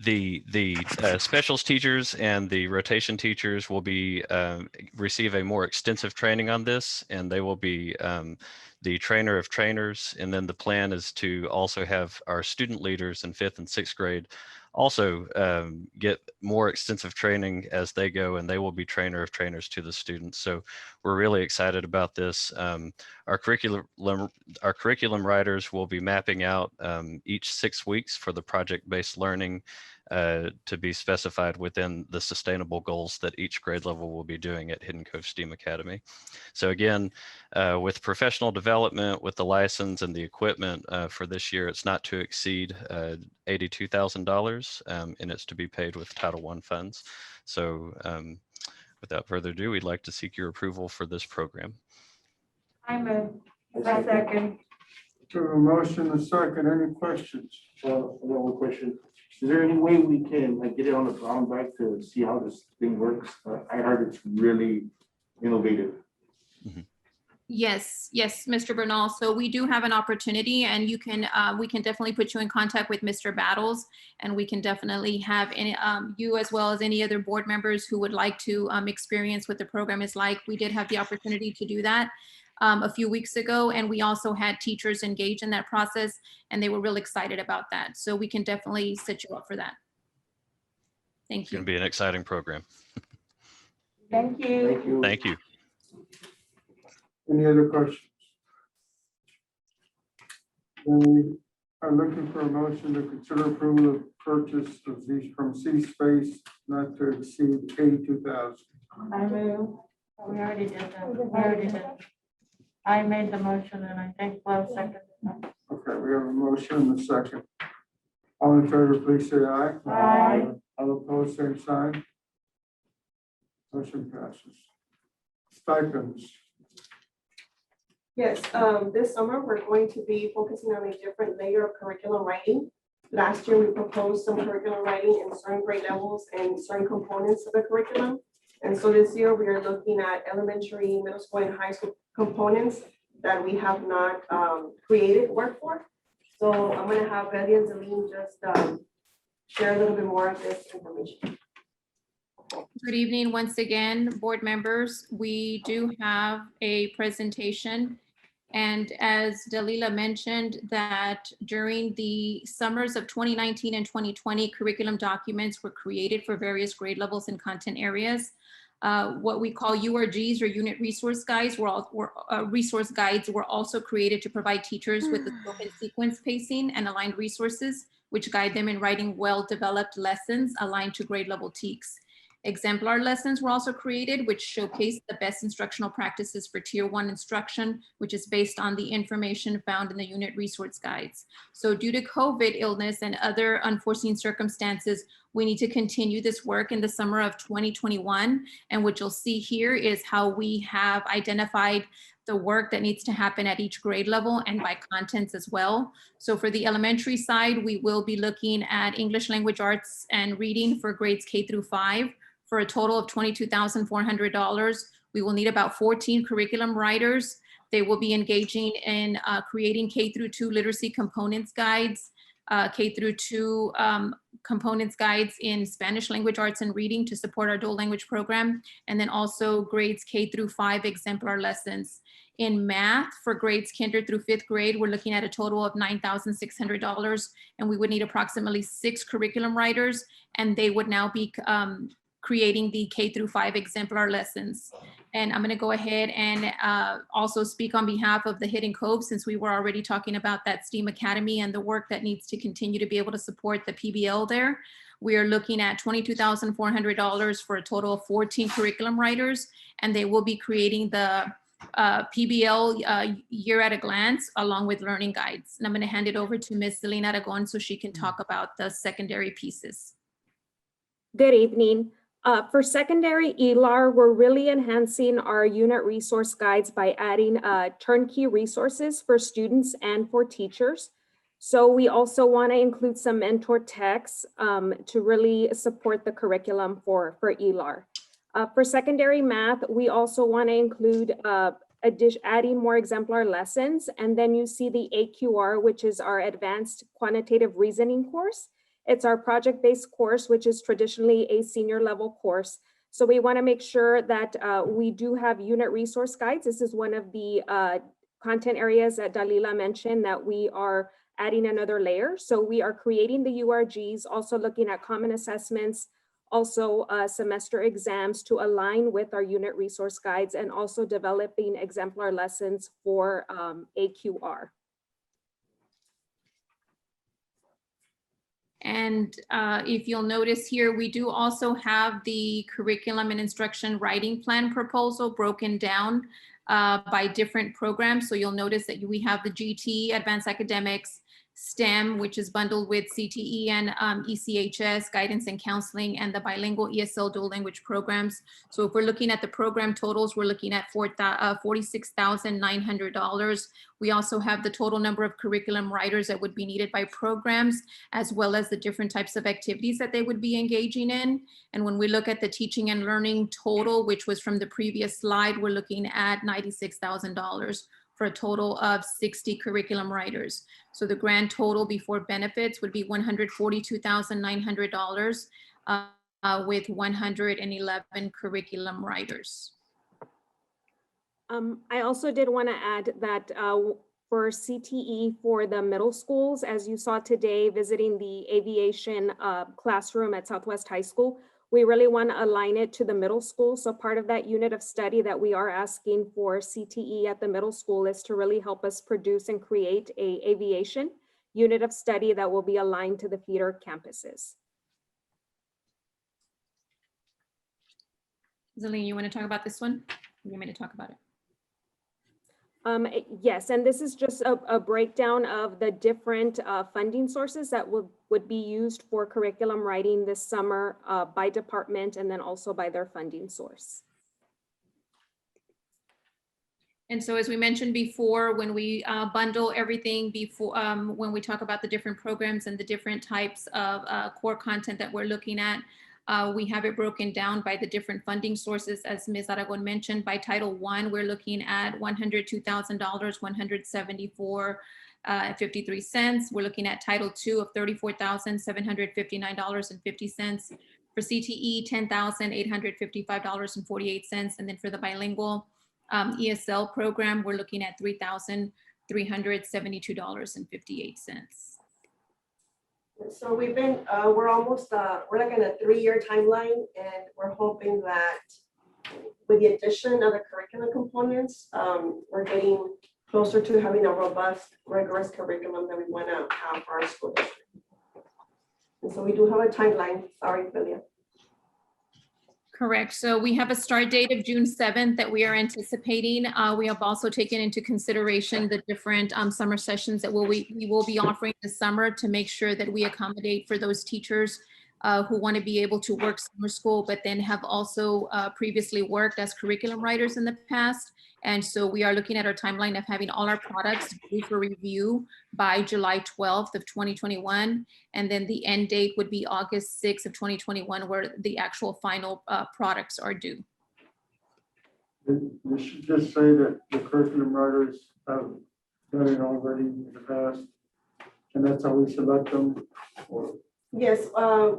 the specials teachers and the rotation teachers will be receive a more extensive training on this, and they will be the trainer of trainers. And then the plan is to also have our student leaders in 5th and 6th grade also get more extensive training as they go, and they will be trainer of trainers to the students. So we're really excited about this. Our curriculum writers will be mapping out each 6 weeks for the project-based learning to be specified within the sustainable goals that each grade level will be doing at Hidden Cove STEAM Academy. So again, with professional development, with the license and the equipment for this year, it's not to exceed $82,000, and it's to be paid with Title I funds. So without further ado, we'd like to seek your approval for this program. I move. I second. to a motion, a second, any questions? One question. Is there any way we can like get it on the ground back to see how this thing works? I heard it's really innovative. Yes, Mr. Bernal. So we do have an opportunity, and you can we can definitely put you in contact with Mr. Battles, and we can definitely have any you as well as any other board members who would like to experience what the program is like. We did have the opportunity to do that a few weeks ago, and we also had teachers engage in that process, and they were real excited about that. So we can definitely set you up for that. Thank It's you. going to be an exciting program. Thank you. Thank you. Any other questions? Then we are looking for a motion to consider approval of purchase of these from C-Space not to exceed $82,000. I move. We already did that. We already did. I made the motion and I think Flo seconded that. Okay, we have a motion and a second. All in favor, please say aye. Aye. All opposed, same sign. Motion passes. Stipends. Yes, this summer, we're going to be focusing on a different layer of curriculum writing. Last year, we proposed some curriculum writing in certain grade levels and certain components of the curriculum. And so this year, we are looking at elementary, middle school, and high school components that we have not created work for. So I'm gonna have Betty and Celine just share a little bit more of this information. Good evening once again, board members. We do have a presentation. And as Dalila mentioned, that during the summers of 2019 and 2020, curriculum documents were created for various grade levels and content areas. What we call URGs or unit resource guides were also created to provide teachers with the scope and sequence pacing and aligned resources, which guide them in writing well-developed lessons aligned to grade level TEKS. Exemplar lessons were also created, which showcase the best instructional practices for Tier 1 instruction, which is based on the information found in the unit resource guides. So due to COVID illness and other unforeseen circumstances, we need to continue this work in the summer of 2021. And what you'll see here is how we have identified the work that needs to happen at each grade level and by contents as well. So for the elementary side, we will be looking at English language arts and reading for grades K through 5 for a total of $22,400. We will need about 14 curriculum writers. They will be engaging in creating K through 2 literacy components guides, K through 2 components guides in Spanish language arts and reading to support our dual language program, and then also grades K through 5 exemplar lessons. In math for grades kinder through 5th grade, we're looking at a total of $9,600, and we would need approximately 6 curriculum writers, and they would now be creating the K through 5 exemplar lessons. And I'm gonna go ahead and also speak on behalf of the Hidden Cove, since we were already talking about that STEAM Academy and the work that needs to continue to be able to support the PBL there. We are looking at $22,400 for a total of 14 curriculum writers, and they will be creating the PBL year at a glance along with learning guides. And I'm gonna hand it over to Ms. Selena Aragon so she can talk about the secondary pieces. Good evening. For secondary ELAR, we're really enhancing our unit resource guides by adding turnkey resources for students and for teachers. So we also want to include some mentor texts to really support the curriculum for ELAR. For secondary math, we also want to include adding more exemplar lessons. And then you see the AQR, which is our advanced quantitative reasoning course. It's our project-based course, which is traditionally a senior level course. So we want to make sure that we do have unit resource guides. This is one of the content areas that Dalila mentioned that we are adding another layer. So we are creating the URGs, also looking at common assessments, also semester exams to align with our unit resource guides, and also developing exemplar lessons for AQR. And if you'll notice here, we do also have the curriculum and instruction writing plan proposal broken down by different programs. So you'll notice that we have the GT, Advanced Academics, STEM, which is bundled with CTE and ECHS, guidance and counseling, and the bilingual ESL dual language programs. So if we're looking at the program totals, we're looking at $46,900. We also have the total number of curriculum writers that would be needed by programs, as well as the different types of activities that they would be engaging in. And when we look at the teaching and learning total, which was from the previous slide, we're looking at $96,000 for a total of 60 curriculum writers. So the grand total before benefits would be $142,900 with 111 curriculum writers. I also did want to add that for CTE for the middle schools, as you saw today visiting the aviation classroom at Southwest High School, we really want to align it to the middle school. So part of that unit of study that we are asking for CTE at the middle school is to really help us produce and create a aviation unit of study that will be aligned to the feeder campuses. Zelene, you want to talk about this one? You want me to talk about it? Yes, and this is just a breakdown of the different funding sources that would be used for curriculum writing this summer by department, and then also by their funding source. And so as we mentioned before, when we bundle everything before, when we talk about the different programs and the different types of core content that we're looking at, we have it broken down by the different funding sources, as Ms. Aragon mentioned. By Title I, we're looking at $102,000, $174.53. We're looking at Title II of $34,759.50. For CTE, $10,855.48. And then for the bilingual ESL program, we're looking at $3,372.58. So we've been, we're almost, we're like in a 3-year timeline, and we're hoping that with the addition of the curriculum components, we're getting closer to having a robust, rigorous curriculum that we want to have for our school district. And so we do have a timeline. Sorry, Philia. Correct. So we have a start date of June 7th that we are anticipating. We have also taken into consideration the different summer sessions that we will be offering this summer to make sure that we accommodate for those teachers who want to be able to work summer school, but then have also previously worked as curriculum writers in the past. And so we are looking at our timeline of having all our products due for review by July 12th of 2021. And then the end date would be August 6th of 2021, where the actual final products are due. You should just say that the curriculum writers have done it already in the past, and that's how we select them. Or Yes,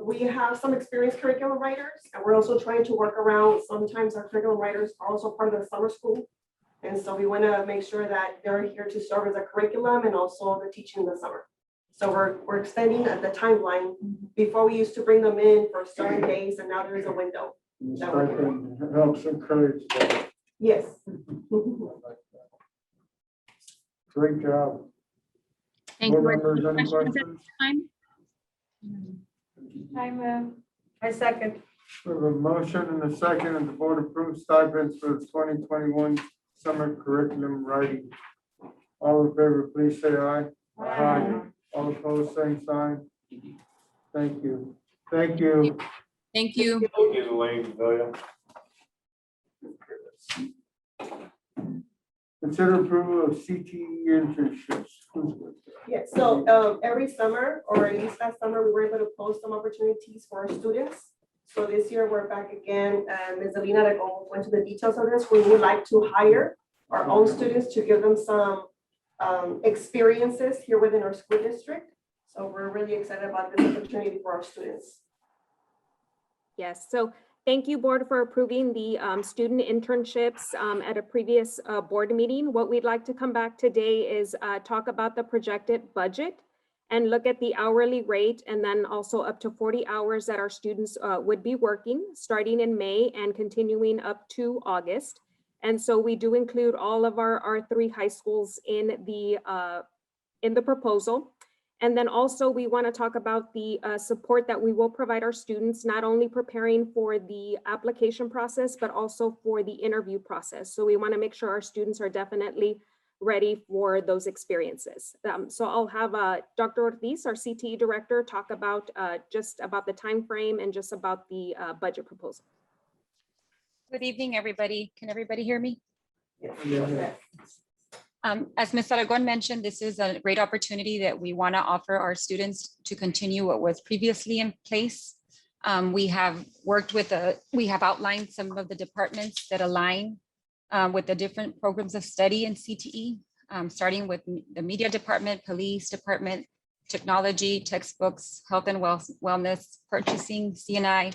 we have some experienced curriculum writers, and we're also trying to work around, sometimes our curriculum writers are also part of the summer school. And so we want to make sure that they're here to serve as a curriculum and also the teaching in the summer. So we're extending the timeline. Before we used to bring them in for certain days, and now there is a window. the stipend helps encourage that. Yes. Great job. Thank you. Board members, any Questions at questions? this time? I second. We have a motion and a second, and the board approves stipends for the 2021 summer curriculum writing. All in favor, please say aye. Aye. All opposed, same sign. Thank you. Thank you. Thank you. Thank you, Elaine, Villia. Consider approval of Cte internships. Who's with that? Yes, so every summer, or at least last summer, we were able to post some opportunities for our students. So this year we're back again, and Ms. Alina went to the details of this. We would like to hire our own students to give them some experiences here within our school district. So we're really excited about this opportunity for our students. Yes, so thank you, board, for approving the student internships at a previous board meeting. What we'd like to come back today is talk about the projected budget and look at the hourly rate, and then also up to 40 hours that our students would be working starting in May and continuing up to August. And so we do include all of our 3 high schools in the proposal. And then also we want to talk about the support that we will provide our students, not only preparing for the application process, but also for the interview process. So we want to make sure our students are definitely ready for those experiences. So I'll have Dr. Ortiz, our CTE director, talk about just about the time frame and just about the budget proposal. Good evening, everybody. Can everybody hear me? Yes. As Ms. Aragon mentioned, this is a great opportunity that we want to offer our students to continue what was previously in place. We have worked with we have outlined some of the departments that align with the different programs of study in CTE, starting with the media department, police department, technology, textbooks, health and wellness, purchasing, C&I,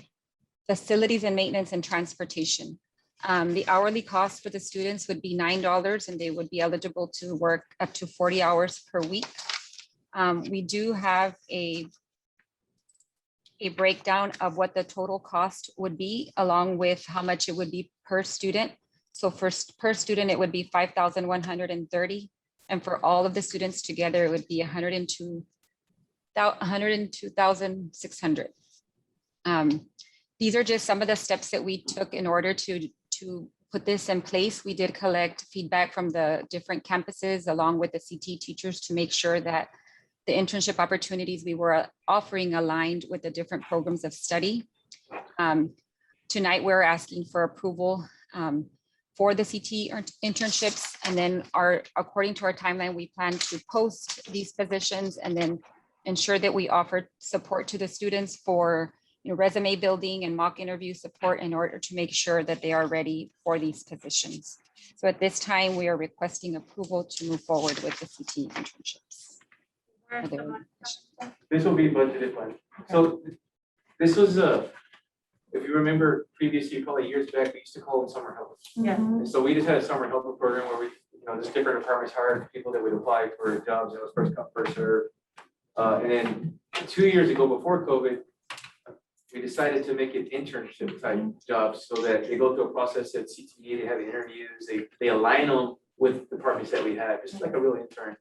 facilities and maintenance, and transportation. The hourly cost for the students would be $9, and they would be eligible to work up to 40 hours per week. We do have a breakdown of what the total cost would be, along with how much it would be per student. So per student, it would be $5,130. And for all of the students together, it would be $102,600. These are just some of the steps that we took in order to put this in place. We did collect feedback from the different campuses along with the CTE teachers to make sure that the internship opportunities we were offering aligned with the different programs of study. Tonight, we're asking for approval for the CTE internships, and then according to our timeline, we plan to post these positions and then ensure that we offer support to the students for resume building and mock interview support in order to make sure that they are ready for these positions. So at this time, we are requesting approval to move forward with the CTE internships. This will be budgeted money. So this was if you remember previously, probably years back, we used to call them summer help. Yeah. And so we just had a summer helper program where we, just different departments hired people that would apply for jobs, and it was first come, first serve. And then 2 years ago, before COVID, we decided to make it internship type jobs so that they go through a process at CTE, they have interviews, they align them with departments that we have, just like a real intern.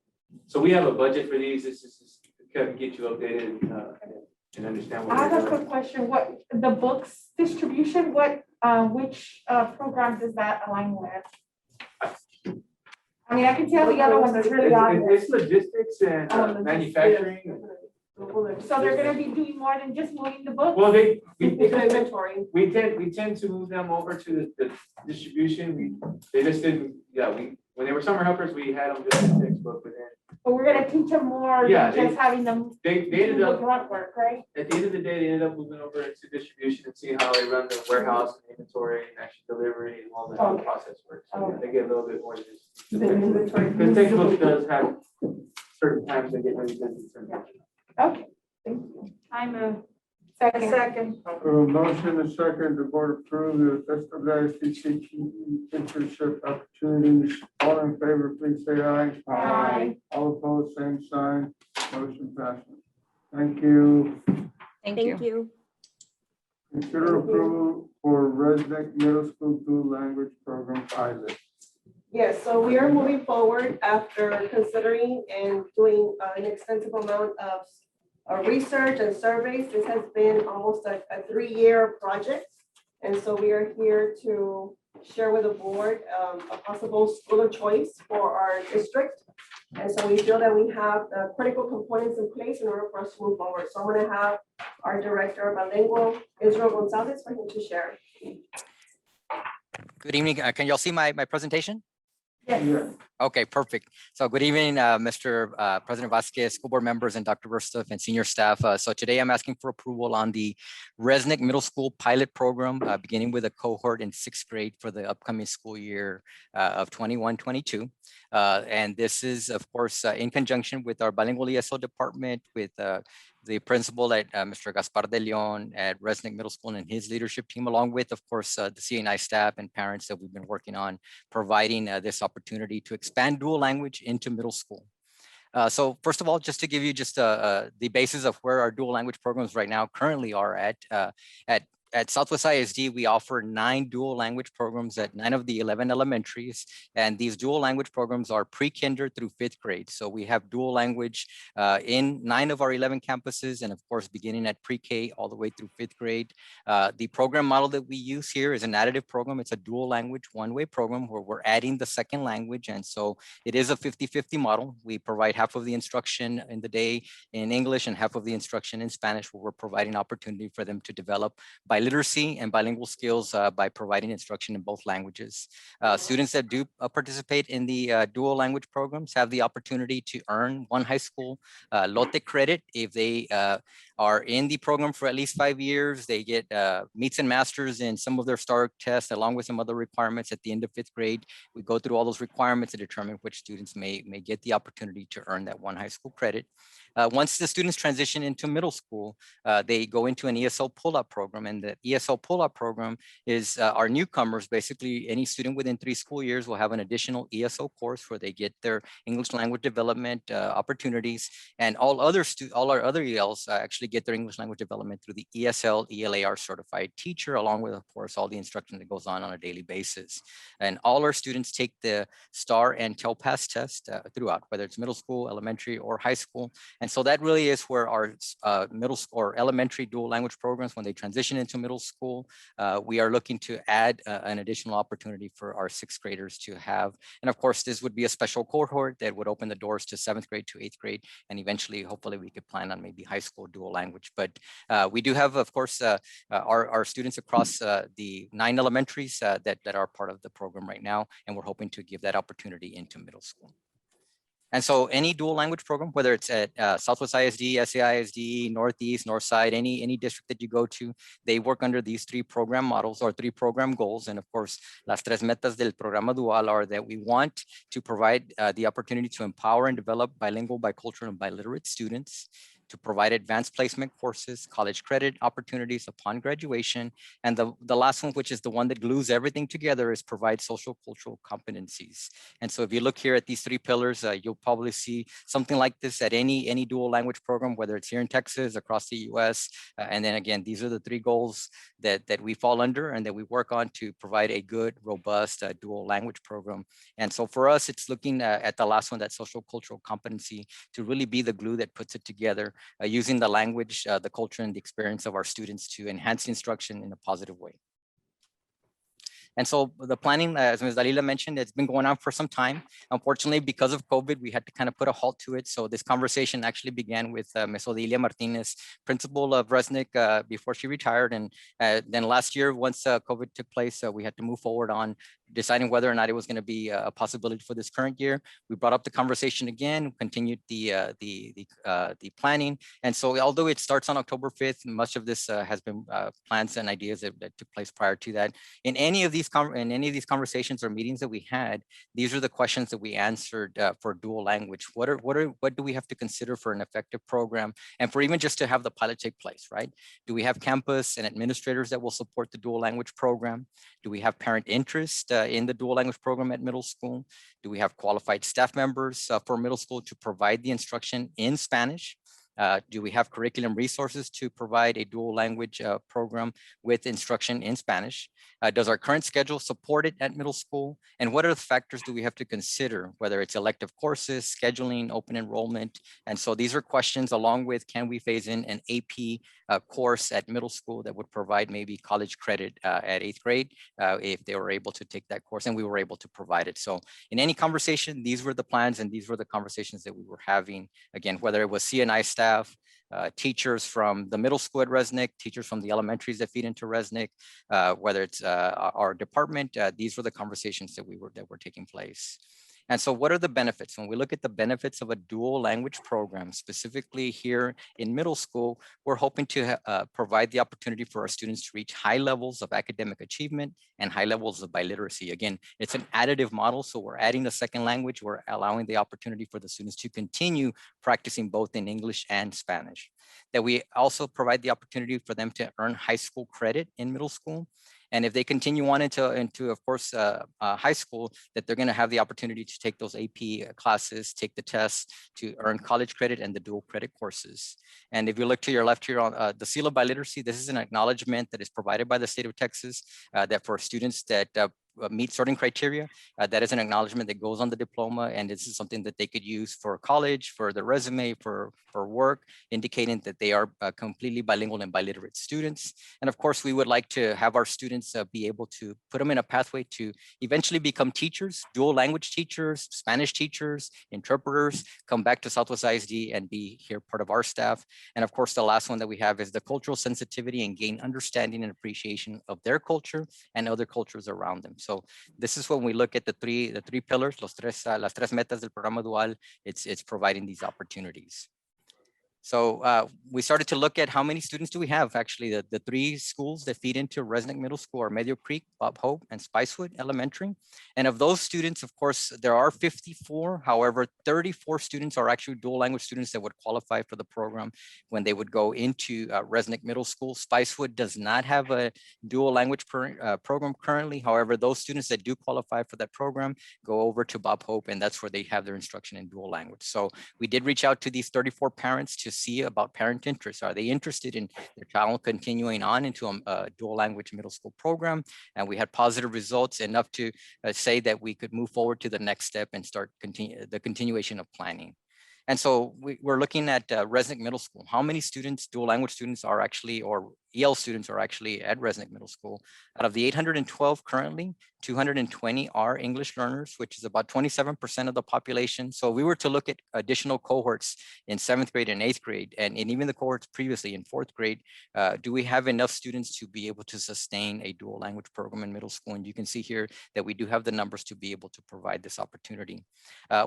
So we have a budget for these. This is to kind of get you updated and understand what I have we're a doing. quick question. What, the books distribution, which program does that align with? I mean, I can tell the other ones are really obvious. It's logistics and manufacturing. So they're gonna be doing more than just moving the books? Well, It's an inventory. we tend to move them over to the distribution. They just didn't, when they were summer helpers, we had them just in textbook, but then But we're gonna teach them more Yeah, than just having them they do ended the up, grunt work, right? at the end of the day, they ended up moving over into distribution and seeing how they run the warehouse and inventory and actually delivery and all that whole process works. So yeah, they get a little bit more than just. The inventory. Because textbook does have certain times they get really busy. Okay, thank you. I move. Second. Motion and second, the board approve the SWICTE internship opportunities. All in favor, please say aye. Aye. All opposed, same sign. Motion passes. Thank you. Thank Thank you. you. Consider approval for Resnick Middle School Dual Language Program pilot. Yes, so we are moving forward after considering and doing an extensive amount of research and surveys. This has been almost a 3-year project. And so we are here to share with the board a possible school of choice for our district. And so we feel that we have the critical components in place in order for us to move forward. So I'm going to have our director of bilingual, Israel Gonzalez, for him to share. Good evening. Can y'all see my presentation? Yes. Okay, perfect. So good evening, Mr. President Vasquez, school board members, and Dr. Verstuff and senior staff. So today I'm asking for approval on the Resnick Middle School pilot program, beginning with a cohort in 6th grade for the upcoming school year of 21-22. And this is, of course, in conjunction with our bilingual ESO department, with the principal at Mr. Gaspar de Leon at Resnick Middle School and his leadership team, along with, of course, the CNI staff and parents that we've been working on providing this opportunity to expand dual language into middle school. So first of all, just to give you just the basis of where our dual language programs right now currently are at Southwest ISD, we offer 9 dual language programs at 9 of the 11 elementaries. And these dual language programs are pre-kinder through 5th grade. So we have dual language in 9 of our 11 campuses. And of course, beginning at pre-K all the way through 5th grade. The program model that we use here is an additive program. It's a dual language one-way program where we're adding the second language. And so it is a 50-50 model. We provide half of the instruction in the day in English and half of the instruction in Spanish, where we're providing opportunity for them to develop literacy and bilingual skills by providing instruction in both languages. Students that do participate in the dual language programs have the opportunity to earn 1 high school LOTE credit. If they are in the program for at least 5 years, they get meets and masters in some of their STAR tests, along with some other requirements at the end of 5th grade. We go through all those requirements to determine which students may get the opportunity to earn that 1 high school credit. Once the students transition into middle school, they go into an ESL pull-up program, and the ESL pull-up program is our newcomers. Basically, any student within 3 school years will have an additional ESL course where they get their English language development opportunities, and all our other ELs actually get their English language development through the ESL ELAR certified teacher, along with, of course, all the instruction that goes on a daily basis. And all our students take the STAR and TELPAS test throughout, whether it's middle school, elementary, or high school. And so that really is where our middle school or elementary dual language programs, when they transition into middle school, we are looking to add an additional opportunity for our 6th graders to have. And of course, this would be a special cohort that would open the doors to 7th grade to 8th grade. And eventually, hopefully, we could plan on maybe high school dual language. But we do have, of course, our students across the 9 elementaries that are part of the program right now. And we're hoping to give that opportunity into middle school. And so any dual language program, whether it's at Southwest ISD, SAISD, Northeast, Northside, any district that you go to, they work under these 3 program models or 3 program goals. And of course, las 3 metas del programa dual are that we want to provide the opportunity to empower and develop bilingual, bicultural, and biliterate students, to provide advanced placement courses, college credit opportunities upon graduation. And the last one, which is the one that glues everything together, is provide social cultural competencies. And so if you look here at these 3 pillars, you'll probably see something like this at any dual language program, whether it's here in Texas, across the US. And then again, these are the 3 goals that we fall under and that we work on to provide a good, robust dual language program. And so for us, it's looking at the last one, that social cultural competency, to really be the glue that puts it together, using the language, the culture, and the experience of our students to enhance instruction in a positive way. And so the planning, as Ms. Dalila mentioned, it's been going on for some time. Unfortunately, because of COVID, we had to kind of put a halt to it. So this conversation actually began with Ms. Odilia Martinez, principal of Resnick, before she retired. And then last year, once COVID took place, we had to move forward on deciding whether or not it was going to be a possibility for this current year. We brought up the conversation again, continued the planning. And so although it starts on October 5th, much of this has been plans and ideas that took place prior to that. In any of these conversations or meetings that we had, these are the questions that we answered for dual language. What do we have to consider for an effective program, and for even just to have the pilot take place, right? Do we have campus and administrators that will support the dual language program? Do we have parent interest in the dual language program at middle school? Do we have qualified staff members for middle school to provide the instruction in Spanish? Do we have curriculum resources to provide a dual language program with instruction in Spanish? Does our current schedule support it at middle school? And what other factors do we have to consider, whether it's elective courses, scheduling, open enrollment? And so these are questions along with, can we phase in an AP course at middle school that would provide maybe college credit at 8th grade if they were able to take that course, and we were able to provide it. So in any conversation, these were the plans and these were the conversations that we were having. Again, whether it was CNI staff, teachers from the middle school at Resnick, teachers from the elementaries that feed into Resnick, whether it's our department, these were the conversations that were taking place. And so what are the benefits? When we look at the benefits of a dual language program, specifically here in middle school, we're hoping to provide the opportunity for our students to reach high levels of academic achievement and high levels of biliteracy. Again, it's an additive model, so we're adding the second language, we're allowing the opportunity for the students to continue practicing both in English and Spanish. That we also provide the opportunity for them to earn high school credit in middle school. And if they continue on into of course, high school, that they're going to have the opportunity to take those AP classes, take the tests to earn college credit and the dual credit courses. And if you look to your left here on the seal of biliteracy, this is an acknowledgement that is provided by the state of Texas that for students that meet certain criteria, that is an acknowledgement that goes on the diploma, and this is something that they could use for college, for their resume, for work, indicating that they are completely bilingual and biliterate students. And of course, we would like to have our students be able to put them in a pathway to eventually become teachers, dual language teachers, Spanish teachers, interpreters, come back to Southwest ISD and be here part of our staff. And of course, the last one that we have is the cultural sensitivity and gain understanding and appreciation of their culture and other cultures around them. So this is when we look at the three pillars, las tres metas del programa dual, it's providing these opportunities. So we started to look at how many students do we have. Actually, the three schools that feed into Resnick Middle School are Meadow Creek, Bob Hope, and Spicewood Elementary. And of those students, of course, there are 54. However, 34 students are actually dual language students that would qualify for the program when they would go into Resnick Middle School. Spicewood does not have a dual language program currently. However, those students that do qualify for that program go over to Bob Hope, and that's where they have their instruction in dual language. So we did reach out to these 34 parents to see about parent interest. Are they interested in their child continuing on into a dual language middle school program? And we had positive results enough to say that we could move forward to the next step and start the continuation of planning. And so we're looking at Resnick Middle School. How many students, dual language students are actually, or EL students are actually at Resnick Middle School? Out of the 812 currently, 220 are English learners, which is about 27% of the population. So we were to look at additional cohorts in 7th grade and 8th grade, and even the cohorts previously in 4th grade, do we have enough students to be able to sustain a dual language program in middle school? And you can see here that we do have the numbers to be able to provide this opportunity.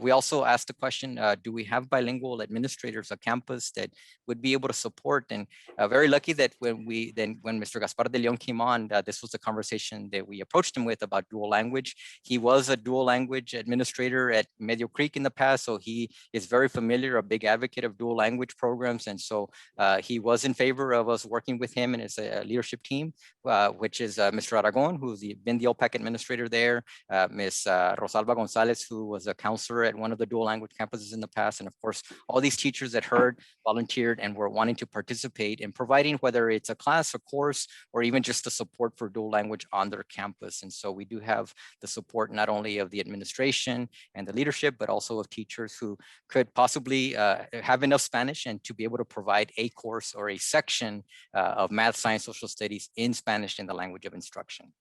We also asked the question, do we have bilingual administrators at campus that would be able to support? And very lucky that when Mr. Gaspar de Leon came on, this was the conversation that we approached him with about dual language. He was a dual language administrator at Meadow Creek in the past, so he is very familiar, a big advocate of dual language programs. And so he was in favor of us working with him and his leadership team, which is Mr. Aragon, who's been the OPAC administrator there, Ms. Rosalba Gonzalez, who was a counselor at one of the dual language campuses in the past. And of course, all these teachers that heard, volunteered, and were wanting to participate in providing, whether it's a class, a course, or even just the support for dual language on their campus. And so we do have the support not only of the administration and the leadership, but also of teachers who could possibly have enough Spanish and to be able to provide a course or a section of math, science, social studies in Spanish in the language of instruction.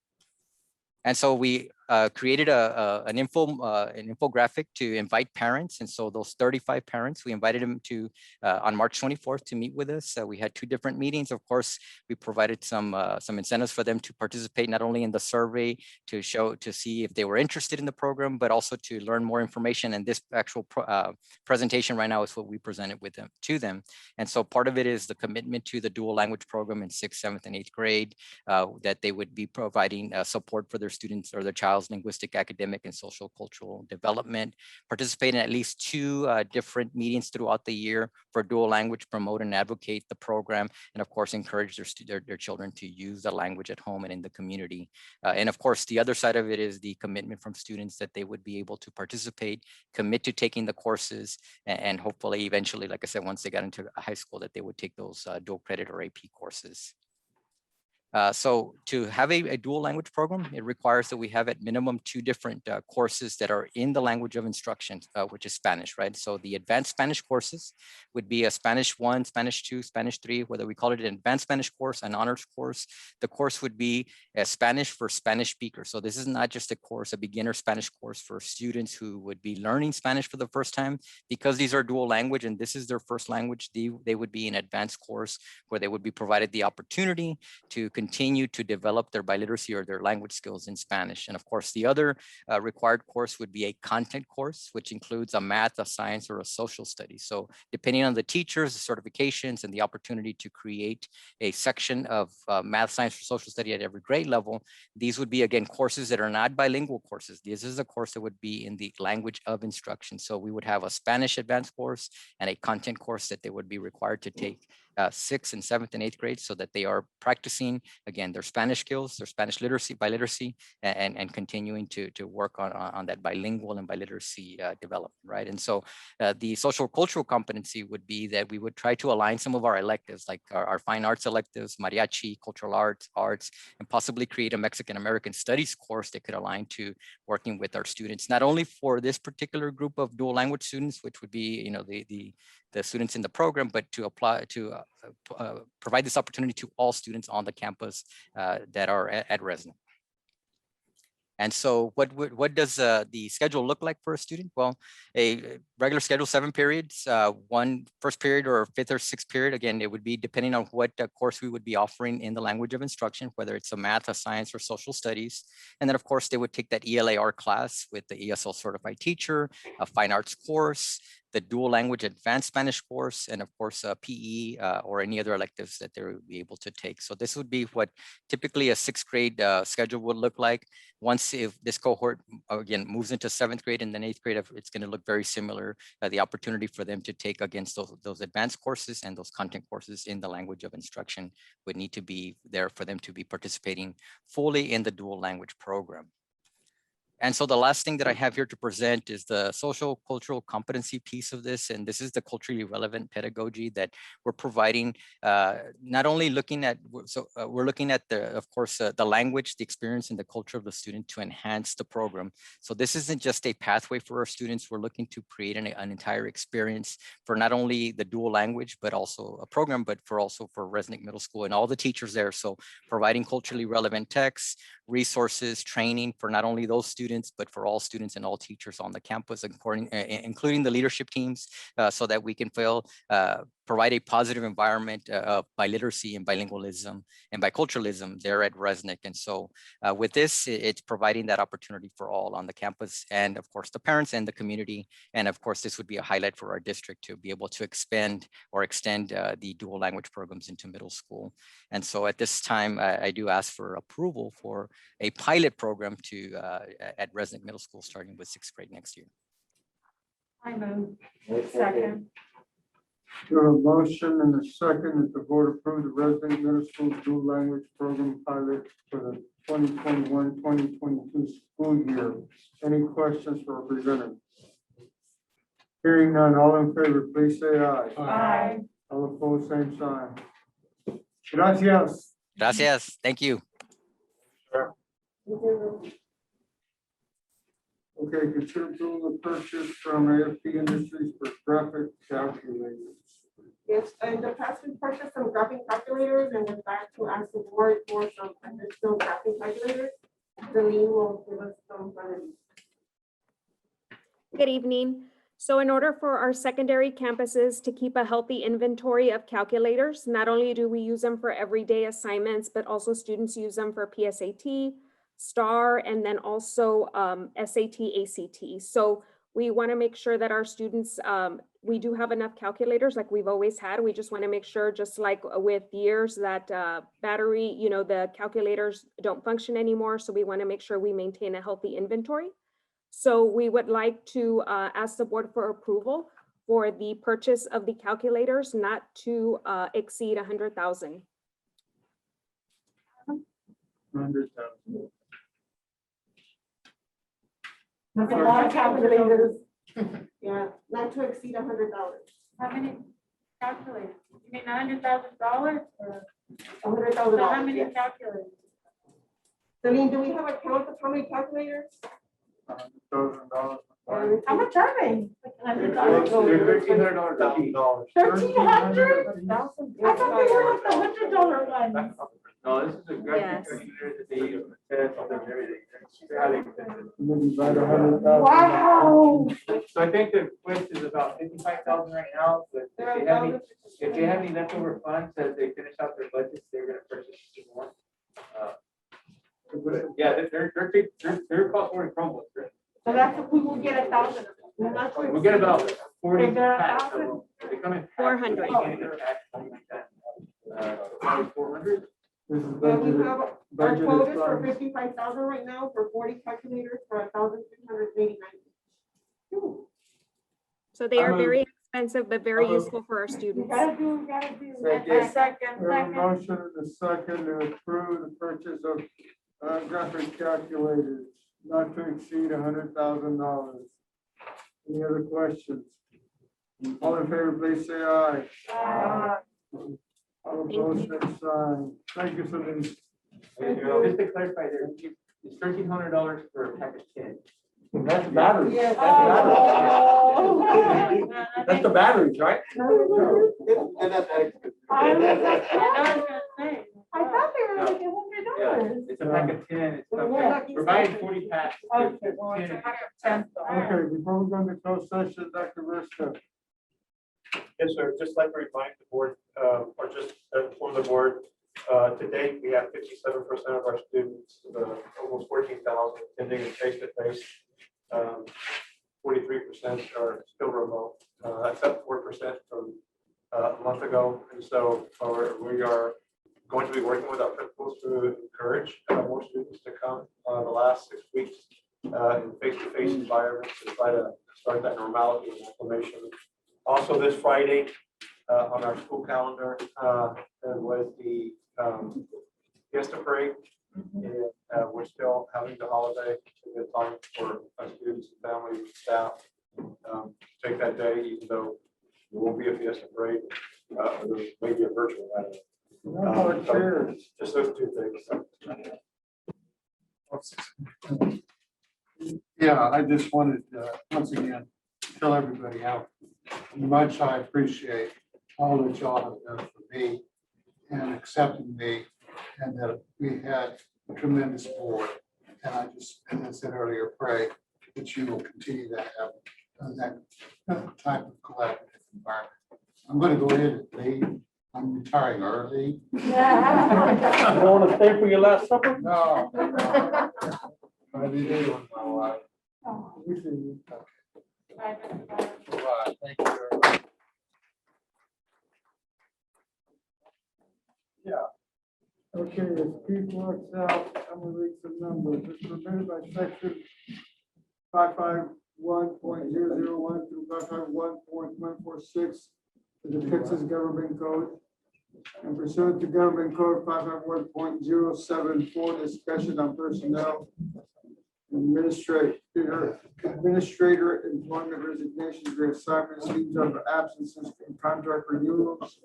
And so we created an infographic to invite parents. And so those 35 parents, we invited them to on March 24th to meet with us. We had 2 different meetings. Of course, we provided some incentives for them to participate not only in the survey to see if they were interested in the program, but also to learn more information. And this actual presentation right now is what we presented to them. And so part of it is the commitment to the dual language program in 6th, 7th, and 8th grade, that they would be providing support for their students or their child's linguistic, academic, and social cultural development, participate in at least 2 different meetings throughout the year for dual language, promote and advocate the program, and of course, encourage their children to use the language at home and in the community. And of course, the other side of it is the commitment from students that they would be able to participate, commit to taking the courses, and hopefully eventually, like I said, once they got into high school, that they would take those dual credit or AP courses. So to have a dual language program, it requires that we have at minimum 2 different courses that are in the language of instruction, which is Spanish, right? So the advanced Spanish courses would be a Spanish 1, Spanish 2, Spanish 3, whether we call it an advanced Spanish course, an honors course. The course would be a Spanish for Spanish speakers. So this is not just a course, a beginner Spanish course for students who would be learning Spanish for the first time. Because these are dual language and this is their first language, they would be an advanced course where they would be provided the opportunity to continue to develop their biliteracy or their language skills in Spanish. And of course, the other required course would be a content course, which includes a math, a science, or a social studies. So depending on the teachers, the certifications, and the opportunity to create a section of math, science, or social study at every grade level, these would be, again, courses that are not bilingual courses. This is a course that would be in the language of instruction. So we would have a Spanish advanced course and a content course that they would be required to take 6th and 7th and 8th grade, so that they are practicing, again, their Spanish skills, their Spanish literacy, biliteracy, and continuing to work on that bilingual and biliteracy development, right? And so the social cultural competency would be that we would try to align some of our electives, like our fine arts electives, mariachi, cultural arts, and possibly create a Mexican American studies course that could align to working with our students, not only for this particular group of dual language students, which would be, you know, the students in the program, but to apply to provide this opportunity to all students on the campus that are at Resnick. And so what does the schedule look like for a student? Well, a regular schedule, 7 periods, 1 first period or 5th or 6th period. Again, it would be depending on what course we would be offering in the language of instruction, whether it's a math, a science, or social studies. And then of course, they would take that ELAR class with the ESL certified teacher, a fine arts course, the dual language advanced Spanish course, and of course PE or any other electives that they would be able to take. So this would be what typically a 6th grade schedule would look like. Once if this cohort again moves into 7th grade and then 8th grade, it's going to look very similar. The opportunity for them to take against those advanced courses and those content courses in the language of instruction would need to be there for them to be participating fully in the dual language program. And so the last thing that I have here to present is the social cultural competency piece of this. And this is the culturally relevant pedagogy that we're providing, not only looking at, we're looking at of course, the language, the experience, and the culture of the student to enhance the program. So this isn't just a pathway for our students. We're looking to create an entire experience for not only the dual language, but also a program, but also for Resnick Middle School and all the teachers there. So providing culturally relevant texts, resources, training for not only those students, but for all students and all teachers on the campus, including the leadership teams, so that we can provide a positive environment of biliteracy and bilingualism and biculturalism there at Resnick. And so with this, it's providing that opportunity for all on the campus and of course the parents and the community. And of course, this would be a highlight for our district to be able to expand or extend the dual language programs into middle school. And so at this time, I do ask for approval for a pilot program at Resnick Middle School, starting with 6th grade next year. I move. Second. There a motion and a second that the board approve the Resnick Middle School dual language program pilot for the 2021-2022 school year. Any questions for our presenter? Hearing none, all in favor, please say aye. Aye. All opposed, same sign. Gracias. Gracias. Thank you. Sure. Okay, consider approval of purchase from AFP Industries for graphic calculators. Yes, in the past, we purchased some graphic calculators and in fact to ask the board for some additional graphic calculators. Janine will give us some further. Good evening. So in order for our secondary campuses to keep a healthy inventory of calculators, not only do we use them for everyday assignments, but also students use them for PSAT, STAR, and then also SAT, ACT. So we want to make sure that our students, we do have enough calculators like we've always had. We just want to make sure, just like with years, that battery, the calculators don't function anymore. So we want to make sure we maintain a healthy inventory. So we would like to ask the board for approval for the purchase of the calculators not to exceed 100,000. 100,000. That's a lot of calculators. Yeah, not to exceed $100. How many calculators? You mean $100,000 or? $100,000. So how many yes. calculators? Celine, do we have a count of how many calculators? $100,000. How much are they? They're $100,000. $1,300. $1,300? I thought they were like the $100 ones. No, this is a graphic Yes. calculator that they use for tests and everything. It's highly expensive. Maybe about 100,000. Wow. So I think the quest is about 55,000 right now, but if they have any leftover funds as they finish out their budgets, they're gonna purchase some more. Yeah, they're cost more than Chromebooks. Right? So that's if we will get 1,000. We'll get about 40 Is there packs of 1,000? them. They come in. 400. 400. This is Yeah, we budgeted. have our budgeted quotas for funds. 55,000 right now for 40 calculators for 1,389. So they are I'm a- very expensive, but very I'm a- useful for our You students. gotta do. Second. Second, We have a second. motion and a second to approve the purchase of graphic calculators not to exceed $100,000. Any other questions? All in favor, please say aye. All opposed, same sign. Thank you, Celine. Just to clarify there, it's $1,300 for a pack of 10. That's the batteries. Yes. That's the batteries, right? I was gonna say. I thought they were like Yeah, $100. it's a pack of 10. It's Yeah. we're buying 40 packs. Okay, It's well, it's 10. a pack of 10. Okay, before we go into closed session, Dr. Versta. Yes, sir. Just like to remind the board, or just inform the board, to date, we have 57% of our students, almost 14,000 attending face-to-face. 43% are still remote, that's up 4% from a month ago. And so we are going to be working with our principals to encourage more students to come the last 6 weeks in face-to-face environments to try to start that normality and acclimation. Also, this Friday on our school calendar there was the Fiesta Parade. And we're still having the holiday, a good time for our students and families and staff. Take that day, even though there will be a Fiesta Parade, or there may be a virtual. I don't know. So just those two things. Yeah, I just wanted to, once again, tell everybody how much I appreciate all that y'all have done for me and accepting me, and that we had a tremendous board. And I just, as I said earlier, pray that you will continue to have that type of collaborative environment. I'm going to go ahead and leave. I'm retiring early. You don't want to stay for your last supper? No. I did it with my wife. We see you. Bye. Thank you very much. Yeah. Okay, as Keith works out, I'm gonna read some numbers. It's permitted by section 551.001 through 551.146 of the Texas Government Code. And pursuant to Government Code 551.074, discussion on personnel, administrator employment resignations, reassignments, leaves of absences, and contract renewals.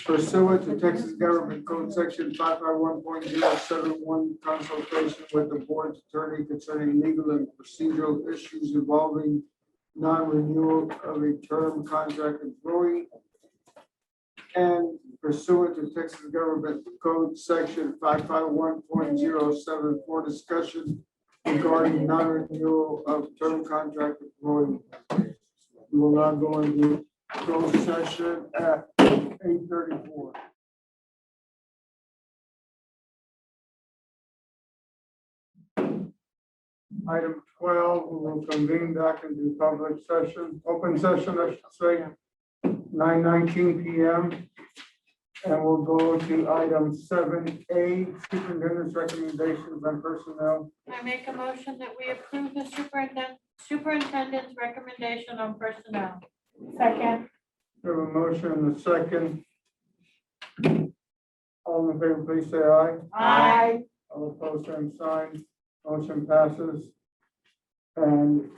Pursuant to Texas Government Code Section 551.071, consultation with the board's attorney concerning legal and procedural issues involving non-renewal of a term contract employee. And pursuant to Texas Government Code Section 551.07 for discussion regarding non-renewal of term contract employee. We will now go into closed session at 8:34. Item 12, we will convene back into public session, open session, I should say, 9:19 p.m. And we'll go to item 7A, superintendent's recommendations on personnel. I make a motion that we approve the superintendent's recommendation on personnel. Second. We have a motion and a second. All in favor, please say aye. Aye. All opposed, same sign. Motion passes. And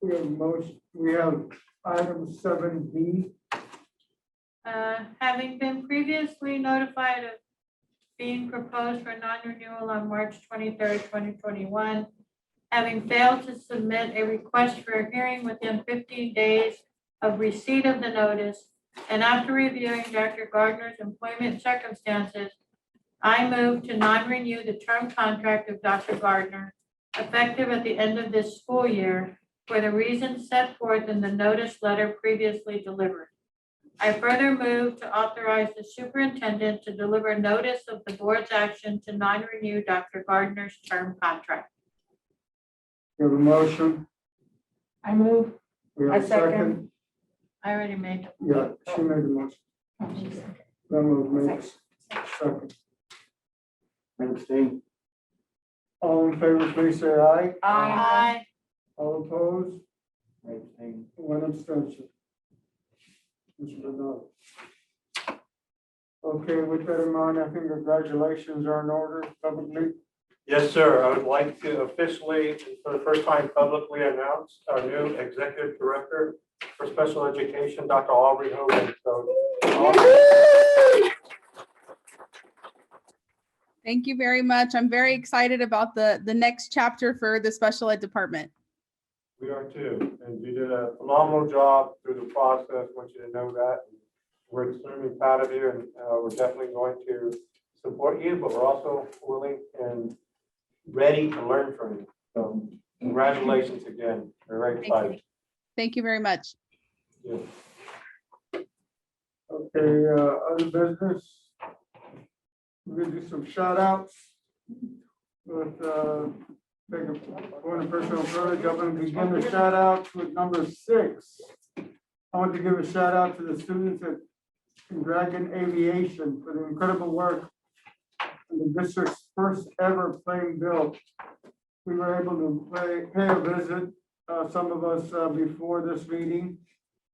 we have item 7B. Having been previously notified of being proposed for non-renewal on March 23rd, 2021, having failed to submit a request for a hearing within 15 days of receipt of the notice, and after reviewing Dr. Gardner's employment circumstances, I move to non-renew the term contract of Dr. Gardner effective at the end of this school year for the reasons set forth in the notice letter previously delivered. I further move to authorize the superintendent to deliver notice of the board's action to non-renew Dr. Gardner's term contract. We have a motion. I move. We have a second. I already made it. Yeah, she made the motion. Then we'll make second. I abstain. All in favor, please say aye. Aye. All opposed? I abstain. One abstention. Mr. Bernard. Okay, with that in mind, I think congratulations are in order publicly. Yes, sir. I would like to officially, for the first time publicly, announce our new executive director for special education, Dr. Aubrey Hogan. So, Thank you very much. I'm very excited about the next chapter for the special ed department. we are too, and you did a phenomenal job through the process. I want you to know that. We're extremely proud of you, and we're definitely going to support you, but we're also willing and ready to learn from you. So congratulations again. We're very excited. Thank you very much. Yeah. Okay, other business. We're gonna do some shout outs with, take a point of personal privilege. I'm gonna begin the shout outs with number 6. I want to give a shout out to the students at Dragon Aviation for the incredible work in the district's first ever plane built. We were able to pay a visit, some of us before this meeting,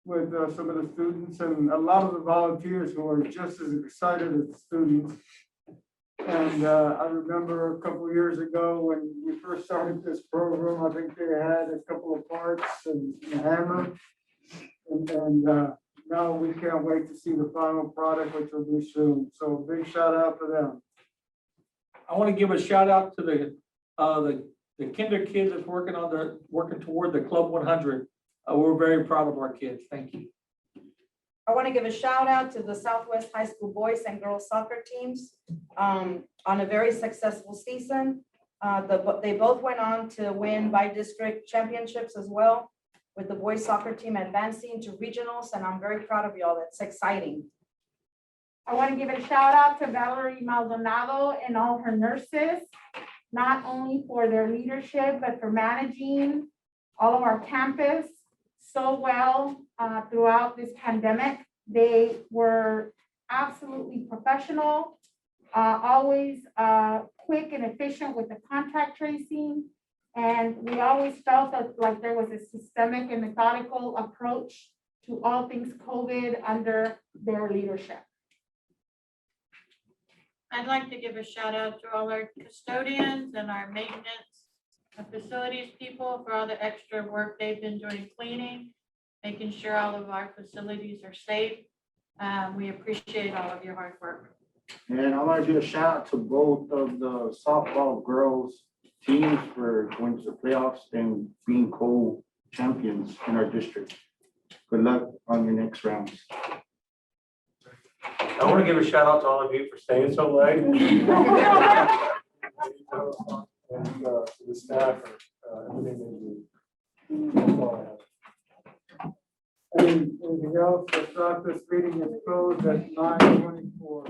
with some of the students and a lot of the volunteers who are just as excited as the students. And I remember a couple of years ago when we first started this program, I think they had a couple of parts and a hammer. And now we can't wait to see the final product, which will be soon. So big shout out to them. I want to give a shout out to the kinder kids that's working toward the Club 100. We're very proud of our kids. Thank you. I want to give a shout out to the Southwest High School boys and girls soccer teams on a very successful season. They both went on to win by district championships as well, with the boys soccer team advancing to regionals, and I'm very proud of y'all. That's exciting. I want to give a shout out to Valerie Maldonado and all her nurses, not only for their leadership, but for managing all of our campus so well throughout this pandemic. They were absolutely professional, always quick and efficient with the contact tracing. And we always felt that like there was a systemic and methodical approach to all things COVID under their leadership. I'd like to give a shout out to all our custodians and our maintenance and facilities people for all the extra work they've been doing cleaning, making sure all of our facilities are safe. We appreciate all of your hard work. And I want to give a shout out to both of the softball girls teams for going to the playoffs and being co-champions in our district. Good luck on your next rounds. I want to give a shout out to all of you for staying so late. And to the staff for everything they do. That's all I have. Anything else? If not, this meeting is closed at 9:24.